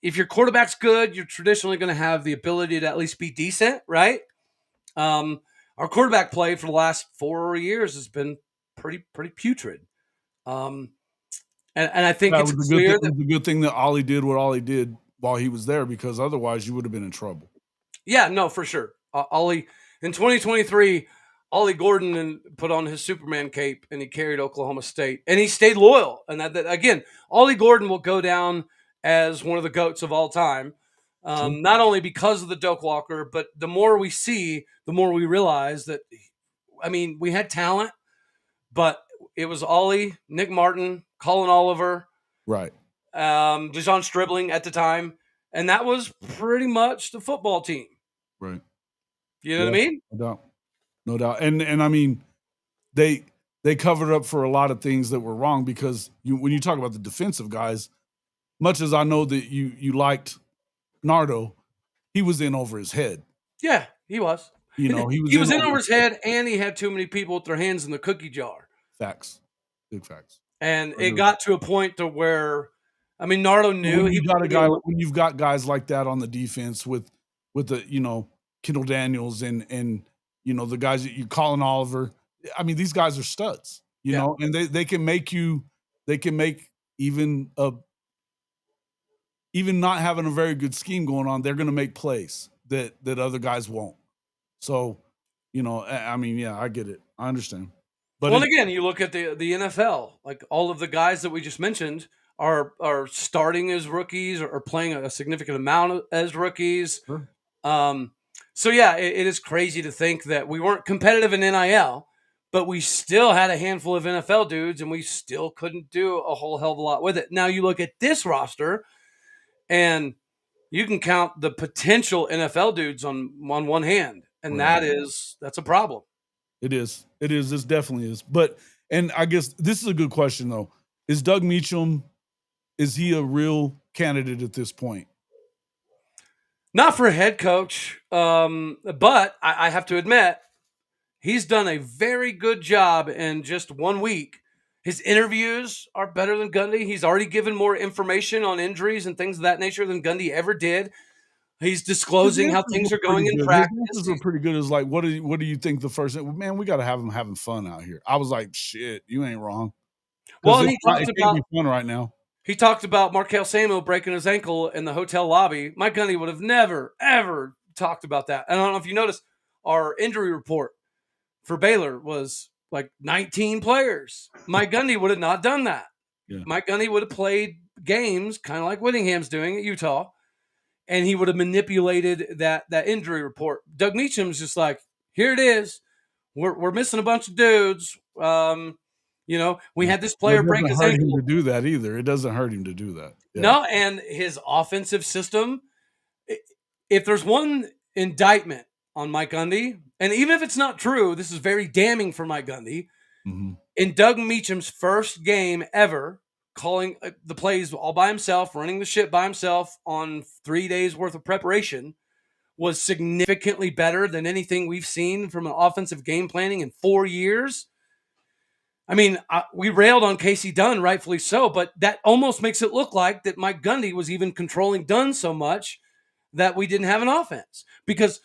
If your quarterback's good, you're traditionally going to have the ability to at least be decent, right? Our quarterback play for the last 4 years has been pretty putrid. And I think it's clear that it was a good thing that Ollie did what Ollie did while he was there, because otherwise you would have been in trouble. Yeah, no, for sure. Ollie in 2023, Ollie Gordon put on his Superman cape and he carried Oklahoma State, and he stayed loyal. And that again, Ollie Gordon will go down as one of the GOATs of all time. Not only because of the Doak Walker, but the more we see, the more we realize that, I mean, we had talent, but it was Ollie, Nick Martin, Colin Oliver, right, DeJon Stribling at the time, and that was pretty much the football team. Right. You know what I mean? I don't. No doubt. And I mean, they covered up for a lot of things that were wrong because when you talk about the defensive guys, much as I know that you liked Nardo, he was in over his head. Yeah, he was. You know, he He was in over over his head, and he had too many people with their hands in the cookie jar. Facts. Big facts. And it got to a point to where, I mean, Nardo knew when you've got guys like that on the defense with the Kendall Daniels and the guys that you Colin Oliver. I mean, these guys are studs, and they can make even not having a very good scheme going on, they're going to make plays that other guys won't. So, I mean, yeah, I get it. I understand. But again, you look at the NFL, like all of the guys that we just mentioned are starting as rookies or playing a significant amount as rookies. Sure. So yeah, it is crazy to think that we weren't competitive in NIL, but we still had a handful of NFL dudes, and we still couldn't do a whole hell of a lot with it. Now you look at this roster, and you can count the potential NFL dudes on one hand, and that's a problem. It is. This definitely is. And I guess this is a good question though. Is Doug Meacham, is he a real candidate at this point? Not for a head coach, but I have to admit, he's done a very good job in just 1 week. His interviews are better than Gundy. He's already given more information on injuries and things of that nature than Gundy ever did. He's disclosing how things are going in practice. His answers are pretty good. It's like, what do you think the first? Man, we got to have him having fun out here. I was like, shit, you ain't wrong. Well, he talked about fun right now. He talked about Markel Samuel breaking his ankle in the hotel lobby. Mike Gundy would have never, ever talked about that. And I don't know if you noticed, our injury report for Baylor was like 19 players. Mike Gundy would have not done that. Yeah. Mike Gundy would have played games kind of like Whittingham's doing at Utah, and he would have manipulated that injury report. Doug Meacham's just like, here it is. We're missing a bunch of dudes. We had this player break his ankle. To do that either. It doesn't hurt him to do that. Yeah. No, and his offensive system, if there's one indictment on Mike Gundy, and even if it's not true, this is very damning for Mike Gundy. Mm-hmm. In Doug Meacham's first game ever, calling the plays all by himself, running the shit by himself on 3 days worth of preparation, was significantly better than anything we've seen from an offensive game planning in 4 years. I mean, we railed on Casey Dunn, rightfully so, but that almost makes it look like that Mike Gundy was even controlling Dunn so much that we didn't have an offense. Because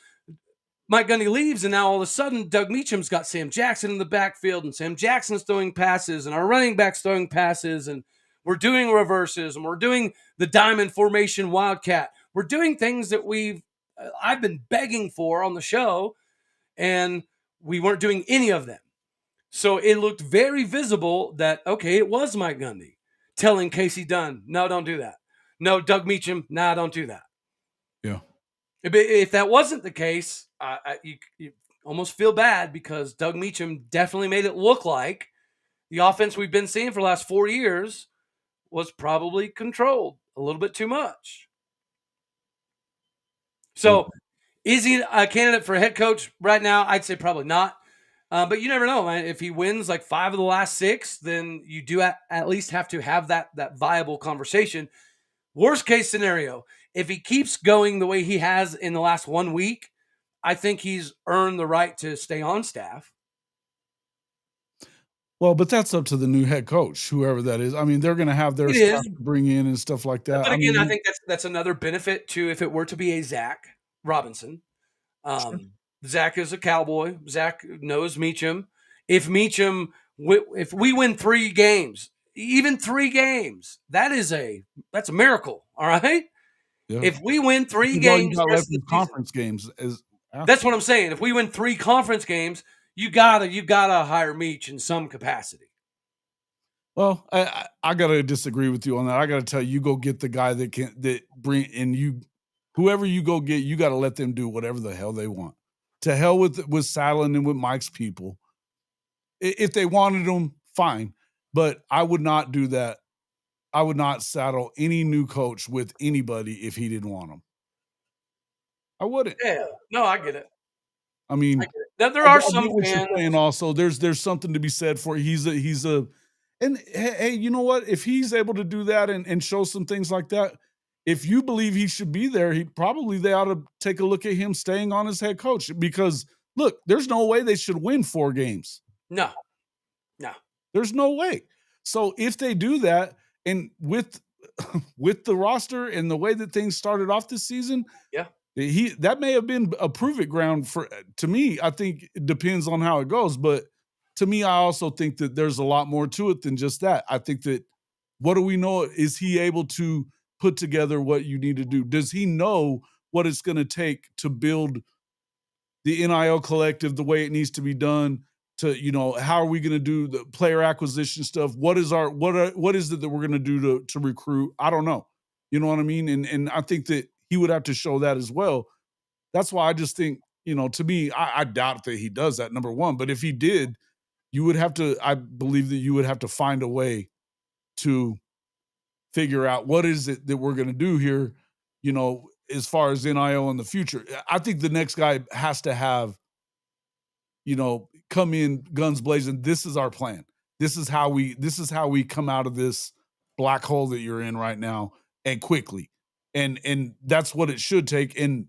Mike Gundy leaves, and now all of a sudden, Doug Meacham's got Sam Jackson in the backfield, and Sam Jackson's throwing passes, and our running back's throwing passes, and we're doing reverses, and we're doing the diamond formation wildcat. We're doing things that I've been begging for on the show, and we weren't doing any of them. So it looked very visible that, okay, it was Mike Gundy telling Casey Dunn, no, don't do that. No, Doug Meacham, nah, don't do that. Yeah. If that wasn't the case, you almost feel bad because Doug Meacham definitely made it look like the offense we've been seeing for the last 4 years was probably controlled a little bit too much. So is he a candidate for a head coach right now? I'd say probably not. But you never know, man. If he wins like 5 of the last 6, then you do at least have to have that viable conversation. Worst case scenario, if he keeps going the way he has in the last 1 week, I think he's earned the right to stay on staff. Well, but that's up to the new head coach, whoever that is. I mean, they're going to have their stuff to bring in and stuff like that. But again, I think that's another benefit to if it were to be a Zach Robinson. Sure. Zach is a Cowboy. Zach knows Meacham. If we win 3 games, even 3 games, that's a miracle. All right. Yeah. If we win 3 games, conference games that's what I'm saying. If we win 3 conference games, you gotta hire Meach in some capacity. Well, I gotta disagree with you on that. I gotta tell you go get the guy whoever you go get, you gotta let them do whatever the hell they want. To hell with saddling and with Mike's people. If they wanted them, fine. But I would not do that. I would not saddle any new coach with anybody if he didn't want them. I wouldn't. Yeah. No, I get it. I mean, That there are I some get what you're fans. saying also. There's something to be said for he's a and hey, you know what? If he's able to do that and show some things like that, if you believe he should be there, they ought to take a look at him staying on as head coach because look, there's no way they should win 4 games. No, no. There's no way. So if they do that, and with with the roster and the way that things started off this season, Yeah. that may have been a prove it ground for to me. I think it depends on how it goes, but to me, I also think that there's a lot more to it than just that. I think that what do we know? Is he able to put together what you need to do? Does he know what it's going to take to build the NIL collective the way it needs to be done? To how are we going to do the player acquisition stuff? What is it that we're going to do to recruit? I don't know. You know what I mean? And I think that he would have to show that as well. That's why I just think, to me, I doubt that he does that, number one. But if he did, I believe that you would have to find a way to figure out what is it that we're going to do here, as far as NIL in the future. I think the next guy has to have, come in guns blazing. This is our plan. This is how we come out of this black hole that you're in right now, and quickly. And that's what it should take. And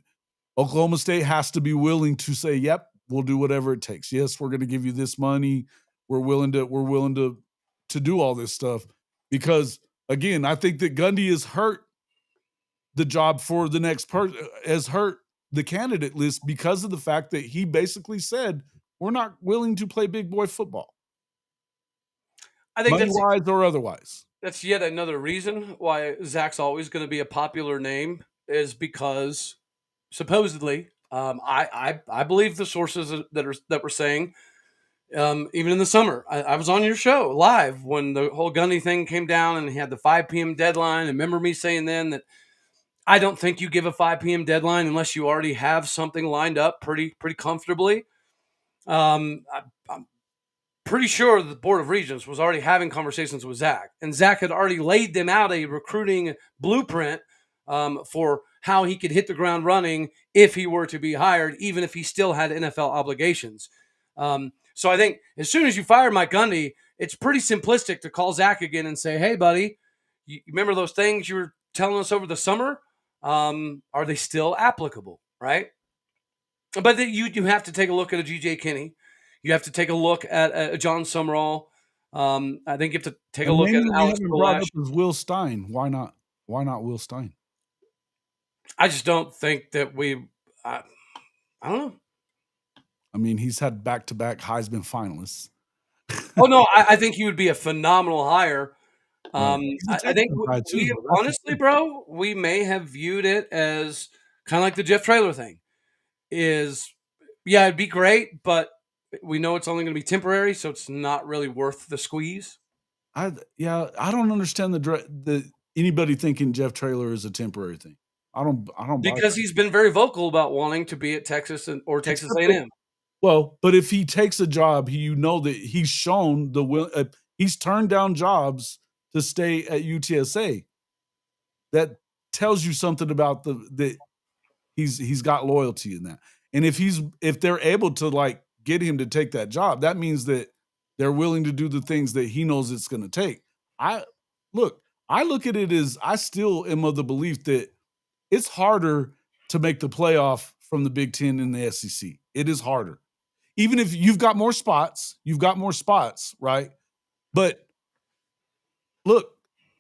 Oklahoma State has to be willing to say, yep, we'll do whatever it takes. Yes, we're going to give you this money. We're willing to do all this stuff because again, I think that Gundy has hurt the job for the next person, has hurt the candidate list because of the fact that he basically said, we're not willing to play big boy football. I think money-wise or otherwise. That's yet another reason why Zach's always going to be a popular name is because supposedly, I believe the sources that were saying, even in the summer, I was on your show live when the whole Gundy thing came down and he had the 5 p.m. deadline. And remember me saying then that I don't think you give a 5 p.m. deadline unless you already have something lined up pretty comfortably. I'm pretty sure the Board of Regents was already having conversations with Zach, and Zach had already laid them out a recruiting blueprint for how he could hit the ground running if he were to be hired, even if he still had NFL obligations. So I think as soon as you fire Mike Gundy, it's pretty simplistic to call Zach again and say, hey, buddy, you remember those things you were telling us over the summer? Are they still applicable, right? But you have to take a look at a G.J. Kinney. You have to take a look at a John Summerall. I think you have to take a look at Alex brought up is Will Stein. Why not? Why not Will Stein? I just don't think that I don't know. I mean, he's had back-to-back Heisman finalists. Oh no, I think he would be a phenomenal hire. I think honestly, bro, we may have viewed it as kind of like the Jeff Traylor thing. It'd be great, but we know it's only going to be temporary, so it's not really worth the squeeze. I don't understand the anybody thinking Jeff Traylor is a temporary thing. I don't because he's been very vocal about wanting to be at Texas or Texas A&M. Well, but if he takes a job, that he's shown the will. He's turned down jobs to stay at UTSA. That tells you something about that he's got loyalty in that. And if they're able to get him to take that job, that means that they're willing to do the things that he knows it's going to take. I look at it as I still am of the belief that it's harder to make the playoff from the Big Ten and the SEC. It is harder. Even if you've got more spots, right? But look,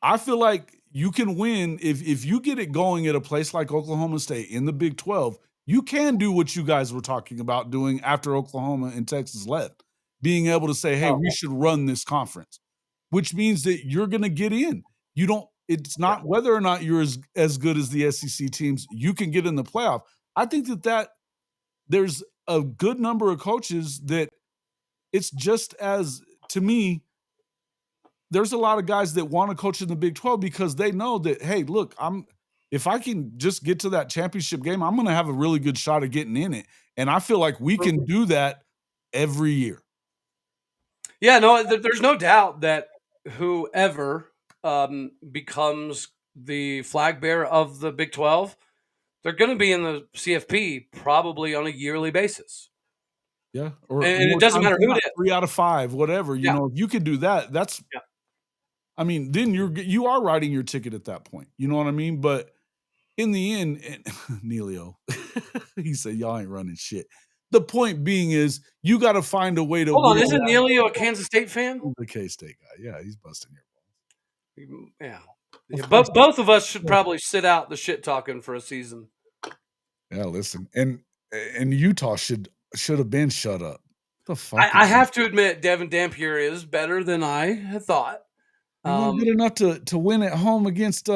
I feel like you can win if you get it going at a place like Oklahoma State in the Big 12. You can do what you guys were talking about doing after Oklahoma and Texas left, being able to say, hey, we should run this conference, which means that you're going to get in. It's not whether or not you're as good as the SEC teams, you can get in the playoff. I think that there's a good number of coaches that it's just as, to me, there's a lot of guys that want to coach in the Big 12 because they know that, hey, look, if I can just get to that championship game, I'm going to have a really good shot of getting in it. And I feel like we can do that every year. Yeah, no, there's no doubt that whoever becomes the flag bearer of the Big 12, they're going to be in the CFP probably on a yearly basis. Yeah, or And it more doesn't times matter than who not, it is. 3 out of 5, whatever, you Yeah. know, if you could do that, that's Yeah. I mean, then you are writing your ticket at that point, you know what I mean? But in the end, and Neilio, he said, "Y'all ain't running shit." The point being is you gotta find a way to Hold on, win isn't that. Neilio a Kansas State fan? He's a K-State guy. Yeah, he's busting your Yeah. Of Yeah, course. both of us should probably sit out the shit talking for a season. Yeah, listen, and Utah should have been shut up. The fuck I is have to admit, Devin Dampier is better than I had thought. he wasn't good enough to win at home against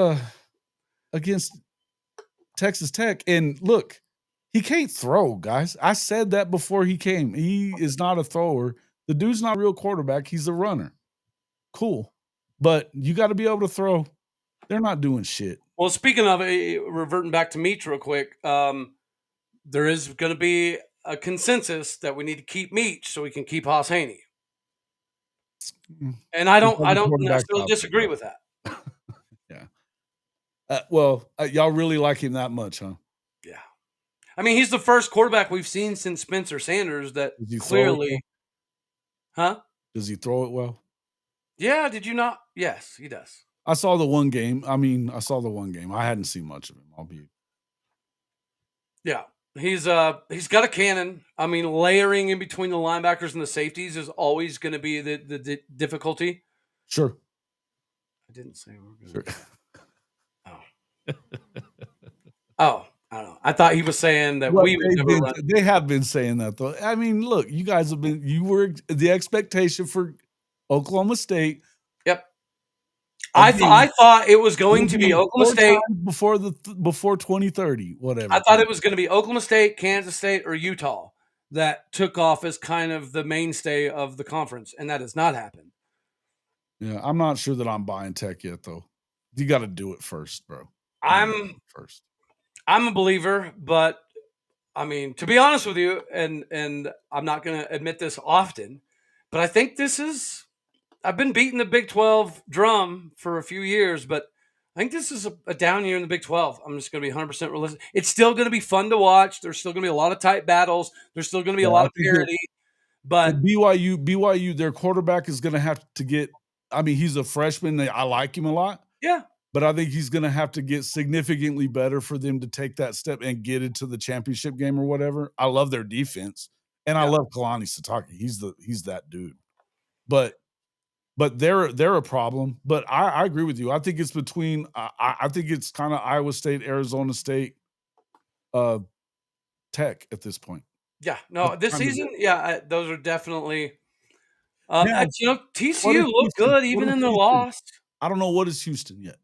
Texas Tech. And look, he can't throw, guys. I said that before he came. He is not a thrower. The dude's not a real quarterback. He's a runner. Cool. But you got to be able to throw. They're not doing shit. Well, speaking of reverting back to Meach real quick, there is going to be a consensus that we need to keep Meach so we can keep Haas Haney. And I don't necessarily disagree with that. Yeah. Y'all really like him that much, huh? Yeah. I mean, he's the first quarterback we've seen since Spencer Sanders that clearly. Huh? Does he throw it well? Yeah, did you not? Yes, he does. I saw the one game. I hadn't seen much of him. I'll be. Yeah. He's got a cannon. I mean, layering in between the linebackers and the safeties is always going to be the difficulty. Sure. I didn't say we're going to. Sure. Oh, I don't know. I thought he was saying that we would never run. They have been saying that, though. I mean, look, you guys you were the expectation for Oklahoma State. Yep. I thought it was going to be Oklahoma State before 2030, whatever. I thought it was going to be Oklahoma State, Kansas State, or Utah that took off as kind of the mainstay of the conference, and that has not happened. Yeah, I'm not sure that I'm buying Tech yet, though. You got to do it first, bro. I'm a believer, but I mean, to be honest with you, and I'm not going to admit this often, but I think I've been beating the Big 12 drum for a few years, but I think this is a down year in the Big 12. I'm just going to be 100% realistic. It's still going to be fun to watch. There's still going to be a lot of tight battles. There's still going to be a lot of parity. But BYU, their quarterback is going to have to get. I mean, he's a freshman. I like him a lot. Yeah. But I think he's going to have to get significantly better for them to take that step and get into the championship game or whatever. I love their defense, and I love Kalani Sitake. He's that dude. But they're a problem. But I agree with you. I think it's between. I think it's kind of Iowa State, Arizona State, Tech at this point. Yeah. No, this season, those are definitely. TCU looked good even in the loss. I don't know what is Houston yet.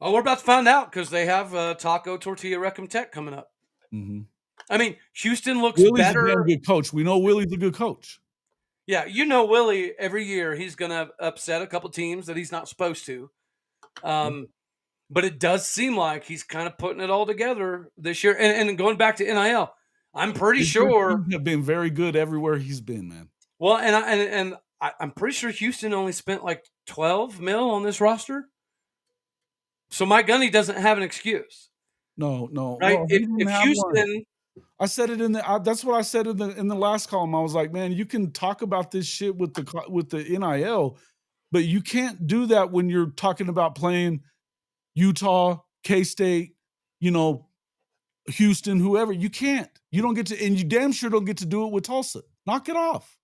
Oh, we're about to find out because they have Taco Tortilla Recum Tech coming up. Mm-hmm. I mean, Houston looks Willie's better. a damn good coach. We know Willie's a good coach. Yeah, Willie, every year he's going to upset a couple teams that he's not supposed to. But it does seem like he's kind of putting it all together this year. And going back to NIL, I'm pretty sure have been very good everywhere he's been, man. Well, and I'm pretty sure Houston only spent like 12 mil on this roster. So Mike Gundy doesn't have an excuse. No. Right? Well, if Houston, I said it that's what I said in the last column. I was like, man, you can talk about this shit with the NIL, but you can't do that when you're talking about playing Utah, K-State, Houston, whoever. You can't. You don't get to, and you damn sure don't get to do it with Tulsa. Knock it off.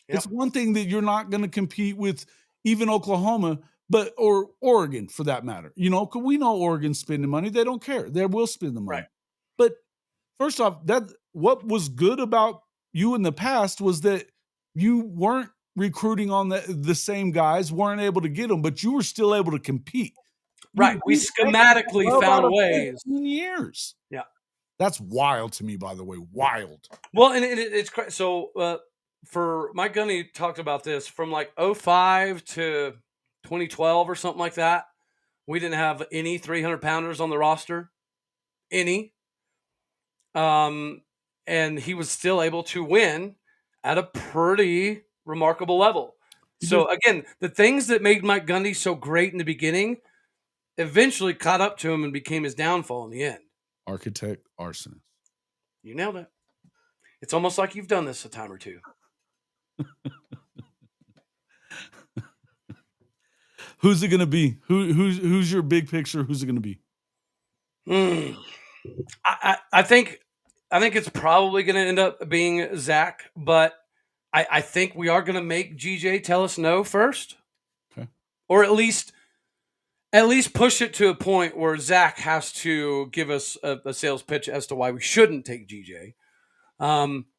Yep. It's one thing that you're not going to compete with even Oklahoma, or Oregon for that matter. Because we know Oregon's spending money. They don't care. They will spend the money. Right. But first off, what was good about you in the past was that you weren't recruiting on the same guys, weren't able to get them, but you were still able to compete. Right. We schematically found ways. Years. Yeah. That's wild to me, by the way. Wild. Well, and it's crazy. So for Mike Gundy talked about this from like 2005 to 2012 or something like that. We didn't have any 300 pounders on the roster. Any. And he was still able to win at a pretty remarkable level. So again, the things that made Mike Gundy so great in the beginning eventually caught up to him and became his downfall in the end. Architect, arsonist. You nailed it. It's almost like you've done this a time or two. Who's it going to be? Who's your big picture? Who's it going to be? I think it's probably going to end up being Zach, but I think we are going to make GJ tell us no first, okay, or at least push it to a point where Zach has to give us a sales pitch as to why we shouldn't take GJ.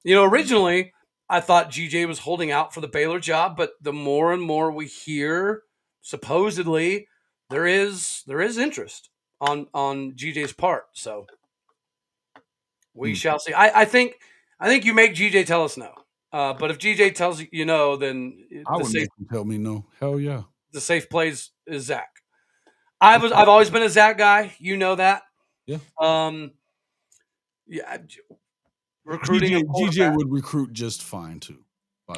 Originally I thought GJ was holding out for the Baylor job, but the more and more we hear, supposedly there is interest on GJ's part. So we shall see. I think you make GJ tell us no. But if GJ tells you no, then I would make him tell me no. Hell yeah. The safe plays is Zach. I've always been a Zach guy. You know that. Yeah. Yeah. Recruiting. GJ would recruit just fine too.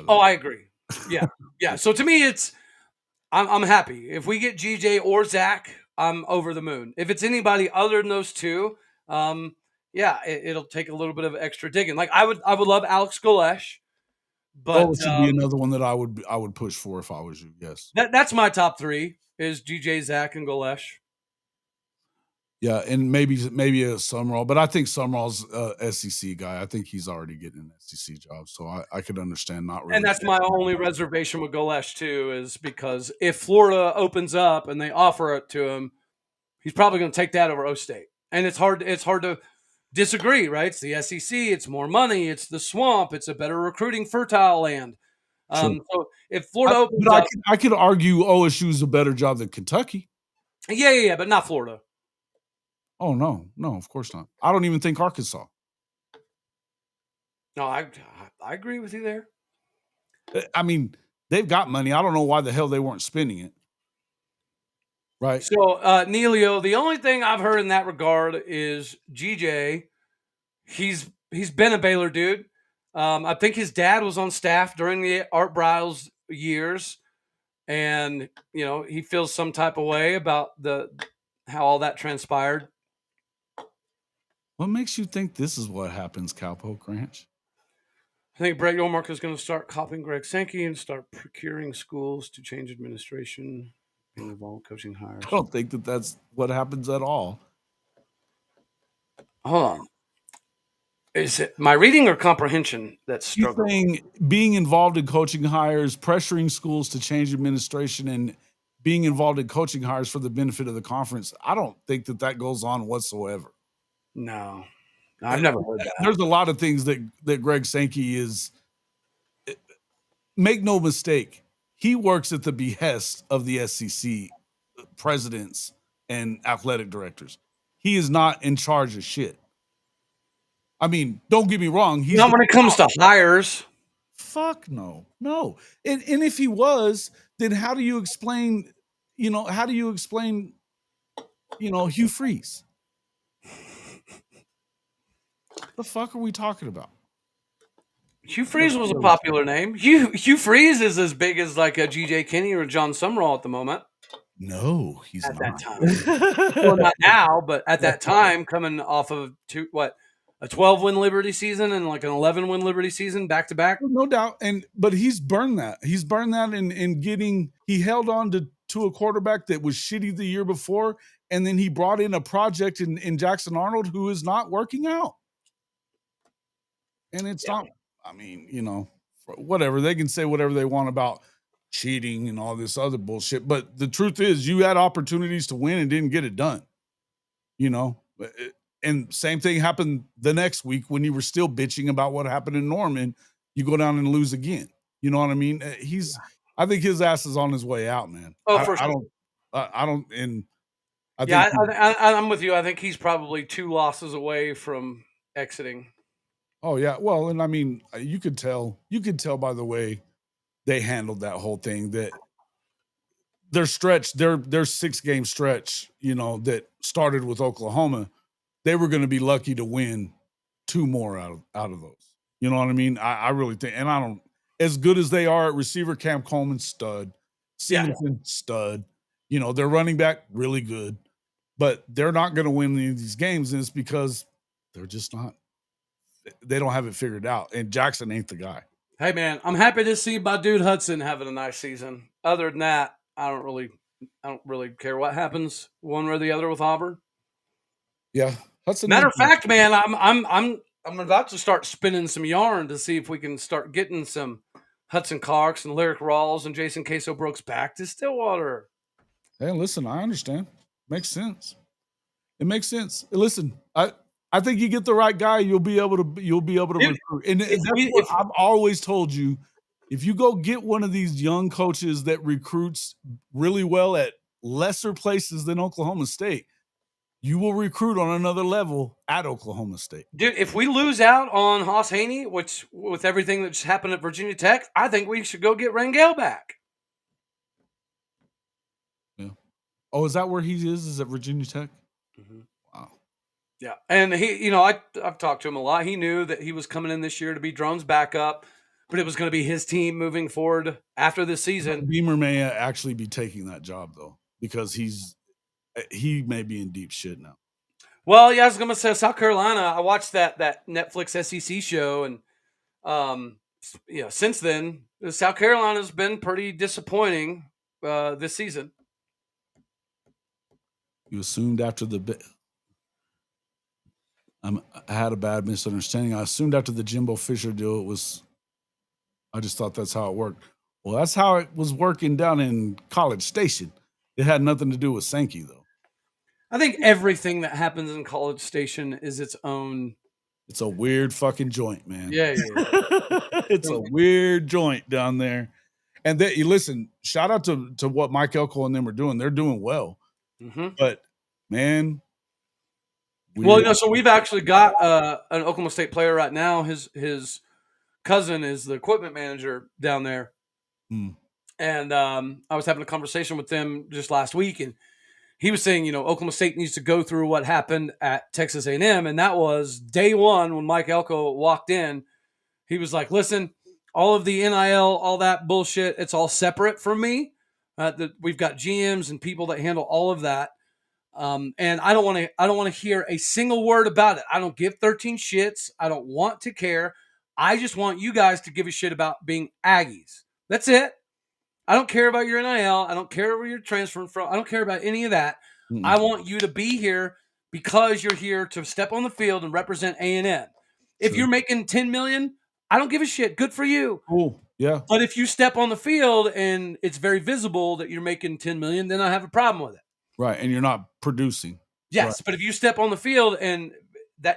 I agree. Yeah. Yeah. So to me, I'm happy if we get GJ or Zach. I'm over the moon. If it's anybody other than those two, it'll take a little bit of extra digging. Like I would love Alex Golesh, but it should be another one that I would push for if I was you. Yes. That's my top three is GJ, Zach, and Golesh. Yeah, and maybe a Summerall, but I think Summerall's SEC guy. I think he's already getting an SEC job, so I could understand not really. And that's my only reservation with Golesh too, is because if Florida opens up and they offer it to him, he's probably going to take that over O State. And it's hard to disagree, right? It's the SEC, it's more money, it's the swamp, it's a better recruiting fertile land. So if Florida opens up, I could argue OSU's a better job than Kentucky. Yeah, but not Florida. Oh no, of course not. I don't even think Arkansas. No, I agree with you there. I mean, they've got money. I don't know why the hell they weren't spending it. Right. So, Neilio, the only thing I've heard in that regard is GJ. He's been a Baylor dude. I think his dad was on staff during the Art Briles years, and he feels some type of way about how all that transpired. What makes you think this is what happens, Cowpoke Ranch? I think Brett Yormark is going to start copying Greg Sankey and start procuring schools to change administration and involve coaching hires. I don't think that's what happens at all. Hold on. Is it my reading or comprehension that's struggling? Being involved in coaching hires, pressuring schools to change administration, and being involved in coaching hires for the benefit of the conference, I don't think that goes on whatsoever. No, I've never heard that. There's a lot of things that Greg Sankey is. Make no mistake, he works at the behest of the SEC presidents and athletic directors. He is not in charge of shit. I mean, don't get me wrong. He's not when it comes to hires. Fuck no. And if he was, then how do you explain, Hugh Freeze? The fuck are we talking about? Hugh Freeze was a popular name. Hugh Freeze is as big as like a GJ Kinney or John Summerall at the moment. No, he's at not. That time. Well, not now, but at that time, coming off of a 12-win Liberty season and like an 11-win Liberty season back to back. No doubt. But he's burned that. He's burned that in getting. He held on to a quarterback that was shitty the year before, and then he brought in a project in Jackson Arnold who is not working out. And it's not. I mean, whatever. They can say whatever they want about cheating and all this other bullshit. But the truth is, you had opportunities to win and didn't get it done. And same thing happened the next week when you were still bitching about what happened in Norman. You go down and lose again. You know what I mean? I think his ass is on his way out, man. Oh, for sure. I'm with you. I think he's probably 2 losses away from exiting. Oh yeah. Well, and I mean, you could tell by the way they handled that whole thing that their 6-game stretch, that started with Oklahoma, they were going to be lucky to win 2 more out of those. You know what I mean? I really think, and I don't, as good as they are at receiver, Cam Coleman, stud, Stevenson, stud, their running back, really good, but they're not going to win any of these games. And it's because they're just not they don't have it figured out. And Jackson ain't the guy. Hey man, I'm happy to see my dude Hudson having a nice season. Other than that, I don't really care what happens one way or the other with Auburn. Yeah, Hudson. Matter of fact, man, I'm about to start spinning some yarn to see if we can start getting some Hudson Cox and Lyric Rawls and Jason Queso Brooks back to Stillwater. Hey, listen, I understand. Makes sense. It makes sense. Listen, I think you get the right guy, you'll be able to recruit. And that's what I've always told you. If you go get one of these young coaches that recruits really well at lesser places than Oklahoma State, you will recruit on another level at Oklahoma State. Dude, if we lose out on Haas Haney, which with everything that's happened at Virginia Tech, I think we should go get Rangel back. Yeah. Oh, is that where he is? Is at Virginia Tech? Mm-hmm. Wow. Yeah, and he, I've talked to him a lot. He knew that he was coming in this year to be Drone's backup, but it was going to be his team moving forward after this season. Beamer may actually be taking that job though, because he may be in deep shit now. Well, yeah, I was going to say South Carolina. I watched that Netflix SEC show, and since then South Carolina's been pretty disappointing this season. You assumed after I had a bad misunderstanding. I assumed after the Jimbo Fisher deal, I just thought that's how it worked. Well, that's how it was working down in College Station. It had nothing to do with Sankey, though. I think everything that happens in College Station is its own. It's a weird fucking joint, man. Yeah. It's a weird joint down there. And you listen, shout out to what Mike Elko and them are doing. They're doing well. Mm-hmm. But, man. So we've actually got an Oklahoma State player right now. His cousin is the equipment manager down there. And I was having a conversation with them just last week, and he was saying, Oklahoma State needs to go through what happened at Texas A&M, and that was day one when Mike Elko walked in. He was like, listen, all of the NIL, all that bullshit, it's all separate from me. We've got GMs and people that handle all of that. And I don't want to hear a single word about it. I don't give 13 shits. I don't want to care. I just want you guys to give a shit about being Aggies. That's it. I don't care about your NIL. I don't care where you're transferring from. I don't care about any of that. Mm-hmm. I want you to be here because you're here to step on the field and represent A&M. If you're making $10 million, I don't give a shit. Good for you. Cool. Yeah. But if you step on the field and it's very visible that you're making $10 million, then I have a problem with it. Right. And you're not producing. Yes. Right. But if you step on the field and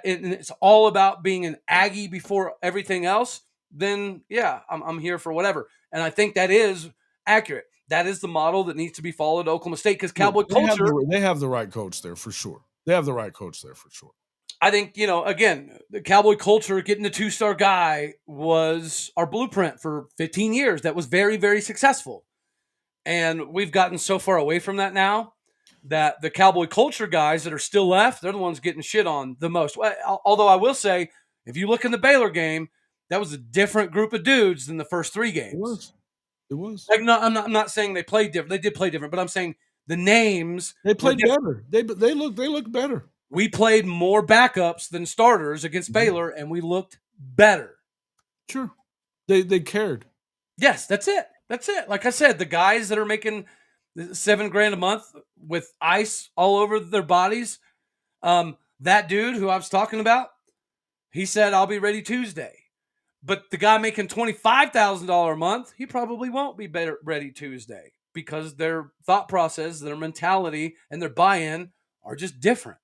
it's all about being an Aggie before everything else, then yeah, I'm here for whatever. And I think that is accurate. That is the model that needs to be followed at Oklahoma State because Cowboy culture. They have the right coach there for sure. I think, again, the Cowboy culture, getting the 2-star guy was our blueprint for 15 years. That was very, very successful. And we've gotten so far away from that now that the Cowboy culture guys that are still left, they're the ones getting shit on the most. Although I will say, if you look in the Baylor game, that was a different group of dudes than the first 3 games. It was. Like, no, I'm not saying they played different. They did play different, but I'm saying the names. They played better. They look better. We played more backups than starters against Baylor, and we looked better. Sure. They cared. Yes, that's it. Like I said, the guys that are making $7,000 a month with ice all over their bodies, that dude who I was talking about, he said, I'll be ready Tuesday. But the guy making $25,000 a month, he probably won't be ready Tuesday because their thought process, their mentality, and their buy-in are just different.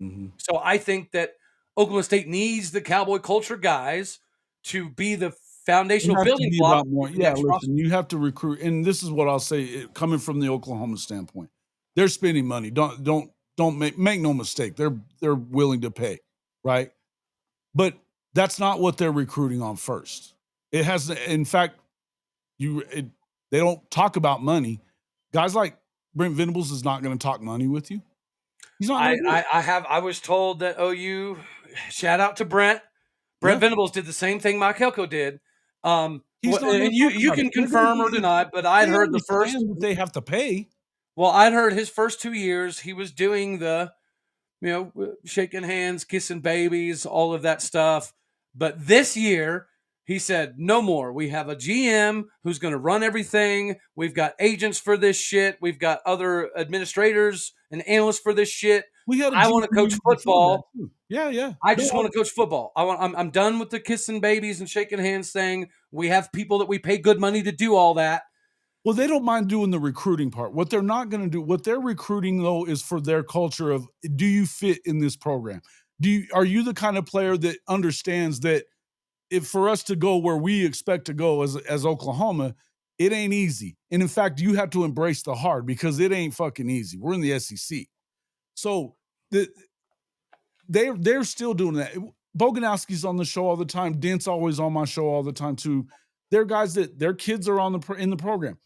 Mm-hmm. So I think that Oklahoma State needs the Cowboy culture guys to be the foundational building block. Listen, you have to recruit, and this is what I'll say, coming from the Oklahoma standpoint. They're spending money. Don't make no mistake. They're willing to pay, right? But that's not what they're recruiting on first. It has, in fact, they don't talk about money. Guys like Brent Venables is not going to talk money with you. He's not. I was told that OU. Shout out to Brent. Brent Venables did the same thing Mike Elko did. And you can confirm or deny, but I'd heard the first they have to pay. Well, I'd heard his first 2 years he was doing the, shaking hands, kissing babies, all of that stuff. But this year, he said, no more. We have a GM who's going to run everything. We've got agents for this shit. We've got other administrators and analysts for this shit. We had a I want to coach GM before that, football. too. Yeah. I just want to coach football. I'm done with the kissing babies and shaking hands thing. We have people that we pay good money to do all that. Well, they don't mind doing the recruiting part. What they're not going to do, what they're recruiting though, is for their culture of, do you fit in this program? Are you the kind of player that understands that if for us to go where we expect to go as Oklahoma, it ain't easy. And in fact, you have to embrace the hard because it ain't fucking easy. We're in the SEC. So they're still doing that. Boganowski's on the show all the time. Dent's always on my show all the time too. They're guys that their kids are in the program.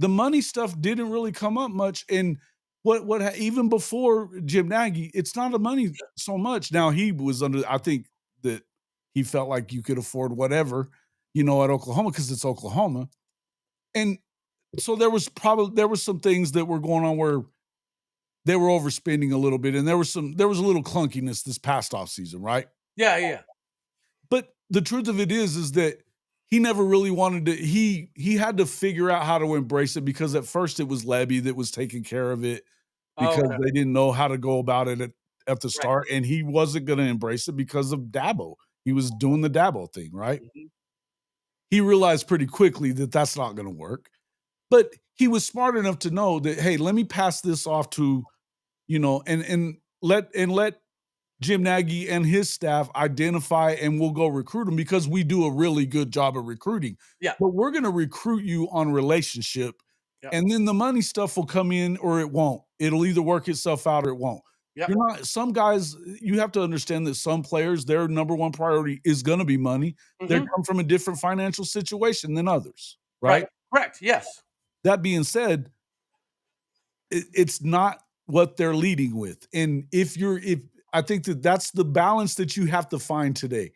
The money stuff didn't really come up much. And what even before Jim Nagy, it's not the money so much. Now he was I think that he felt like you could afford whatever, at Oklahoma because it's Oklahoma. And so there was some things that were going on where they were overspending a little bit, and there was a little clunkiness this past offseason, right? Yeah. But the truth of it is that he never really wanted to. He had to figure out how to embrace it because at first it was Levy that was taking care of it because they didn't know how to go about it at the start, and he wasn't going to embrace it because of Dabo. He was doing the Dabo thing, right? Mm-hmm. He realized pretty quickly that that's not going to work, but he was smart enough to know that, hey, let me pass this off to, and let Jim Nagy and his staff identify, and we'll go recruit them because we do a really good job of recruiting. Yeah. But we're going to recruit you on relationship, and then the money stuff will come in or it won't. It'll either work itself out or it won't. Yep. Some guys, you have to understand that some players, their number one priority is going to be money. Mm-hmm. They come from a different financial situation than others, right? Correct. Yes. That being said, it's not what they're leading with. And I think that's the balance that you have to find today.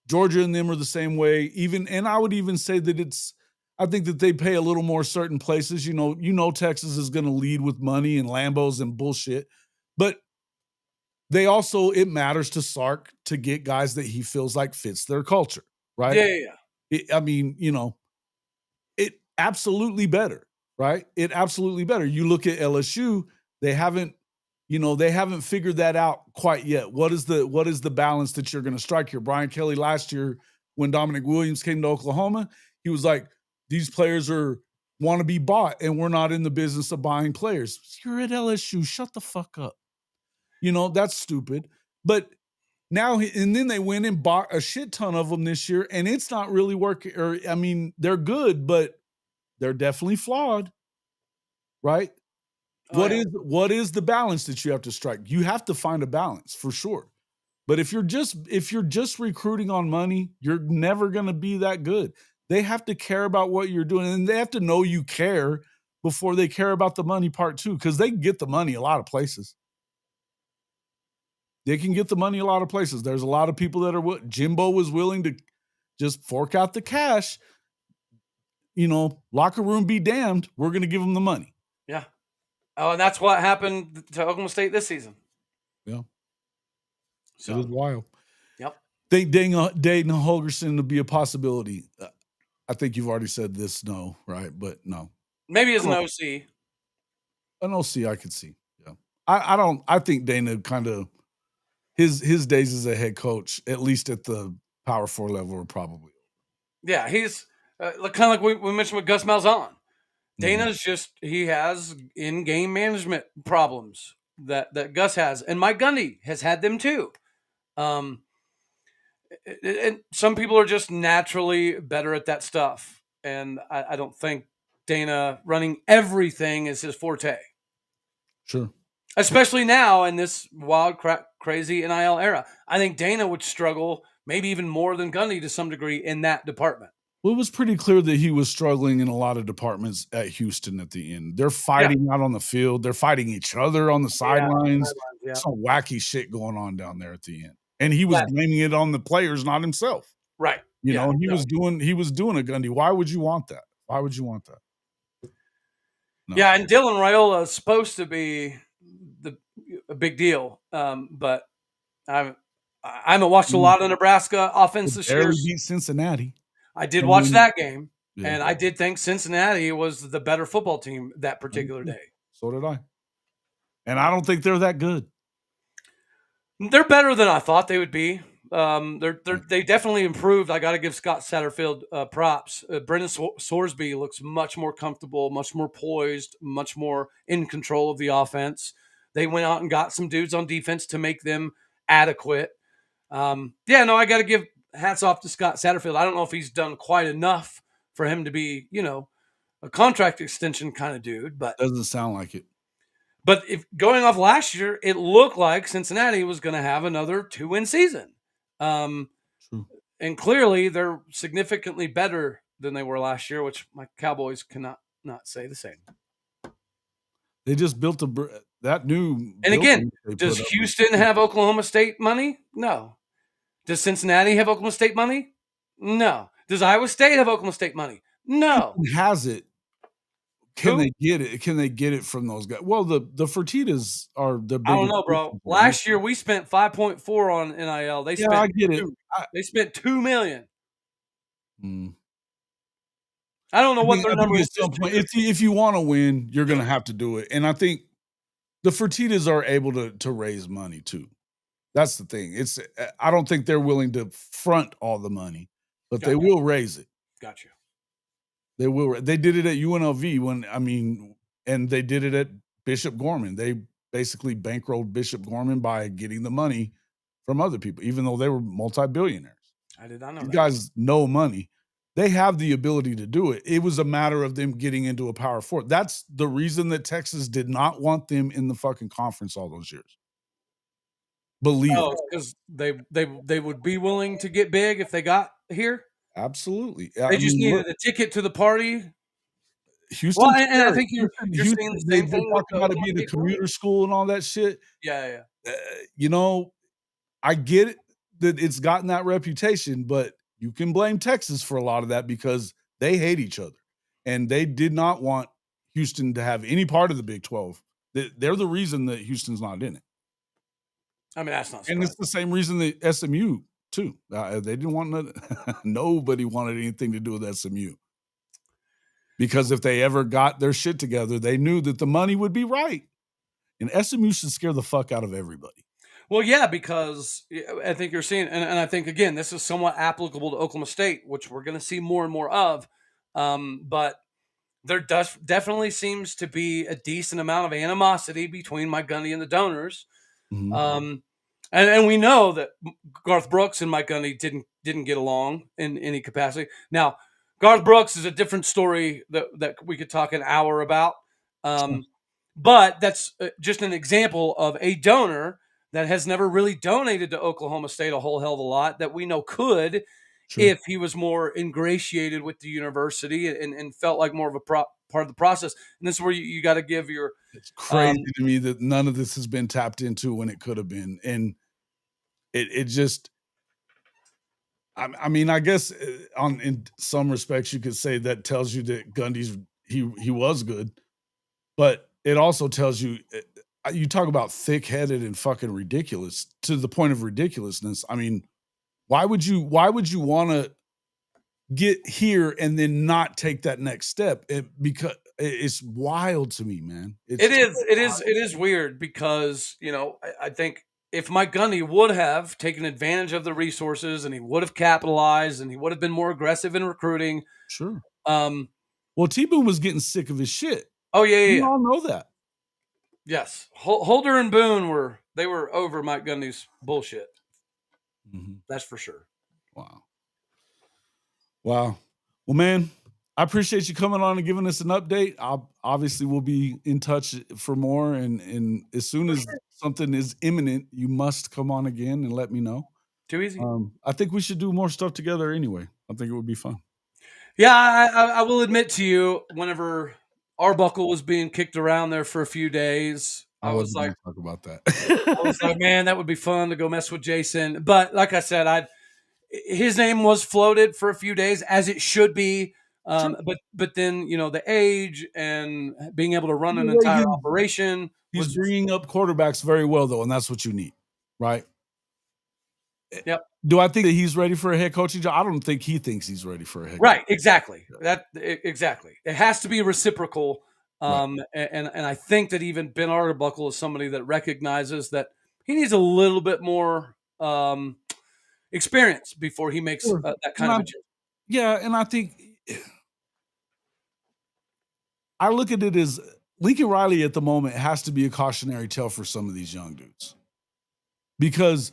Georgia and them are the same way. And I would even say that I think that they pay a little more certain places. Texas is going to lead with money and Lambos and bullshit. But it matters to Sark to get guys that he feels like fits their culture, right? Yeah. It absolutely better, right? It absolutely better. You look at LSU, they haven't figured that out quite yet. What is the balance that you're going to strike here? Brian Kelly last year, when Dominic Williams came to Oklahoma, he was like, these players want to be bought, and we're not in the business of buying players. You're at LSU. Shut the fuck up. That's stupid. But now, and then they went and bought a shit ton of them this year, and it's not really working. They're good, but they're definitely flawed, right? What is the balance that you have to strike? You have to find a balance for sure. But if you're just recruiting on money, you're never going to be that good. They have to care about what you're doing, and they have to know you care before they care about the money part too, because they can get the money a lot of places. They can get the money a lot of places. There's a lot of people that are Jimbo was willing to just fork out the cash. Locker room be damned. We're going to give them the money. Yeah. Oh, and that's what happened to Oklahoma State this season. Yeah. So. It is wild. Yep. Think Dayton Holgerson to be a possibility. I think you've already said this, no, right? But no. Maybe as an OC. An OC I could see. Yeah. I think Dana kind of his days as a head coach, at least at the Power 4 level, are probably. Yeah, he's kind of like we mentioned with Gus Malzahn. Dana's he has in-game management problems that Gus has, and Mike Gundy has had them too. And some people are just naturally better at that stuff, and I don't think Dana running everything is his forte. Sure. Especially now in this wild, crazy NIL era. I think Dana would struggle maybe even more than Gundy to some degree in that department. Well, it was pretty clear that he was struggling in a lot of departments at Houston at the end. They're fighting out on the field. They're fighting each other on the sidelines. Yeah. Some wacky shit going on down there at the end. And he was blaming it on the players, not himself. Right. He was doing a Gundy. Why would you want that? Why would you want that? No. Yeah, and Dylan Raiola is supposed to be a big deal. But I haven't watched a lot of Nebraska offense this year. Barely beat Cincinnati. I did I watch mean, that game, yeah. and I did think Cincinnati was the better football team that particular day. So did I. And I don't think they're that good. They're better than I thought they would be. They definitely improved. I got to give Scott Satterfield props. Brendan Sorsby looks much more comfortable, much more poised, much more in control of the offense. They went out and got some dudes on defense to make them adequate. I got to give hats off to Scott Satterfield. I don't know if he's done quite enough for him to be, a contract extension kind of dude, but doesn't sound like it. But if going off last year, it looked like Cincinnati was going to have another 2-win season. True. And clearly they're significantly better than they were last year, which my Cowboys cannot not say the same. They just built that new. And again, does Houston have Oklahoma State money? No. Does Cincinnati have Oklahoma State money? No. Does Iowa State have Oklahoma State money? No. Houston has it. Can they get it? Can they get it from those guys? Well, the Fertittas are the biggest. I don't know, bro. Last year we spent 5.4 on NIL. They spent I get it. They spent $2 million. Hmm. I don't know what their number is. If you want to win, you're going to have to do it. And I think the Fertittas are able to raise money too. That's the thing. I don't think they're willing to front all the money, but they will raise it. Gotcha. They will. They did it at UNLV and they did it at Bishop Gorman. They basically bankrolled Bishop Gorman by getting the money from other people, even though they were multi-billionaires. I did not know You that. guys know money. They have the ability to do it. It was a matter of them getting into a Power Four. That's the reason that Texas did not want them in the fucking conference all those years. Believe it. Because they would be willing to get big if they got here? Absolutely. They just needed a ticket to the party. Houston. Well, and I think you're saying the same thing. They talk about it being a commuter school and all that shit. Yeah. I get it that it's gotten that reputation, but you can blame Texas for a lot of that because they hate each other. And they did not want Houston to have any part of the Big 12. They're the reason that Houston's not in it. I mean, that's not surprising. And it's the same reason that SMU, too. They didn't want nobody wanted anything to do with SMU. Because if they ever got their shit together, they knew that the money would be right. And SMU should scare the fuck out of everybody. Well, yeah, because I think you're seeing, and I think, again, this is somewhat applicable to Oklahoma State, which we're going to see more and more of. But there definitely seems to be a decent amount of animosity between Mike Gundy and the donors. Mm-hmm. And we know that Garth Brooks and Mike Gundy didn't get along in any capacity. Now, Garth Brooks is a different story that we could talk an hour about. But that's just an example of a donor that has never really donated to Oklahoma State a whole hell of a lot that we know could if he was more ingratiated with the university and felt like more of a part of the process. And this is where you got to give your – It's crazy to me that none of this has been tapped into when it could have been. And it just – I mean, I guess in some respects you could say that tells you that Gundy's he was good. But it also tells you – you talk about thick-headed and fucking ridiculous to the point of ridiculousness. I mean, why would you want to get here and then not take that next step? Because it's wild to me, man. It is weird because, I think if Mike Gundy would have taken advantage of the resources and he would have capitalized and he would have been more aggressive in recruiting. Sure. Well, T-Boone was getting sick of his shit. Oh, yeah. We all know that. Yes. Holder and Boone were over Mike Gundy's bullshit. Mm-hmm. That's for sure. Wow. Well, man, I appreciate you coming on and giving us an update. Obviously we'll be in touch for more. And as soon as something is imminent, you must come on again and let me know. Too easy. I think we should do more stuff together anyway. I think it would be fun. Yeah, I will admit to you, whenever Arbuckle was being kicked around there for a few days, I was like, talk about that. I was like, man, that would be fun to go mess with Jason. But like I said, his name was floated for a few days, as it should be. But then, the age and being able to run an entire operation. He's bringing up quarterbacks very well, though, and that's what you need, right? Yep. Do I think that he's ready for a head coaching job? I don't think he thinks he's ready for a head. Right. Exactly. Exactly. It has to be reciprocal. And I think that even Ben Arbuckle is somebody that recognizes that he needs a little bit more experience before he makes that kind of adjustment. Yeah, and I think I look at it as Lincoln Riley at the moment has to be a cautionary tale for some of these young dudes, because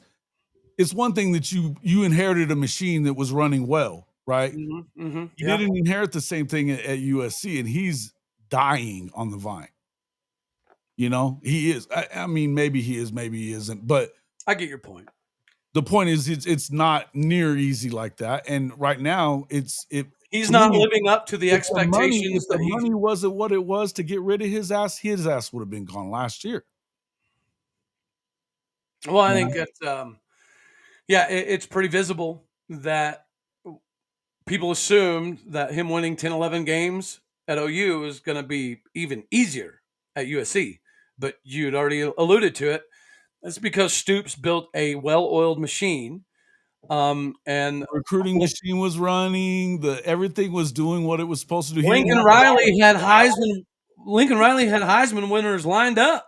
it's one thing that you inherited a machine that was running well, right? You didn't inherit the same thing at USC, and he's dying on the vine. You know, he is. I mean, maybe he is, maybe he isn't. But I get your point. The point is, it's not near easy like that. And right now, he's not living up to the expectations. If the money wasn't what it was to get rid of his ass would have been gone last year. Well, I think it's it's pretty visible that people assumed that him winning 10, 11 games at OU is going to be even easier at USC. But you'd already alluded to it. That's because Stoops built a well-oiled machine. And the recruiting machine was running. Everything was doing what it was supposed to do. Lincoln Riley had Heisman winners lined up,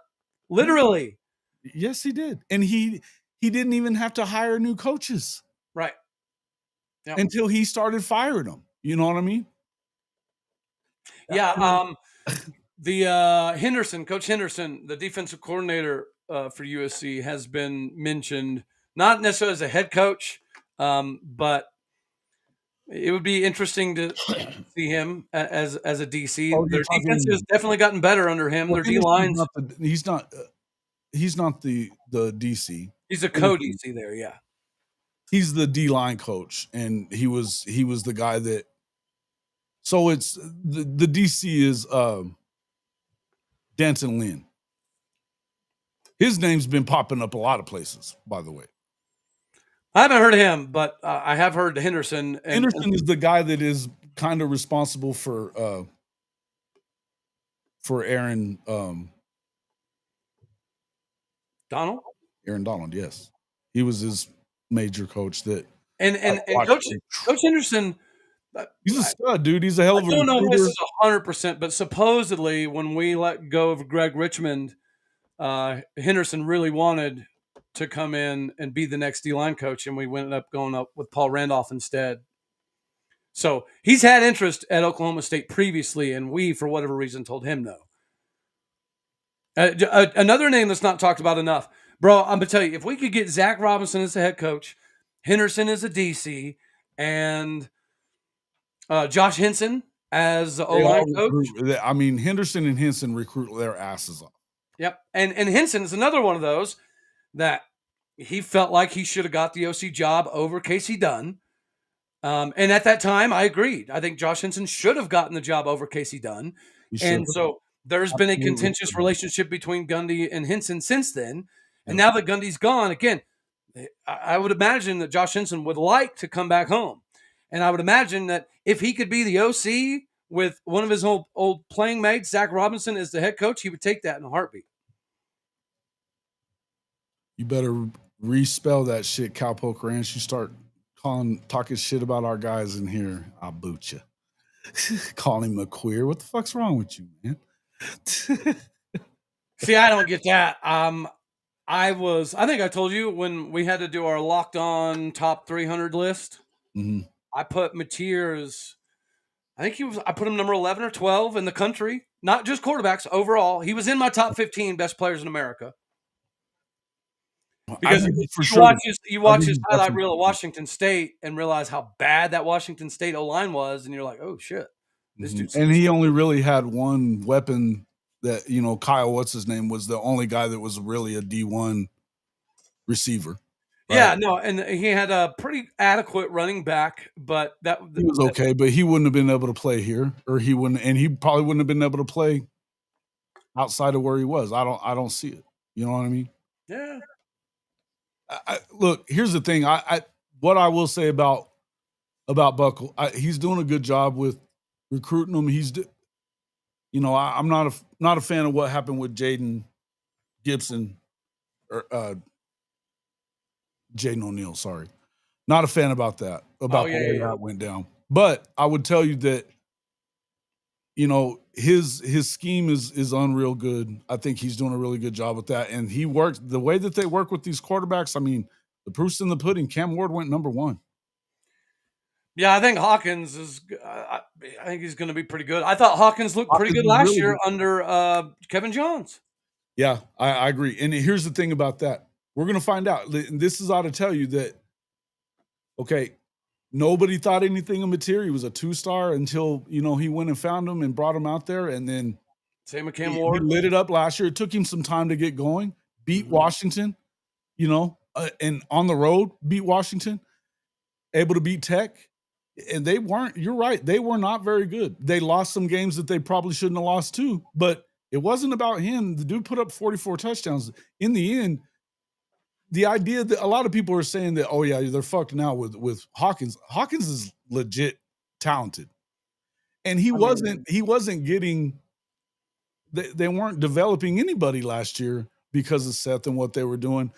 literally. Yes, he did, and he didn't even have to hire new coaches, right? Yep. Until he started firing them. You know what I mean? Yeah. The Coach Henderson, the defensive coordinator for USC, has been mentioned, not necessarily as a head coach, but it would be interesting to see him as a DC. Their defense has definitely gotten better under him. Their D lines. He's not the DC. He's a co-DC there. Yeah. He's the D line coach, and he was the guy that. So it's the DC is Danton Lynn. His name's been popping up a lot of places, by the way. I haven't heard of him, but I have heard Henderson. Henderson is the guy that is kind of responsible for Aaron Donald. Aaron Donald, yes, he was his major coach. And Coach Henderson. He's a stud, dude. He's a hell of a. I don't know if this is 100%, but supposedly when we let go of Greg Richmond, Henderson really wanted to come in and be the next D-line coach, and we ended up going up with Paul Randolph instead. So he's had interest at Oklahoma State previously, and we, for whatever reason, told him no. Another name that's not talked about enough, bro. I'm gonna tell you, if we could get Zach Robinson as the head coach, Henderson as a DC, and Josh Henson as the O-line coach. I mean, Henderson and Henson recruit their asses off. Yep. And Henson is another one of those that he felt like he should have got the OC job over Casey Dunn. And at that time, I agreed. I think Josh Henson should have gotten the job over Casey Dunn. And so there's been a contentious relationship between Gundy and Henson since then. And now that Gundy's gone, again, I would imagine that Josh Henson would like to come back home. And I would imagine that if he could be the OC with one of his old playing mates, Zach Robinson, as the head coach, he would take that in a heartbeat. You better respell that shit, Cowpoke Ranch. You start talking shit about our guys in here, I'll boot you. Calling him a queer. What the fuck's wrong with you, man? See, I don't get that. I think I told you when we had to do our locked on top 300 list. Mm-hmm. I put Mateer I put him number 11 or 12 in the country, not just quarterbacks, overall. He was in my top 15 best players in America. Because you watch his highlight reel at Washington State and realize how bad that Washington State O-line was, and you're like, oh, shit. This dude's and he only really had one weapon that, Kyle, what's his name, was the only guy that was really a D1 receiver. Right? Yeah, no, and he had a pretty adequate running back, but he was okay, but he wouldn't have been able to play here, or he probably wouldn't have been able to play outside of where he was. I don't see it. You know what I mean? Yeah. Look, here's the thing. What I will say about Buckle, he's doing a good job with recruiting them. I'm not a fan of what happened with Jaden Gibson, or Jaden O'Neal, sorry. Not a fan about that, about the way that went down. But I would tell you that, you know, his scheme is unreal good. I think he's doing a really good job with that. And he works the way that they work with these quarterbacks. I mean, the proof's in the pudding. Cam Ward went number 1. Yeah, I think Hawkins is. I think he's going to be pretty good. I thought Hawkins looked pretty good last year under Kevin Johns. Yeah, I agree. And here's the thing about that: we're going to find out. This is ought to tell you that. Okay, nobody thought anything of material. He was a 2-star until he went and found him and brought him out there, and then same with Cam Ward. He lit it up last year. It took him some time to get going. Beat Washington, and on the road beat Washington. Able to beat Tech. And they weren't, you're right, they were not very good. They lost some games that they probably shouldn't have lost too, but it wasn't about him. The dude put up 44 touchdowns. In the end, the idea that a lot of people are saying that, oh yeah, they're fucked now with Hawkins. Hawkins is legit talented. And he wasn't getting, they weren't developing anybody last year because of Seth and what they were doing.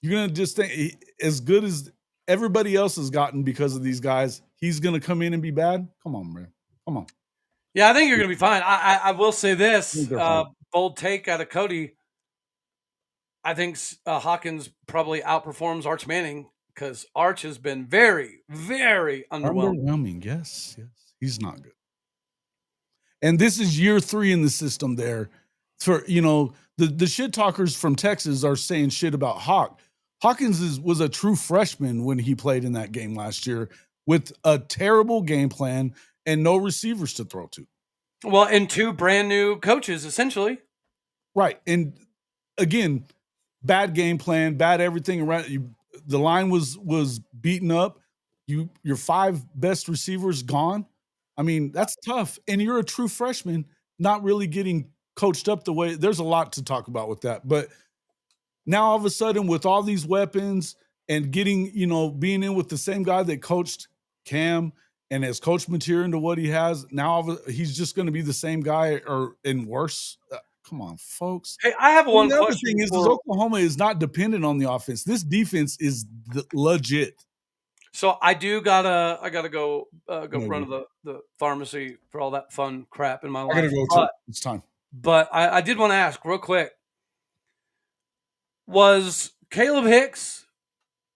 You're going to just think as good as everybody else has gotten because of these guys, he's going to come in and be bad? Come on, man. Come on. Yeah, I think you're going to be fine. I will say this, bold take out of Cody. I think Hawkins probably outperforms Arch Manning because Arch has been very, very underwhelming. Yes. He's not good. And this is year 3 in the system there. For the shit talkers from Texas are saying shit about Hawk. Hawkins was a true freshman when he played in that game last year with a terrible game plan and no receivers to throw to. Well, and 2 brand new coaches, essentially. Right. And again, bad game plan, bad everything around. The line was beaten up. Your 5 best receivers gone. I mean, that's tough. And you're a true freshman, not really getting coached up the way. There's a lot to talk about with that. But now all of a sudden, with all these weapons and getting, being in with the same guy that coached Cam and has coached Mateer into what he has, now he's just going to be the same guy and worse. Come on, folks. Hey, I have one question. The thing is Oklahoma is not dependent on the offense. This defense is legit. So I gotta go run to the pharmacy for all that fun crap in my life. I gotta go too. It's time. But I did want to ask real quick. Was Caleb Hicks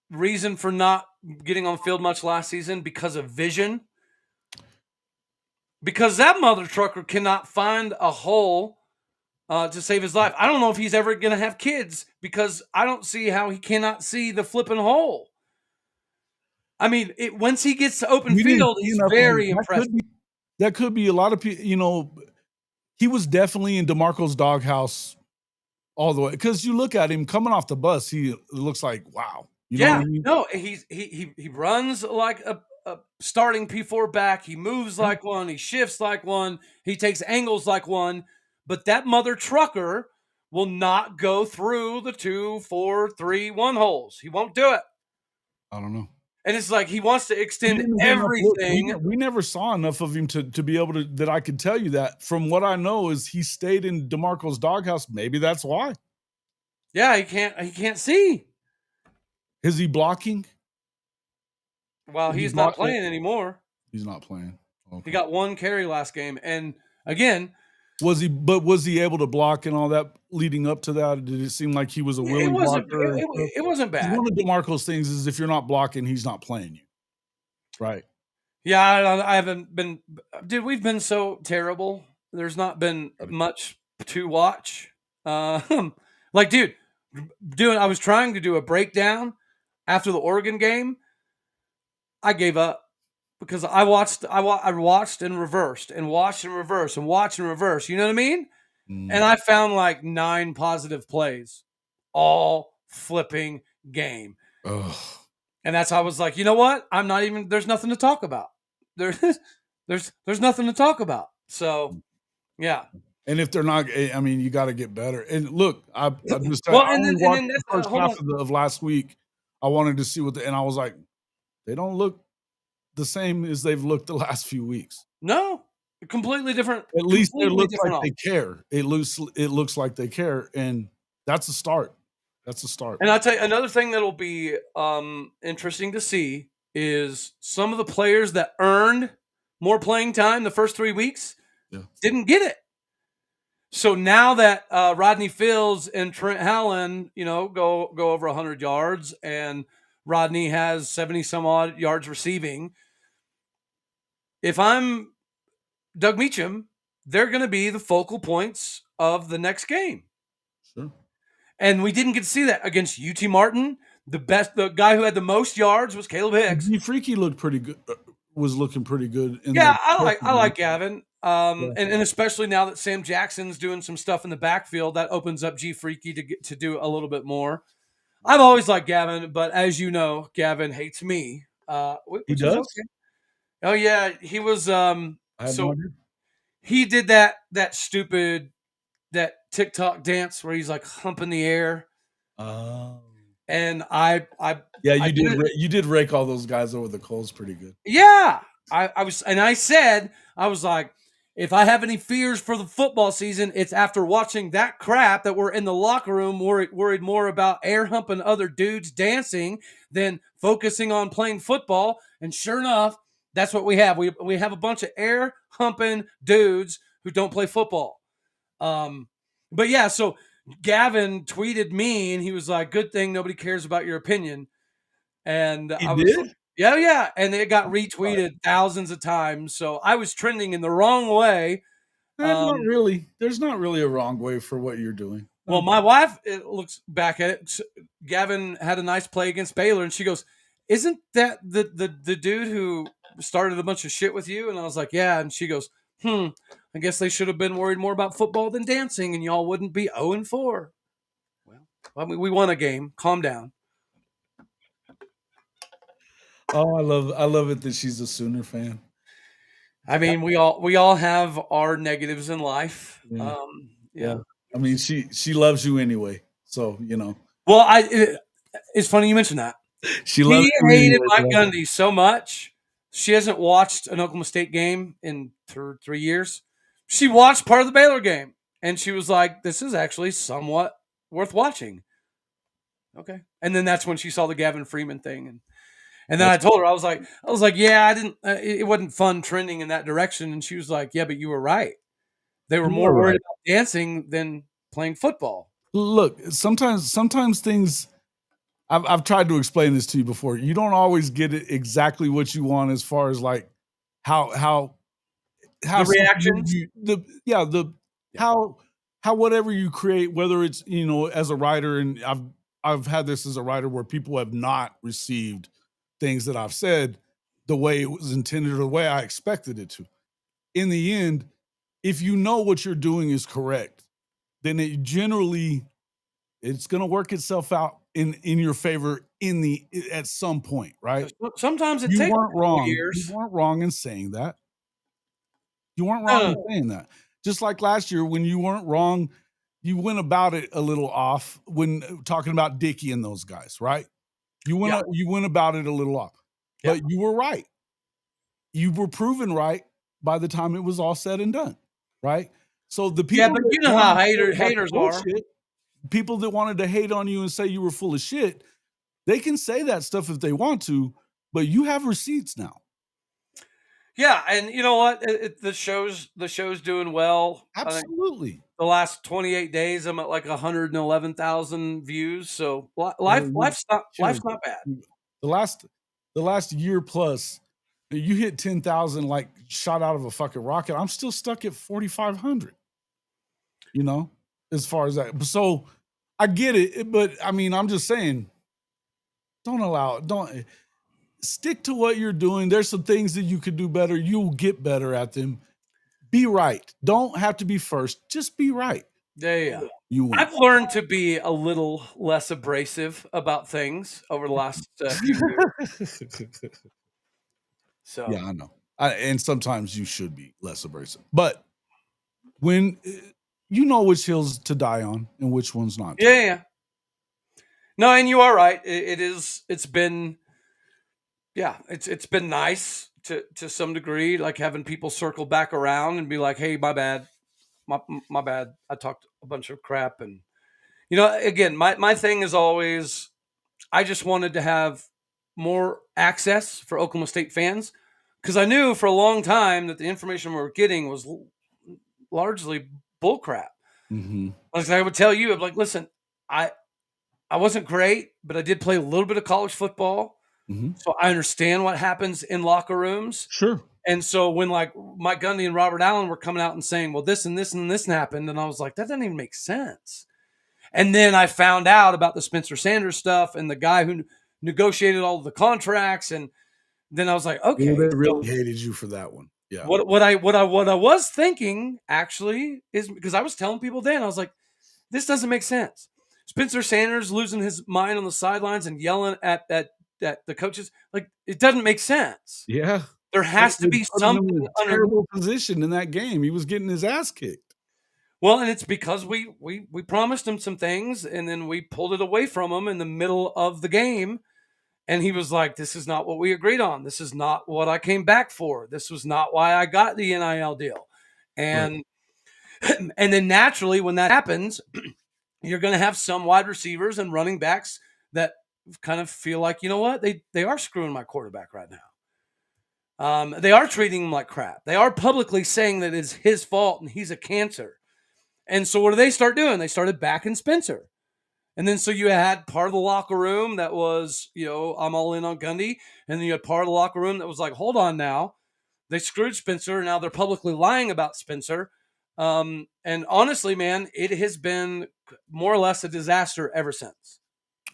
reason for not getting on the field much last season because of vision? Because that mother trucker cannot find a hole to save his life. I don't know if he's ever going to have kids because I don't see how he cannot see the flipping hole. I mean, once he gets to open field, he's very impressive. That could be a lot of people, he was definitely in DeMarco's doghouse all the way. Because you look at him coming off the bus, he looks like, wow. You know what I mean? No, he runs like a starting P4 back. He moves like one. He shifts like one. He takes angles like one. But that mother trucker will not go through the 2, 4, 3, 1 holes. He won't do it. I don't know. And it's like he wants to extend everything. We never saw enough of him to be able to that I could tell you that. From what I know is he stayed in DeMarco's doghouse. Maybe that's why. Yeah, he can't see. Is he blocking? Well, he's not playing anymore. He's not playing. Okay. He got 1 carry last game. And again, was he able to block and all that leading up to that? Did it seem like he was a willing blocker? It wasn't bad. One of DeMarco's things is if you're not blocking, he's not playing you. Right. Yeah, I haven't been. Dude, we've been so terrible. There's not been much to watch. Like, dude, I was trying to do a breakdown after the Oregon game. I gave up. Because I watched and reversed and watched and reversed and watched and reversed. You know what I mean? And I found like 9 positive plays all flipping game. Ugh. And that's how I was like, you know what? There's nothing to talk about. There's nothing to talk about. So, yeah. And if they're not, I mean, you got to get better. And look, I'm just well, and then the first half of last week, I wanted to see and I was like, they don't look the same as they've looked the last few weeks. No, completely different. At least it looks like they care. It looks like they care, and that's a start. That's a start. And I'll tell you another thing that'll be interesting to see is some of the players that earned more playing time the first 3 weeks didn't get it. So now that Rodney Fields and Trent Allen, go over 100 yards, and Rodney has 70 some odd yards receiving, if I'm Doug Meacham, they're going to be the focal points of the next game. Sure. And we didn't get to see that against UT Martin. The guy who had the most yards was Caleb Hicks. Freaky looked pretty good. Was looking pretty good. I like Gavin. And especially now that Sam Jackson's doing some stuff in the backfield, that opens up G Freaky to do a little bit more. I've always liked Gavin, but as you know, Gavin hates me. He does? Okay. Oh yeah, he was. He did that stupid TikTok dance where he's like humping the air. Oh. And you did rake all those guys over the coals pretty good. Yeah. I was like, if I have any fears for the football season, it's after watching that crap that we're in the locker room worried more about air humping other dudes dancing than focusing on playing football. And sure enough, that's what we have. We have a bunch of air humping dudes who don't play football. But yeah, so Gavin tweeted me and he was like, good thing nobody cares about your opinion. And I was did? Yeah. And it got retweeted thousands of times. So I was trending in the wrong way. Not really. There's not really a wrong way for what you're doing. Well, my wife looks back at it. Gavin had a nice play against Baylor, and she goes, isn't that the dude who started a bunch of shit with you? And I was like, yeah. And she goes, I guess they should have been worried more about football than dancing, and y'all wouldn't be 0-4. Well, I mean, we won a game. Calm down. Oh, I love it that she's a Sooner fan. I mean, we all have our negatives in life. Yeah. I mean, she loves you anyway, so Well, it's funny you mentioned that. She hated Mike Gundy so much. She hasn't watched an Oklahoma State game in 3 years. She watched part of the Baylor game, and she was like, "This is actually somewhat worth watching." Okay, and then that's when she saw the Gavin Freeman thing, and then I told her I was like, "Yeah, I didn't. It wasn't fun trending in that direction." And she was like, "Yeah, but you were right. They were more worried about dancing than playing football." Look, sometimes things. I've tried to explain this to you before. You don't always get it exactly what you want as far as like how the reactions. How whatever you create, whether it's as a writer, and I've had this as a writer where people have not received things that I've said the way it was intended or the way I expected it to. In the end, if you know what you're doing is correct, then it's going to work itself out in your favor at some point, right? Sometimes You weren't wrong. You weren't wrong in saying that. You weren't wrong in saying that. Just like last year when you weren't wrong, you went about it a little off when talking about Dickey and those guys, right? You went about it a little off, but you were right. You were proven right by the time it was all said and done, right? So the people, but you know how haters are. People that wanted to hate on you and say you were full of shit, they can say that stuff if they want to, but you have receipts now. Yeah, and you know what? The show's doing well. Absolutely. The last 28 days, I'm at like 111,000 views. So life's not bad. The last year plus, you hit 10,000 like shot out of a fucking rocket. I'm still stuck at 4,500. As far as that. So I get it, but I mean, I'm just saying, don't stick to what you're doing. There's some things that you could do better. You'll get better at them. Be right. Don't have to be first. Just be right. Yeah. I've learned to be a little less abrasive about things over the last few years. So yeah, I know. And sometimes you should be less abrasive. But when you know which hills to die on and which ones not. Yeah. No, and you are right. It's been nice to some degree, like having people circle back around and be like, "Hey, my bad. My bad. I talked a bunch of crap." And Again, my thing is always, I just wanted to have more access for Oklahoma State fans because I knew for a long time that the information we were getting was largely bullcrap. Mm-hmm. Like I would tell you, I'm like, listen, I wasn't great, but I did play a little bit of college football, so I understand what happens in locker rooms. Sure. And so when like Mike Gundy and Robert Allen were coming out and saying, well, this and this and this happened, and I was like, that doesn't even make sense. And then I found out about the Spencer Sanders stuff and the guy who negotiated all of the contracts, and then I was like, okay, they really hated you for that one. Yeah. What I was thinking actually is, because I was telling people then, I was like, this doesn't make sense. Spencer Sanders losing his mind on the sidelines and yelling at the coaches, like, it doesn't make sense. Yeah. There has to be something in a terrible position in that game. He was getting his ass kicked. Well, and it's because we promised him some things, and then we pulled it away from him in the middle of the game. And he was like, this is not what we agreed on. This is not what I came back for. This was not why I got the NIL deal. And and then naturally, when that happens, you're going to have some wide receivers and running backs that kind of feel like, you know what, they are screwing my quarterback right now. They are treating him like crap. They are publicly saying that it's his fault and he's a cancer. And so what do they start doing? They started backing Spencer. And then so you had part of the locker room that was, I'm all in on Gundy. And then you had part of the locker room that was like, hold on now. They screwed Spencer. And now they're publicly lying about Spencer. And honestly, man, it has been more or less a disaster ever since.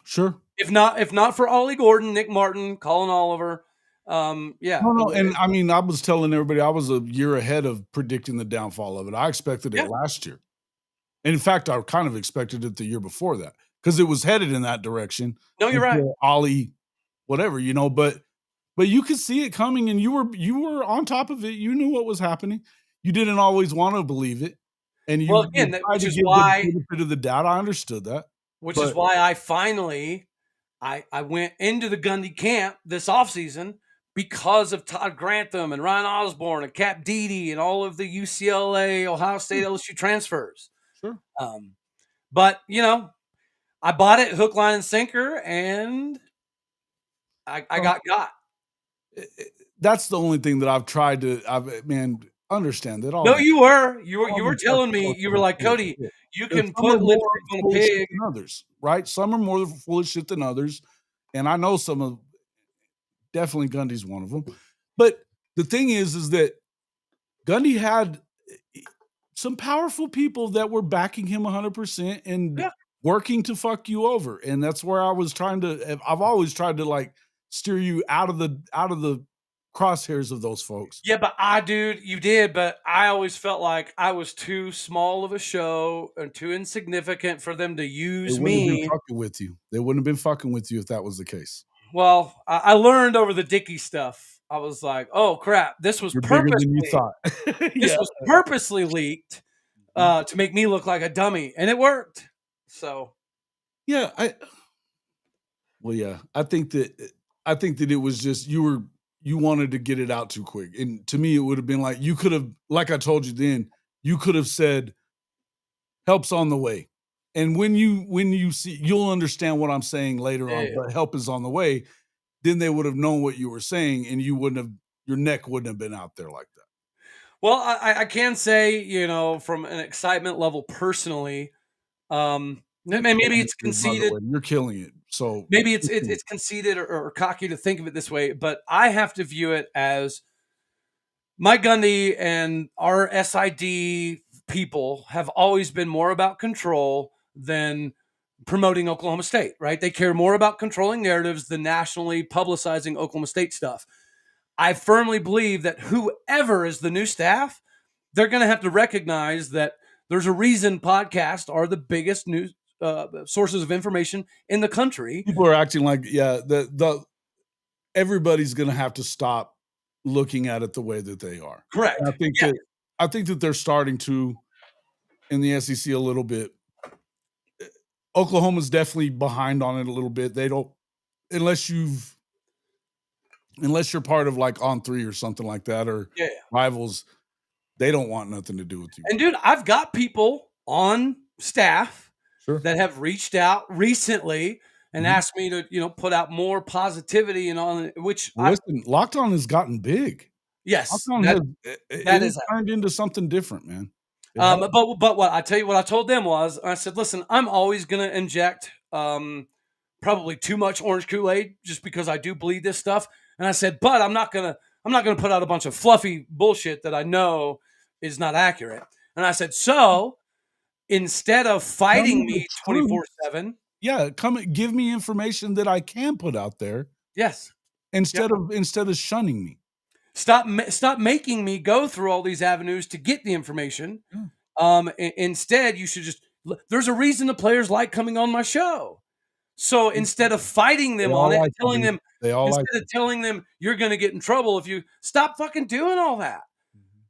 Sure. If not for Ollie Gordon, Nick Martin, Colin Oliver. Yeah. No. And I mean, I was telling everybody I was a year ahead of predicting the downfall of it. I expected it last year. And in fact, I kind of expected it the year before that, because it was headed in that direction. No, you're right. Ollie, whatever, but you could see it coming, and you were on top of it. You knew what was happening. You didn't always want to believe it, and you which is why the benefit of the doubt. I understood that, which is why I finally I went into the Gundy camp this offseason because of Todd Grantham and Ryan Osborne and Cap Deedy and all of the UCLA, Ohio State, LSU transfers. Sure. But I bought it hook, line, and sinker, and I got. That's the only thing that I've tried to. Understand that all. No, you were telling me, you were like, Cody, you can put lipstick on a pig. Than others, right? Some are more full of shit than others, and I know some of. Definitely, Gundy's one of them. But the thing is that Gundy had some powerful people that were backing him 100% and working to fuck you over. And that's where I've always tried to like steer you out of the crosshairs of those folks. Yeah, but you did, but I always felt like I was too small of a show and too insignificant for them to use me. They wouldn't have been fucking with you if that was the case. Well, I learned over the Dickey stuff. I was like, oh crap, this was purposely than you thought. This was purposely leaked to make me look like a dummy, and it worked. So yeah, I think that it was just you wanted to get it out too quick. And to me, it would have been like, you could have, like I told you then, you could have said, help's on the way. And when you see, you'll understand what I'm saying later on, but help is on the way. Then they would have known what you were saying, and your neck wouldn't have been out there like that. Well, I can say, from an excitement level personally, maybe it's conceited. You're killing it. So maybe it's conceited or cocky to think of it this way, but I have to view it as Mike Gundy and our SID people have always been more about control than promoting Oklahoma State, right? They care more about controlling narratives than nationally publicizing Oklahoma State stuff. I firmly believe that whoever is the new staff, they're going to have to recognize that there's a reason podcasts are the biggest news sources of information in the country. People are acting like, everybody's going to have to stop looking at it the way that they are. Correct. And I think that they're starting to in the SEC a little bit. Oklahoma's definitely behind on it a little bit. They don't, unless you're part of like On3 or something like that, or Rivals, they don't want nothing to do with you. And dude, I've got people on staff that have reached out recently and asked me to, put out more positivity and on which Listen, Locked On has gotten big. yes, Locked On that has is turned into something different, man. but what I tell you, what I told them was, I said, listen, I'm always going to inject probably too much orange Kool-Aid just because I do believe this stuff. And I said, but I'm not gonna put out a bunch of fluffy bullshit that I know is not accurate. And I said, so instead of fighting me 24/7, yeah, give me information that I can put out there. Yes. Instead of shunning me. Stop making me go through all these avenues to get the information. Instead, you should just. There's a reason the players like coming on my show. So instead of fighting them on it, telling them you're going to get in trouble if you stop fucking doing all that.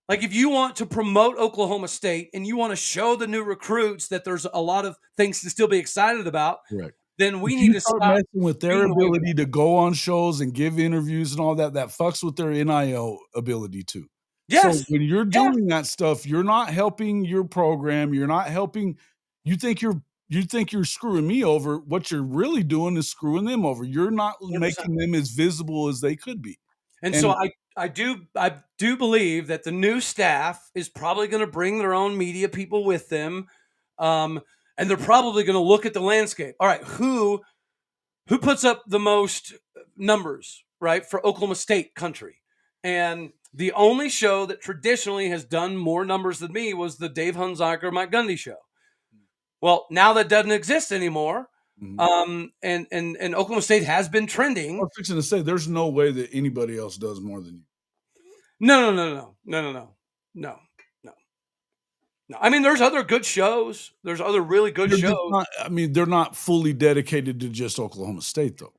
Like if you want to promote Oklahoma State and you want to show the new recruits that there's a lot of things to still be excited about, then we need to start messing with their ability to go on shows and give interviews and all that. That fucks with their NIL ability too. Yes. So when you're doing that stuff, you're not helping your program. You're not helping. You think you're screwing me over. What you're really doing is screwing them over. You're not 100%. making them as visible as they could be. And so I do believe that the new staff is probably going to bring their own media people with them, and they're probably going to look at the landscape. All right, who puts up the most numbers, right, for Oklahoma State country? And the only show that traditionally has done more numbers than me was the Dave Hunziker, Mike Gundy show. Well, now that doesn't exist anymore. And Oklahoma State has been trending. I was fixing to say, there's no way that anybody else does more than you. No. I mean, there's other good shows. There's other really good shows. They're not fully dedicated to just Oklahoma State, though.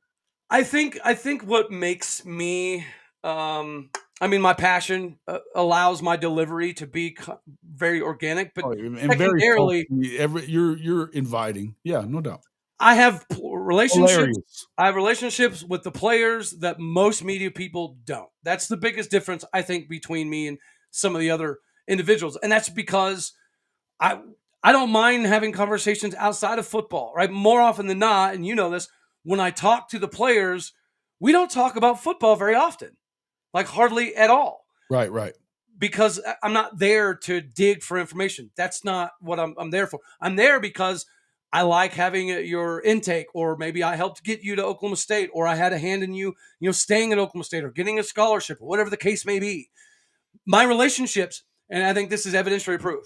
I think what makes me, my passion allows my delivery to be very organic, but secondarily, you're inviting. Yeah, no doubt. I have relationships. Hilarious. I have relationships with the players that most media people don't. That's the biggest difference, I think, between me and some of the other individuals. And that's because I don't mind having conversations outside of football, right? More often than not, and you know this, when I talk to the players, we don't talk about football very often, like hardly at all. Right. Because I'm not there to dig for information. That's not what I'm there for. I'm there because I like having your intake, or maybe I helped get you to Oklahoma State, or I had a hand in you, staying at Oklahoma State or getting a scholarship or whatever the case may be. My relationships, and I think this is evidentiary proof,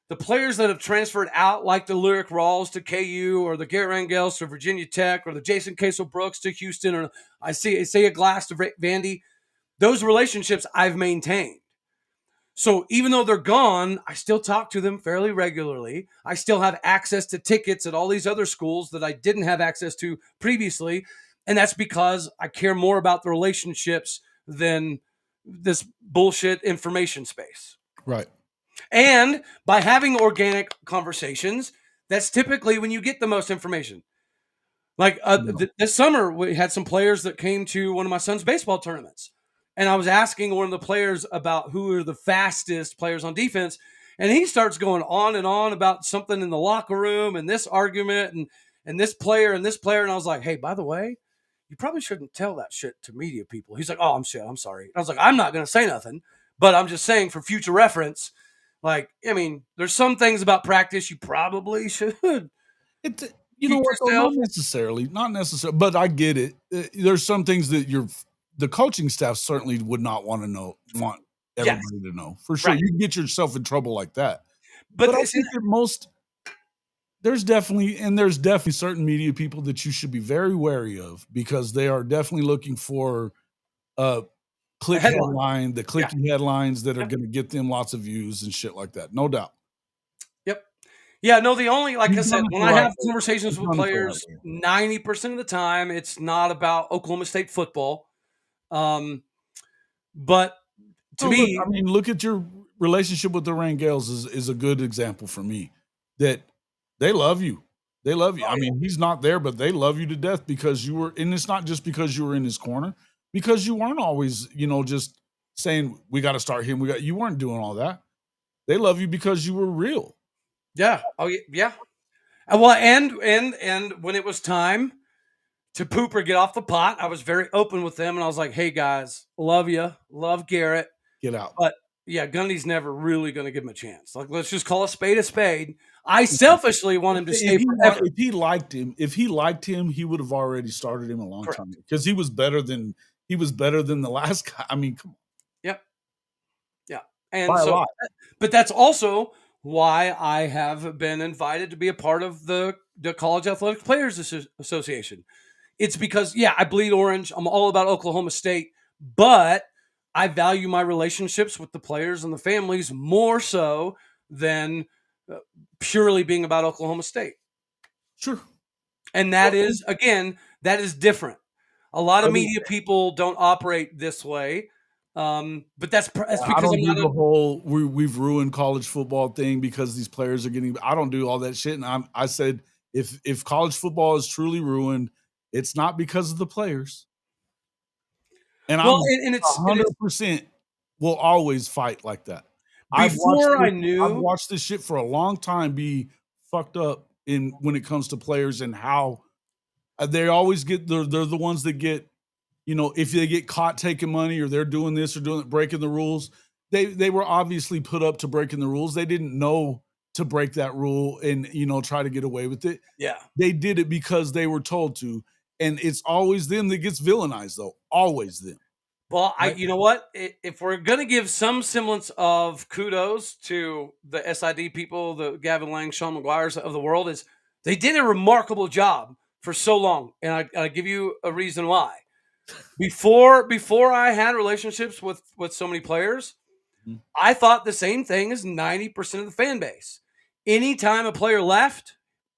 the players that have transferred out, like the Lyric Rawls to KU, or the Garrett Rangels to Virginia Tech, or the Jason Queso Brooks to Houston, or I say a Glass to Vandy, those relationships I've maintained. So even though they're gone, I still talk to them fairly regularly. I still have access to tickets at all these other schools that I didn't have access to previously. And that's because I care more about the relationships than this bullshit information space. Right. And by having organic conversations, that's typically when you get the most information. Like this summer, we had some players that came to one of my son's baseball tournaments. And I was asking one of the players about who are the fastest players on defense. And he starts going on and on about something in the locker room and this argument and this player and this player. And I was like, hey, by the way, you probably shouldn't tell that shit to media people. He's like, oh, I'm sorry. And I was like, I'm not going to say nothing, but I'm just saying for future reference. Like, I mean, there's some things about practice you probably should. You know what? Not necessarily, but I get it. There's some things that the coaching staff certainly would not want everybody to know. For sure. Right. You can get yourself in trouble like that. But I think that there's definitely certain media people that you should be very wary of, because they are definitely looking for clicky headlines that are going to get them lots of views and shit like that. No doubt. Yep. Yeah, no, the only, like I said, when I have conversations with players, 90% of the time, it's not about Oklahoma State football. But to me, look at your relationship with the Rangels is a good example for me, that they love you. They love you. Oh, he's not there, but they love you to death because you were, and it's not just because you were in his corner, because you weren't always, just saying, we got to start him. You weren't doing all that. They love you because you were real. Yeah. Oh, yeah. Well, and when it was time to poop or get off the pot, I was very open with them, and I was like, "Hey guys, love you, love Garrett, Get out. but yeah, Gundy's never really going to give him a chance. Like, let's just call a spade a spade. I selfishly want him to stay forever." If he liked him, he would have already started him a long Correct. time ago because he was better than the last guy. I mean, come on. Yep. Yeah. And By a so, lot. but that's also why I have been invited to be a part of the College Athletic Players Association. It's because, yeah, I bleed orange. I'm all about Oklahoma State, but I value my relationships with the players and the families more so than purely being about Oklahoma State. Sure. And that is, again, that is different. A lot of media people don't operate this way. But that's because I don't I'm do not the whole we've ruined college football thing because these players are getting. I don't do all that shit. And I said if college football is truly ruined, it's not because of the players. And well, I'm and it's 100% will always fight like that. I've watched this shit for a long time be fucked up in when it comes to players and how they always get they're the ones that get, you know, if they get caught taking money or they're doing this or doing breaking the rules, they were obviously put up to breaking the rules. They didn't know to break that rule and, you know, try to get away with it. Yeah. They did it because they were told to. And it's always them that gets villainized, though. Always them. Well, you know what? If we're going to give some semblance of kudos to the SID people, the Gavin Lang, Sean McGuire's of the world, is they did a remarkable job for so long. And I give you a reason why. Before I had relationships with so many players, I thought the same thing as 90% of the fan base. Anytime a player left,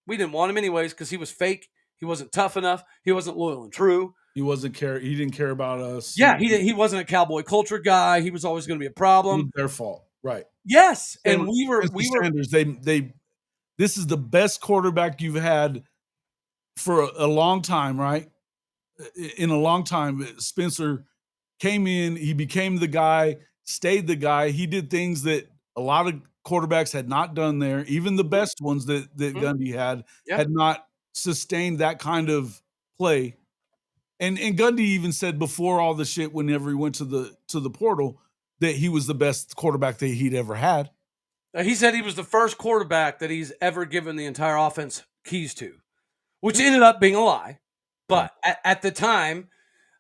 we didn't want him anyways because he was fake. He wasn't tough enough. He wasn't loyal and true. He didn't care about us. Yeah, he wasn't a cowboy culture guy. He was always going to be a problem. It was their fault, right? Yes, and we were Sanders. This is the best quarterback you've had for a long time, right? In a long time. Spencer came in, he became the guy, stayed the guy. He did things that a lot of quarterbacks had not done there. Even the best ones that Gundy had not sustained that kind of play. And Gundy even said before all the shit, whenever he went to the portal, that he was the best quarterback that he'd ever had. He said he was the first quarterback that he's ever given the entire offense keys to, which ended up being a lie. But at the time,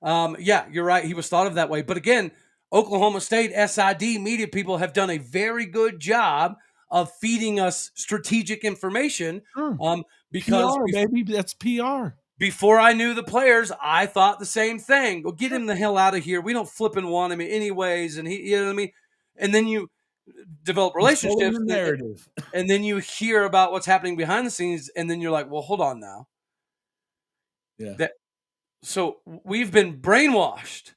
yeah, you're right. He was thought of that way. But again, Oklahoma State SID media people have done a very good job of feeding us strategic information. Because PR, baby, that's PR. Before I knew the players, I thought the same thing. Well, get him the hell out of here. We don't flipping want him anyways. And he, you know what I mean? And then you develop relationships, narrative. And then you hear about what's happening behind the scenes, and then you're like, well, hold on now. Yeah. So we've been brainwashed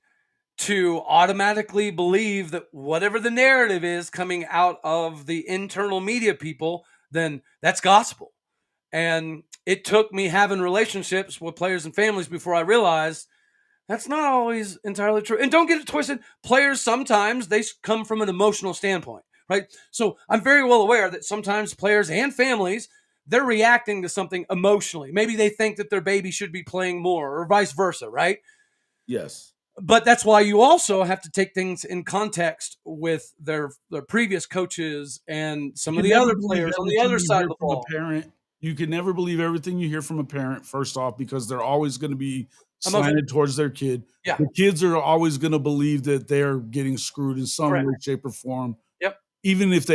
to automatically believe that whatever the narrative is coming out of the internal media people, then that's gospel. And it took me having relationships with players and families before I realized that's not always entirely true. And don't get it twisted. Players, sometimes they come from an emotional standpoint, right? So I'm very well aware that sometimes players and families, they're reacting to something emotionally. Maybe they think that their baby should be playing more or vice versa, right? Yes. But that's why you also have to take things in context with their previous coaches and some of the other players on the other side of the ball. You can never believe everything you hear from a parent, first off, because they're always going to be slanted towards their kid. Yeah. The kids are always going to believe that they're getting screwed in some way, shape, or form. Yep. Even if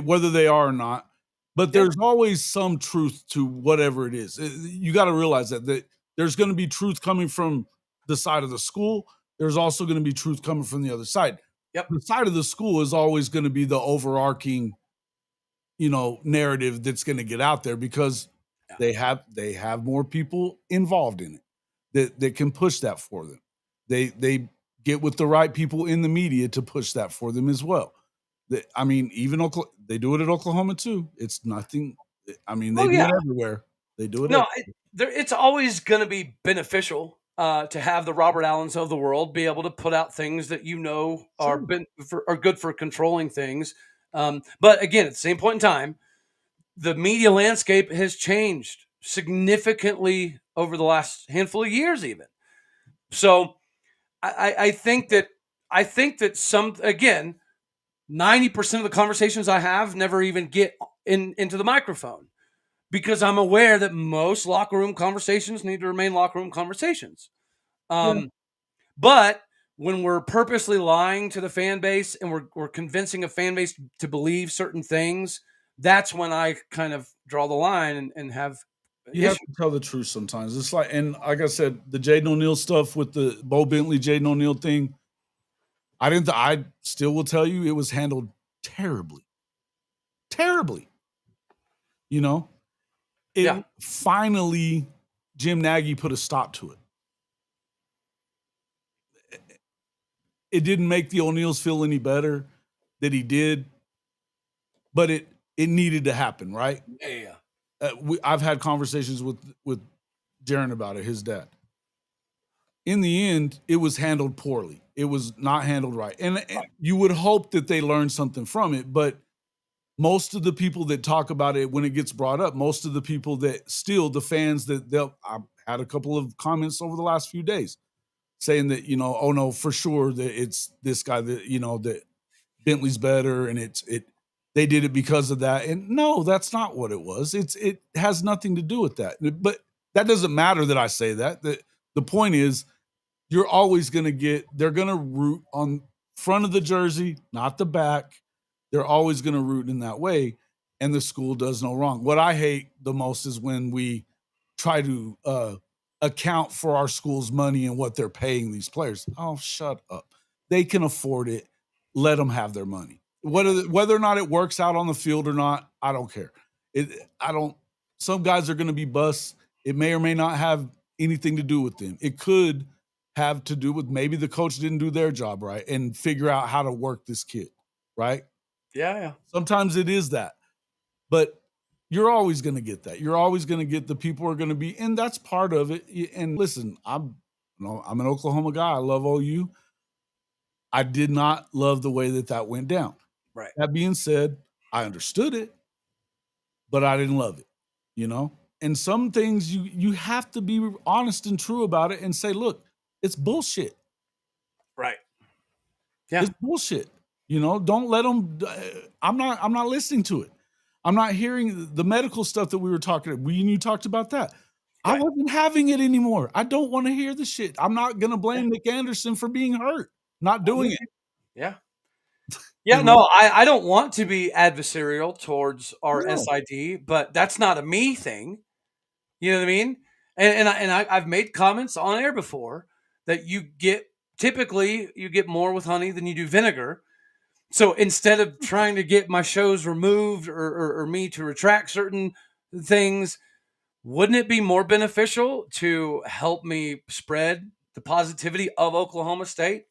whether they are or not. But there's always some truth to whatever it is. You got to realize that there's going to be truth coming from the side of the school. There's also going to be truth coming from the other side. Yep. The side of the school is always going to be the overarching, narrative that's going to get out there because they have more people involved in it that can push that for them. They get with the right people in the media to push that for them as well. Even they do it at Oklahoma too. It's nothing. I mean, they do it everywhere. They do it. No, it's always going to be beneficial to have the Robert Allens of the world be able to put out things that are good for controlling things. But again, at the same point in time, the media landscape has changed significantly over the last handful of years, even. So I think that some, again, 90% of the conversations I have never even get into the microphone, because I'm aware that most locker room conversations need to remain locker room conversations. But when we're purposely lying to the fan base and we're convincing a fan base to believe certain things, that's when I kind of draw the line and have You have to tell the truth sometimes. It's like, and like I said, the Jaden O'Neal stuff with the Bo Bentley, Jaden O'Neal thing, I still will tell you it was handled terribly. Terribly. You know? Finally, Jim Nagy put a stop to it. It didn't make the O'Neals feel any better that he did, but it needed to happen, right? Yeah. I've had conversations with Jaron about it, his dad. In the end, it was handled poorly. It was not handled right. And you would hope that they learned something from it, but most of the people that talk about it when it gets brought up, most of the people that still, the fans that I've had a couple of comments over the last few days saying that, oh no, for sure that it's this guy that, that Bentley's better and they did it because of that. And no, that's not what it was. It has nothing to do with that. But that doesn't matter that I say that. The point is, you're always going to they're going to root on front of the jersey, not the back. They're always going to root in that way. And the school does no wrong. What I hate the most is when we try to account for our school's money and what they're paying these players. Oh, shut up. They can afford it. Let them have their money. Whether or not it works out on the field or not, I don't care. Some guys are going to be busts. It may or may not have anything to do with them. It could have to do with maybe the coach didn't do their job right and figure out how to work this kid, right? Yeah. Sometimes it is that. But you're always going to get that. You're always going to get the people are going to be, and that's part of it. And listen, I'm an Oklahoma guy. I love OU. I did not love the way that went down. Right. That being said, I understood it, but I didn't love it, And some things you have to be honest and true about it and say, look, it's bullshit. Right. Yeah. It's bullshit. Don't let them. I'm not listening to it. I'm not hearing the medical stuff that we were talking about. You talked about that. Right. I wasn't having it anymore. I don't want to hear the shit. I'm not going to blame Nick Anderson for being hurt. Not doing it. Yeah. Yeah, no, I don't want to be adversarial towards our SID, but that's not a me thing. You know what I mean? And I've made comments on air before that typically you get more with honey than you do vinegar. So instead of trying to get my shows removed or me to retract certain things, wouldn't it be more beneficial to help me spread the positivity of Oklahoma State?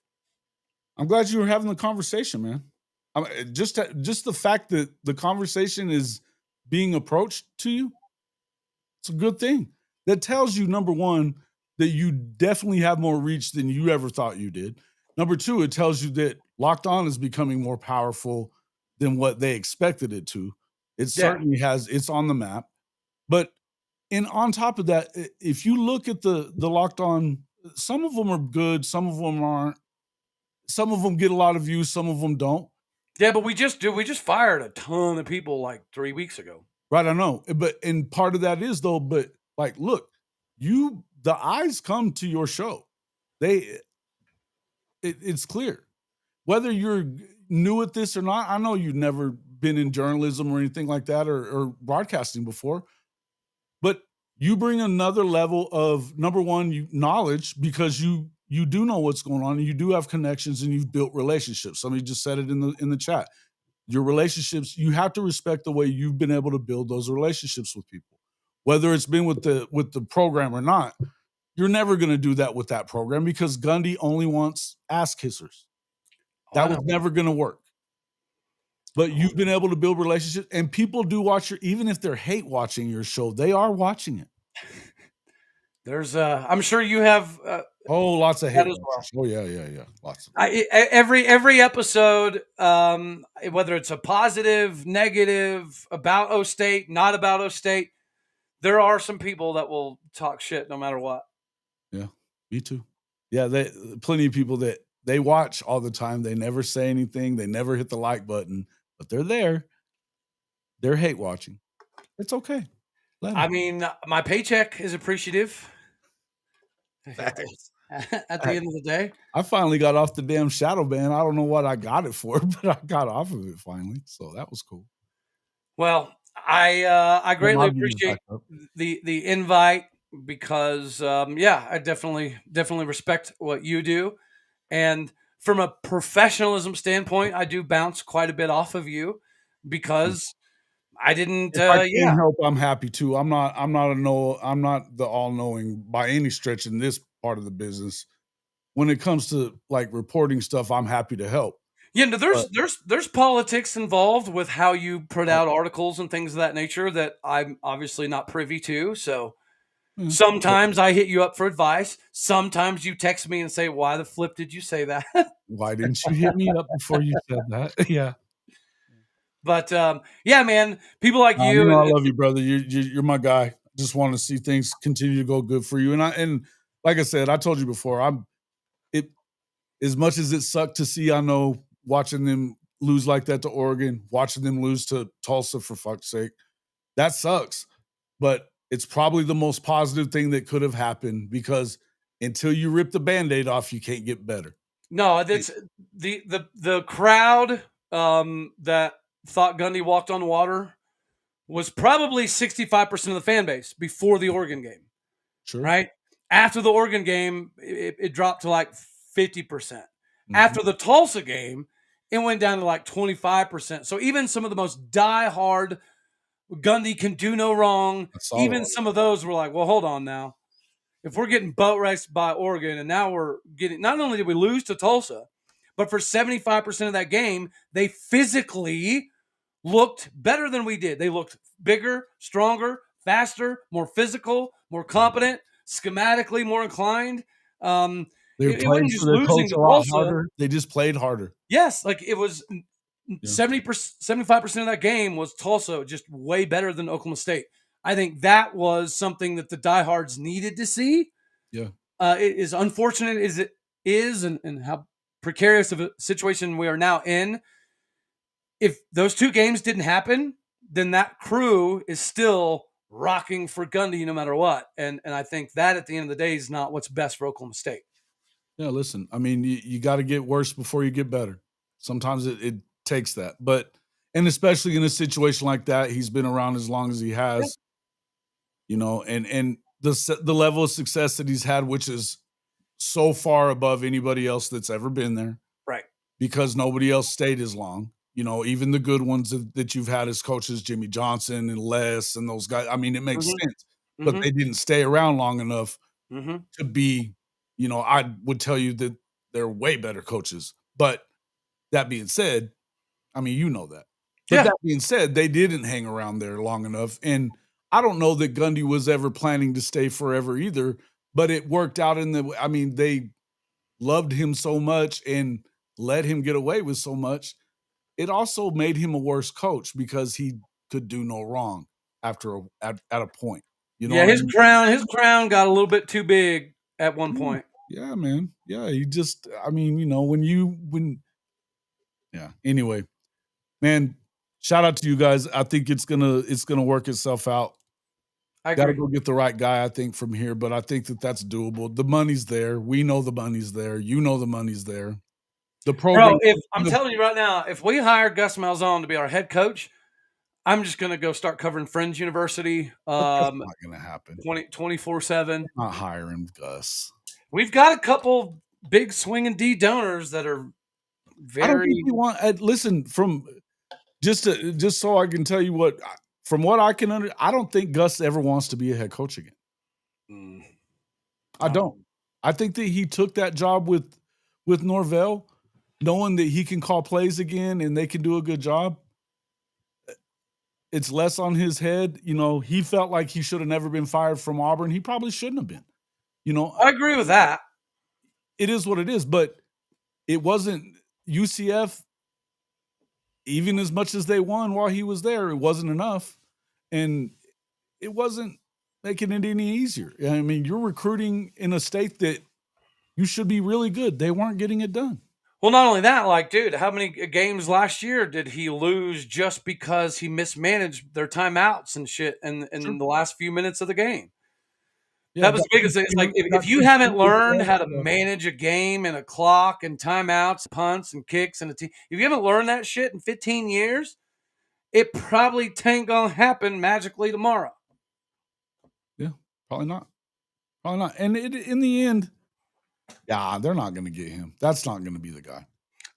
I'm glad you were having the conversation, man. Just the fact that the conversation is being approached to you, it's a good thing. That tells you, number one, that you definitely have more reach than you ever thought you did. Number two, it tells you that Locked On is becoming more powerful than what they expected it to. It certainly has. It's on the map. But on top of that, if you look at the Locked On, some of them are good, some of them aren't. Some of them get a lot of views, some of them don't. Yeah, but we just fired a ton of people like 3 weeks ago. Right, I know. And part of that is though, but like, look, the eyes come to your show. It's clear. Whether you're new at this or not, I know you've never been in journalism or anything like that or broadcasting before, but you bring another level of, number one, knowledge, because you do know what's going on and you do have connections and you've built relationships. Somebody just said it in the chat. Your relationships, you have to respect the way you've been able to build those relationships with people, whether it's been with the program or not. You're never going to do that with that program because Gundy only wants ass kissers. That was never going to work. But you've been able to build relationships, and people do watch even if they're hate watching your show, they are watching it. There's I'm sure you have Oh, lots of hate That as well. watchers. Oh, yeah. Lots of Every episode, whether it's a positive, negative, about O State, not about O State, there are some people that will talk shit no matter what. Yeah, me too. Yeah, plenty of people that they watch all the time. They never say anything. They never hit the like button, but they're there. They're hate watching. It's okay. Let 'em. I mean, my paycheck is appreciative Facts. at the end of the day. I finally got off the damn shadow ban. I don't know what I got it for, but I got off of it finally, so that was cool. Well, I greatly my views appreciate back up. the invite because I definitely respect what you do, and from a professionalism standpoint, I do bounce quite a bit off of you because I didn't. If I can help, I'm happy to. I'm not the all-knowing by any stretch in this part of the business. When it comes to like reporting stuff, I'm happy to help. Yeah, no, there's politics involved with how you put out articles and things of that nature that I'm obviously not privy to. So sometimes I hit you up for advice. Sometimes you text me and say, "Why the flip did you say that?" Why didn't you hit me up before you said that? Yeah. But yeah, man, people like You you. know, I love you, brother. You're my guy. Just want to see things continue to go good for you. And like I said, I told you before, it as much as it sucked to see, I know watching them lose like that to Oregon, watching them lose to Tulsa for fuck's sake, that sucks. But it's probably the most positive thing that could have happened because until you rip the Band-Aid off, you can't get better. No, that's the crowd that thought Gundy walked on water was probably 65% of the fan base before the Oregon game. Sure. Right? After the Oregon game, it dropped to like 50%. Mhm. After the Tulsa game, it went down to like 25%. So even some of the most diehard Gundy can do no wrong, even some of those were like, well, hold on now. If we're getting boat raced by Oregon and now we're getting, not only did we lose to Tulsa, but for 75% of that game, they physically looked better than we did. They looked bigger, stronger, faster, more physical, more competent, schematically more inclined. It wasn't just losing to Tulsa. They just played harder. Yes, like it was 70%, 75% of that game was Tulsa just way better than Oklahoma State. I think that was something that the diehards needed to see. Yeah. It is unfortunate as it is and how precarious of a situation we are now in. If those two games didn't happen, then that crew is still rocking for Gundy no matter what. And I think that at the end of the day is not what's best for Oklahoma State. Yeah, listen, I mean, you got to get worse before you get better. Sometimes it takes that. And especially in a situation like that, he's been around as long as he has, and the level of success that he's had, which is so far above anybody else that's ever been there. Right. Because nobody else stayed as long. Even the good ones that you've had as coaches, Jimmy Johnson and Les and those guys. I mean, it makes sense, but they didn't stay around long enough to be, I would tell you that they're way better coaches. But that being said, I mean, you know that. But that being said, they didn't hang around there long enough. And I don't know that Gundy was ever planning to stay forever either, but it worked out they loved him so much and let him get away with so much. It also made him a worse coach because he could do no wrong at a point. His crown got a little bit too big at one point. Yeah, man. Yeah, he just anyway. Man, shout out to you guys. I think it's gonna work itself out. I gotta agree. go get the right guy, I think, from here, but I think that's doable. The money's there. We know the money's there. You know the money's there. The program. Bro, I'm telling you right now, if we hire Gus Malzahn to be our head coach, I'm just going to go start covering Friends University. That's not going to happen. 24/7. Not hiring Gus. We've got a couple big swinging D donors that are very. I don't think you want. Listen, from just so I can tell you from what I can I don't think Gus ever wants to be a head coach again. I don't. I think that he took that job with Norvell, knowing that he can call plays again and they can do a good job. It's less on his head. He felt like he should have never been fired from Auburn. He probably shouldn't have been. I agree with that. it is what it is. But it wasn't UCF, even as much as they won while he was there, it wasn't enough. And it wasn't making it any easier. I mean, you're recruiting in a state that you should be really good. They weren't getting it done. Well, not only that, like, dude, how many games last year did he lose just because he mismanaged their timeouts and shit in the last few minutes of the game? Yeah, That was the biggest thing. It's like, if you haven't learned how to manage a game and a clock and timeouts, punts and kicks and if you haven't learned that shit in 15 years, it probably ain't gonna happen magically tomorrow. Yeah, probably not. Probably not. And in the end, yeah, they're not going to get him. That's not going to be the guy.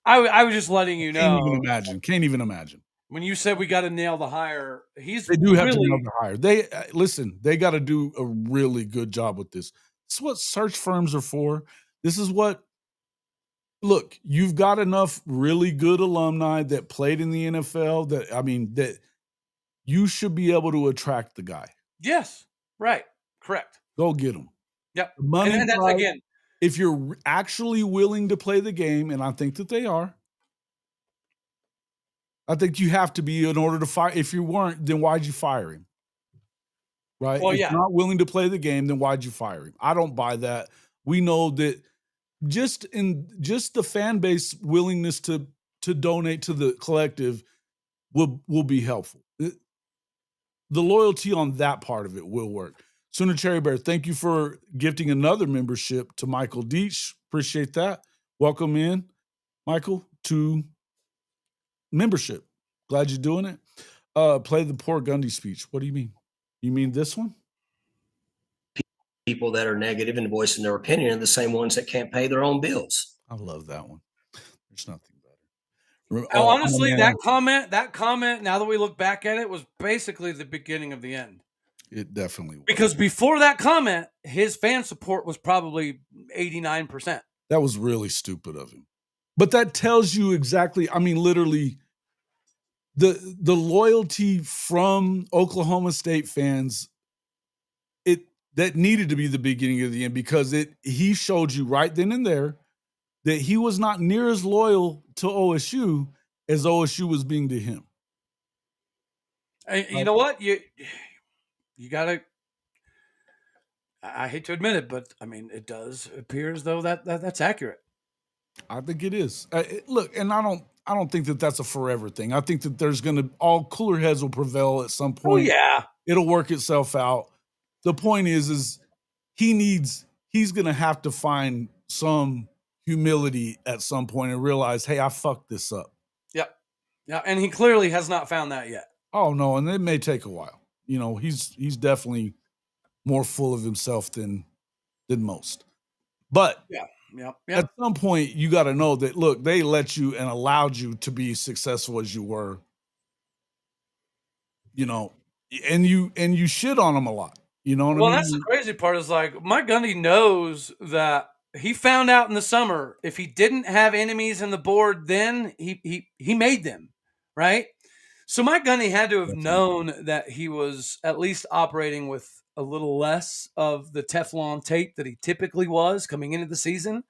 I was just letting you know. Can't even imagine. When you said we got to nail the hire, they do have to nail the hire. They listen. They got to do a really good job with this. This is what search firms are for. This is what. Look, you've got enough really good alumni that played in the NFL. That you should be able to attract the guy. Yes, right, correct. Go get him. Yep. Money and that's again. If you're actually willing to play the game, and I think that they are, I think you have to be in order to fire. If you weren't, then why'd you fire him? Right? Well, if you're not willing to play the game, then why'd you fire him? I don't buy that. We know that just the fan base willingness to donate to the collective will be helpful. The loyalty on that part of it will work. Sooner Cherry Bear, thank you for gifting another membership to Michael Deach. Appreciate that. Welcome in, Michael, to membership. Glad you're doing it. Play the poor Gundy speech. What do you mean? You mean this one? People that are negative and voicing their opinion are the same ones that can't pay their own bills. I love that one. There's nothing better. Honestly, that comment, now that we look back at it, was basically the beginning of the end. It definitely was. Because before that comment, his fan support was probably 89%. That was really stupid of him. But that tells you exactly, I mean, literally, the loyalty from Oklahoma State fans, that needed to be the beginning of the end, because he showed you right then and there that he was not near as loyal to OSU as OSU was being to him. And you know what? You got to, I hate to admit it, but I mean, it does appear as though that's accurate. I think it is. Look, and I don't think that that's a forever thing. I think that there's all cooler heads will prevail at some point. Oh, yeah. It'll work itself out. The point is he's going to have to find some humility at some point and realize, hey, I fucked this up. Yep. Yeah. And he clearly has not found that yet. Oh, no. And it may take a while. You know, he's definitely more full of himself than most. But at some point, you got to know that, look, they let you and allowed you to be successful as you were, you know, and you shit on them a lot. You know what I mean? Well, that's the crazy part is, like, Mike Gundy knows that he found out in the summer if he didn't have enemies in the board, then he made them, right? So Mike Gundy had to have known that he was at least operating with a little less of the Teflon tape that he typically was coming into the season.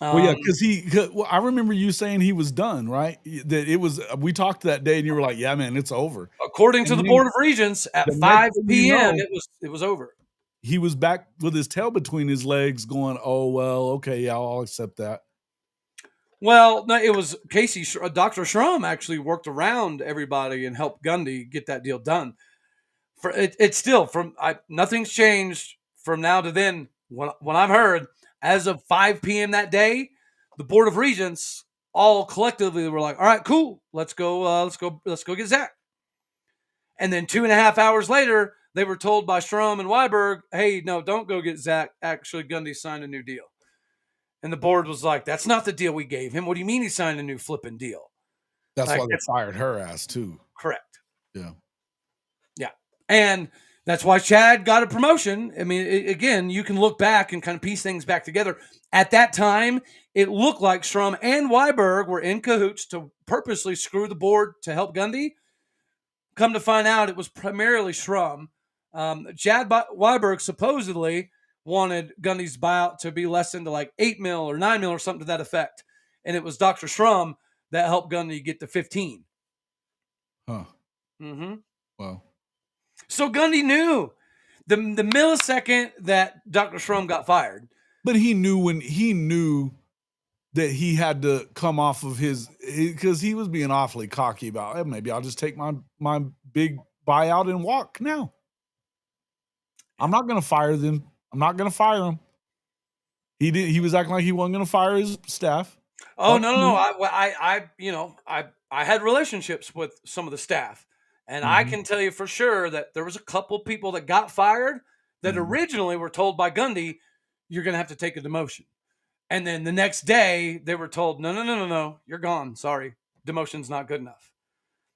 Well, yeah, because I remember you saying he was done, right? That it was. We talked that day, and you were like, "Yeah, man, it's over." According to the Board of Regents, at 5 p.m., it was over. He was back with his tail between his legs, going, "Oh well, okay, yeah, I'll accept that." Well, no, it was Casey. Dr. Schramm actually worked around everybody and helped Gundy get that deal done. It's still nothing's changed from now to then. When I've heard, as of 5 p.m. that day, the Board of Regents all collectively were like, "All right, cool, let's go get Zach." And then 2.5 hours later, they were told by Schramm and Weiberg, "Hey, no, don't go get Zach. Actually, Gundy signed a new deal." And the board was like, "That's not the deal we gave him. What do you mean he signed a new flipping deal?" That's why they fired her ass too. Correct. Yeah. Yeah. And that's why Chad got a promotion. I mean, again, you can look back and kind of piece things back together. At that time, it looked like Schramm and Weiberg were in cahoots to purposely screw the board to help Gundy. Come to find out, it was primarily Schramm. Chad Weiberg supposedly wanted Gundy's buyout to be lessened to like $8 million or $9 million or something to that effect. And it was Dr. Schrum that helped Gundy get to 15. Huh. Mm-hmm. Wow. So Gundy knew the millisecond that Dr. Schrum got fired. But he knew that he had to come off of because he was being awfully cocky about, hey, maybe I'll just take my big buyout and walk now. I'm not going to fire them. I'm not going to fire him. He was acting like he wasn't going to fire his staff. Oh, no. I had relationships with some of the staff, and I can tell you for sure that there was a couple people that got fired that originally were told by Gundy, you're going to have to take a demotion. And then the next day they were told, no, you're gone. Sorry. Demotion's not good enough.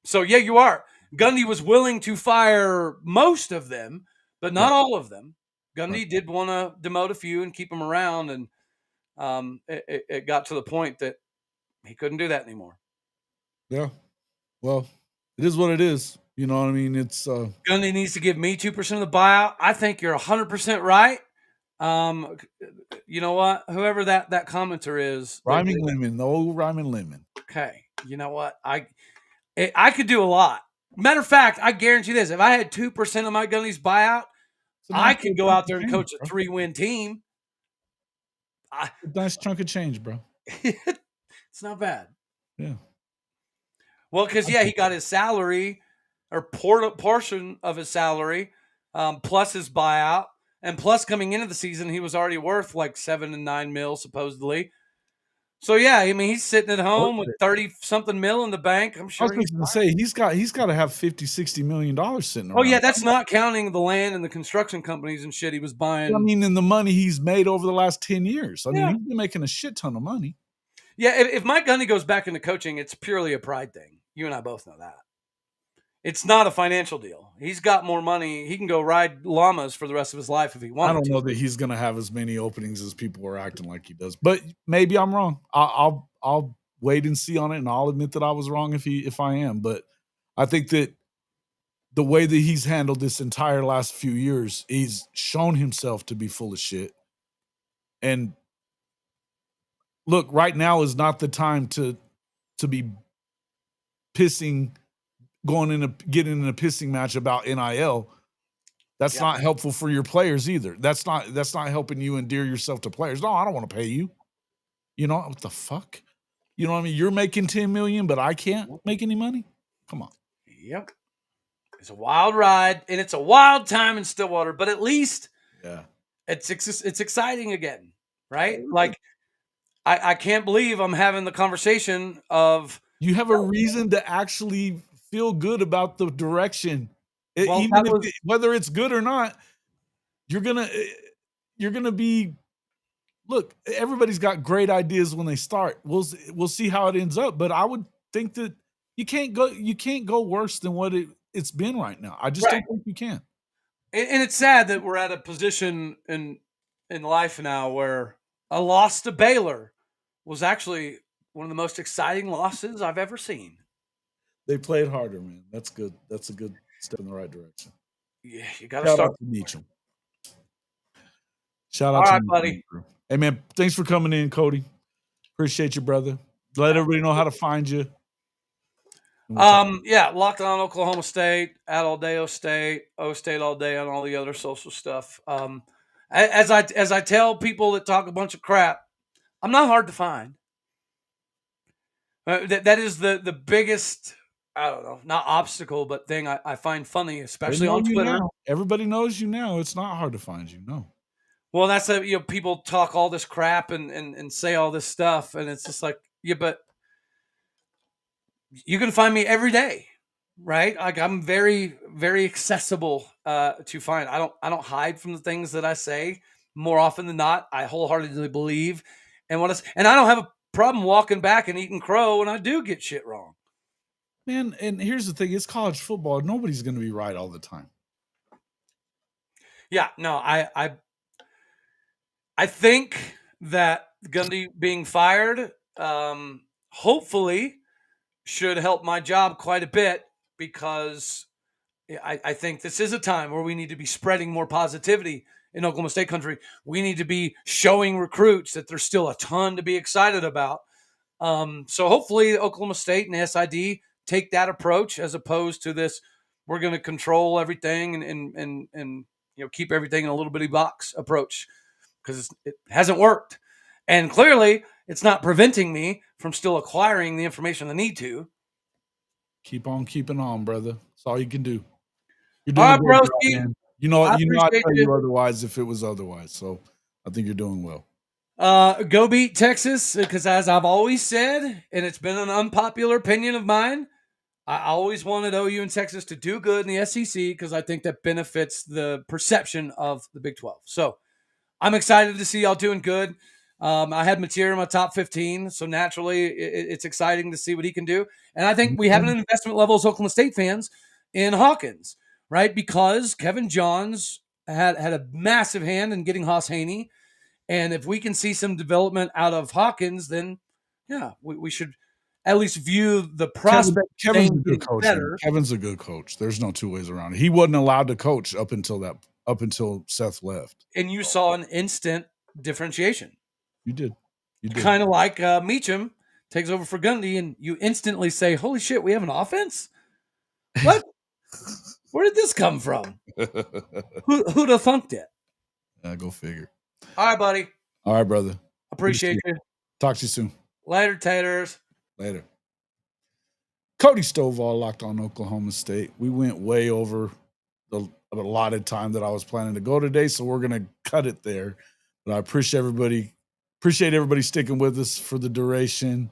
So yeah, you are. Gundy was willing to fire most of them, but not all of them. Gundy did want to demote a few and keep them around. And it got to the point that he couldn't do that anymore. Yeah. Well, it is what it is. You know what I mean? It's Gundy needs to give me 2% of the buyout. I think you're 100% right. You know what? Whoever that commenter is, Rhyming Lemon, the old Rhyming Lemon. Okay. You know what? I could do a lot. Matter of fact, I guarantee this: if I had 2% of my Gundy's buyout, I could go out there and coach a 3-win team. Nice chunk of change, bro. It's not bad. Yeah. Well, because he got his salary or portion of his salary, plus his buyout, and plus coming into the season, he was already worth like $7 and $9 million supposedly. So yeah, I mean, he's sitting at home with 30-something mil in the bank. I'm sure. I was going to say he's got to have $50-60 million sitting around. Oh yeah, that's not counting the land and the construction companies and shit he was buying. I mean, and the money he's made over the last 10 years. I mean, he's been making a shit ton of money. Yeah, if Mike Gundy goes back into coaching, it's purely a pride thing. You and I both know that. It's not a financial deal. He's got more money. He can go ride llamas for the rest of his life if he wants to. I don't know that he's going to have as many openings as people are acting like he does. But maybe I'm wrong. I'll wait and see on it, and I'll admit that I was wrong if I am. But I think that the way that he's handled this entire last few years, he's shown himself to be full of shit. And look, right now is not the time to be getting in a pissing match about NIL. That's not helpful for your players either. That's not helping you endear yourself to players. No, I don't want to pay you. You know what the fuck? You know what I mean? You're making $10 million, but I can't make any money. Come on. Yep. It's a wild ride, and it's a wild time in Stillwater. But at least, it's exciting again, right? Like, I can't believe I'm having the conversation of you have a reason to actually feel good about the direction. Whether it's good or not, you're gonna be. Look, everybody's got great ideas when they start. We'll see how it ends up, but I would think that you can't go worse than what it's been right now. I just don't think you can. And it's sad that we're at a position in life now where a loss to Baylor was actually one of the most exciting losses I've ever seen. They played harder, man. That's good. That's a good step in the right direction. Yeah, you got to start. Out to Meacham. Shout out All to right, buddy. Hey, man, thanks for coming in, Cody. Appreciate you, brother. Let everybody know how to find you. Locked On Oklahoma State, at All Day O State All Day on all the other social stuff. As I tell people that talk a bunch of crap, I'm not hard to find. That is the biggest, I don't know, not obstacle, but thing I find funny, especially on Twitter. Everybody knows you now. It's not hard to find you. No. Well, that's people talk all this crap and say all this stuff, and it's just like, but you can find me every day, right? Like, I'm very, very accessible to find. I don't hide from the things that I say. More often than not, I wholeheartedly believe, and I don't have a problem walking back and eating crow when I do get shit wrong. Man, and here's the thing: it's college football. Nobody's going to be right all the time. Yeah, no, I think that Gundy being fired, hopefully, should help my job quite a bit, because I think this is a time where we need to be spreading more positivity in Oklahoma State country, we need to be showing recruits that there's still a ton to be excited about. So hopefully Oklahoma State and SID take that approach as opposed to this, we're going to control everything and keep everything in a little bitty box approach, because it hasn't worked. And clearly it's not preventing me from still acquiring the information I need to. Keep on keeping on, brother. That's all you can do. You're All doing right, a great job, man. You know I'd appreciate tell you. you otherwise if it was otherwise. So I think you're doing well. Go beat Texas, because as I've always said, and it's been an unpopular opinion of mine, I always wanted OU and Texas to do good in the SEC because I think that benefits the perception of the Big 12. So I'm excited to see y'all doing good. I had Mateer in my top 15, so naturally it's exciting to see what he can do. And I think we have an investment level as Oklahoma State fans in Hawkins, right? Because Kevin Johns had a massive hand in getting Haas Haney. And if we can see some development out of Hawkins, then yeah, we should at least view the prospect. Kevin's a good coach. Better. Kevin's a good coach. There's no two ways around it. He wasn't allowed to coach up until Seth left. And you saw an instant differentiation. You did. Kind of like Meacham takes over for Gundy, and you instantly say, "Holy shit, we have an offense! What? Where did this come from? Who'd have thunked it?" Go figure. All right, buddy. All right, brother. Appreciate you. Talk to you soon. Later, taters. Later. Cody Stovall locked on Oklahoma State. We went way over the allotted time that I was planning to go today, so we're going to cut it there. But I appreciate everybody sticking with us for the duration.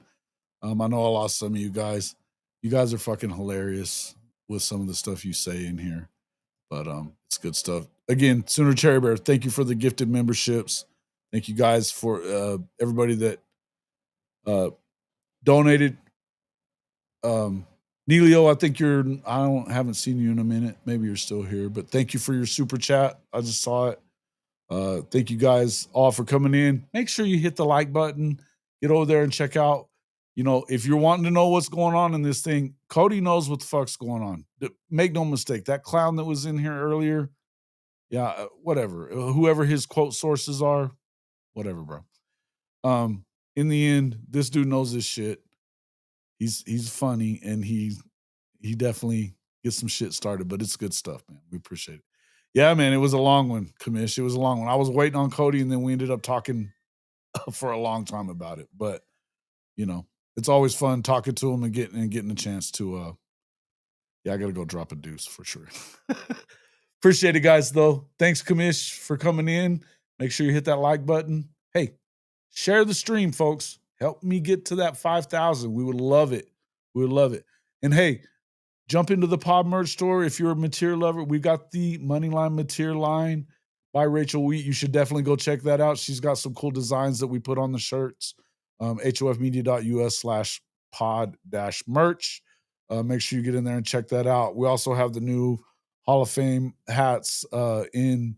I know I lost some of you guys. You guys are fucking hilarious with some of the stuff you say in here. But it's good stuff. Again, Sooner Cherry Bear, thank you for the gifted memberships. Thank you guys for everybody that donated. Neilio, I think haven't seen you in a minute. Maybe you're still here, but thank you for your super chat. I just saw it. Thank you guys all for coming in. Make sure you hit the like button. Get over there and check out. If you're wanting to know what's going on in this thing, Cody knows what the fuck's going on. Make no mistake. That clown that was in here earlier, yeah, whatever. Whoever his quote sources are, whatever, bro. In the end, this dude knows this shit. He's funny, and he definitely gets some shit started, but it's good stuff, man. We appreciate it. Yeah, man, it was a long one, Commish. It was a long one. I was waiting on Cody, and then we ended up talking for a long time about it. But, it's always fun talking to him and getting a chance to I got to go drop a deuce for sure. Appreciate it, guys, though. Thanks, Commish, for coming in. Make sure you hit that like button. Hey, share the stream, folks. Help me get to that 5,000. We would love it. We would love it. And hey, jump into the pod merch store. If you're a Mateer lover, we got the Moneyline Mateer line by Rachel Wheat. You should definitely go check that out. She's got some cool designs that we put on the shirts. hofmedia.us/pod-merch. Make sure you get in there and check that out. We also have the new Hall of Fame hats in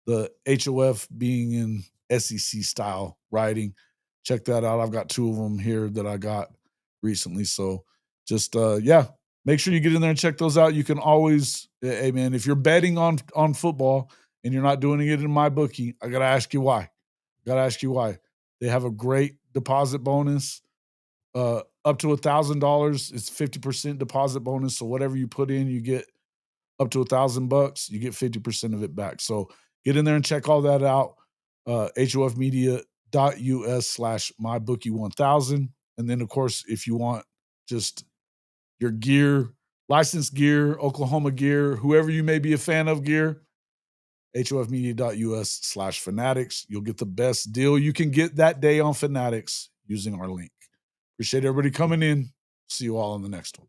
the HOF being in SEC style writing. Check that out. I've got 2 of them here that I got recently. So just, make sure you get in there and check those out. You can always, hey, man, if you're betting on football and you're not doing it in my bookie, I got to ask you why. They have a great deposit bonus up to $1,000. It's 50% deposit bonus. So whatever you put in, you get up to $1,000. You get 50% of it back. So get in there and check all that out. hofmedia.us/mybookie1000. And then, of course, if you want just your gear, licensed gear, Oklahoma gear, whoever you may be a fan of gear, hofmedia.us/fanatics. You'll get the best deal you can get that day on Fanatics using our link. Appreciate everybody coming in. See you all on the next one.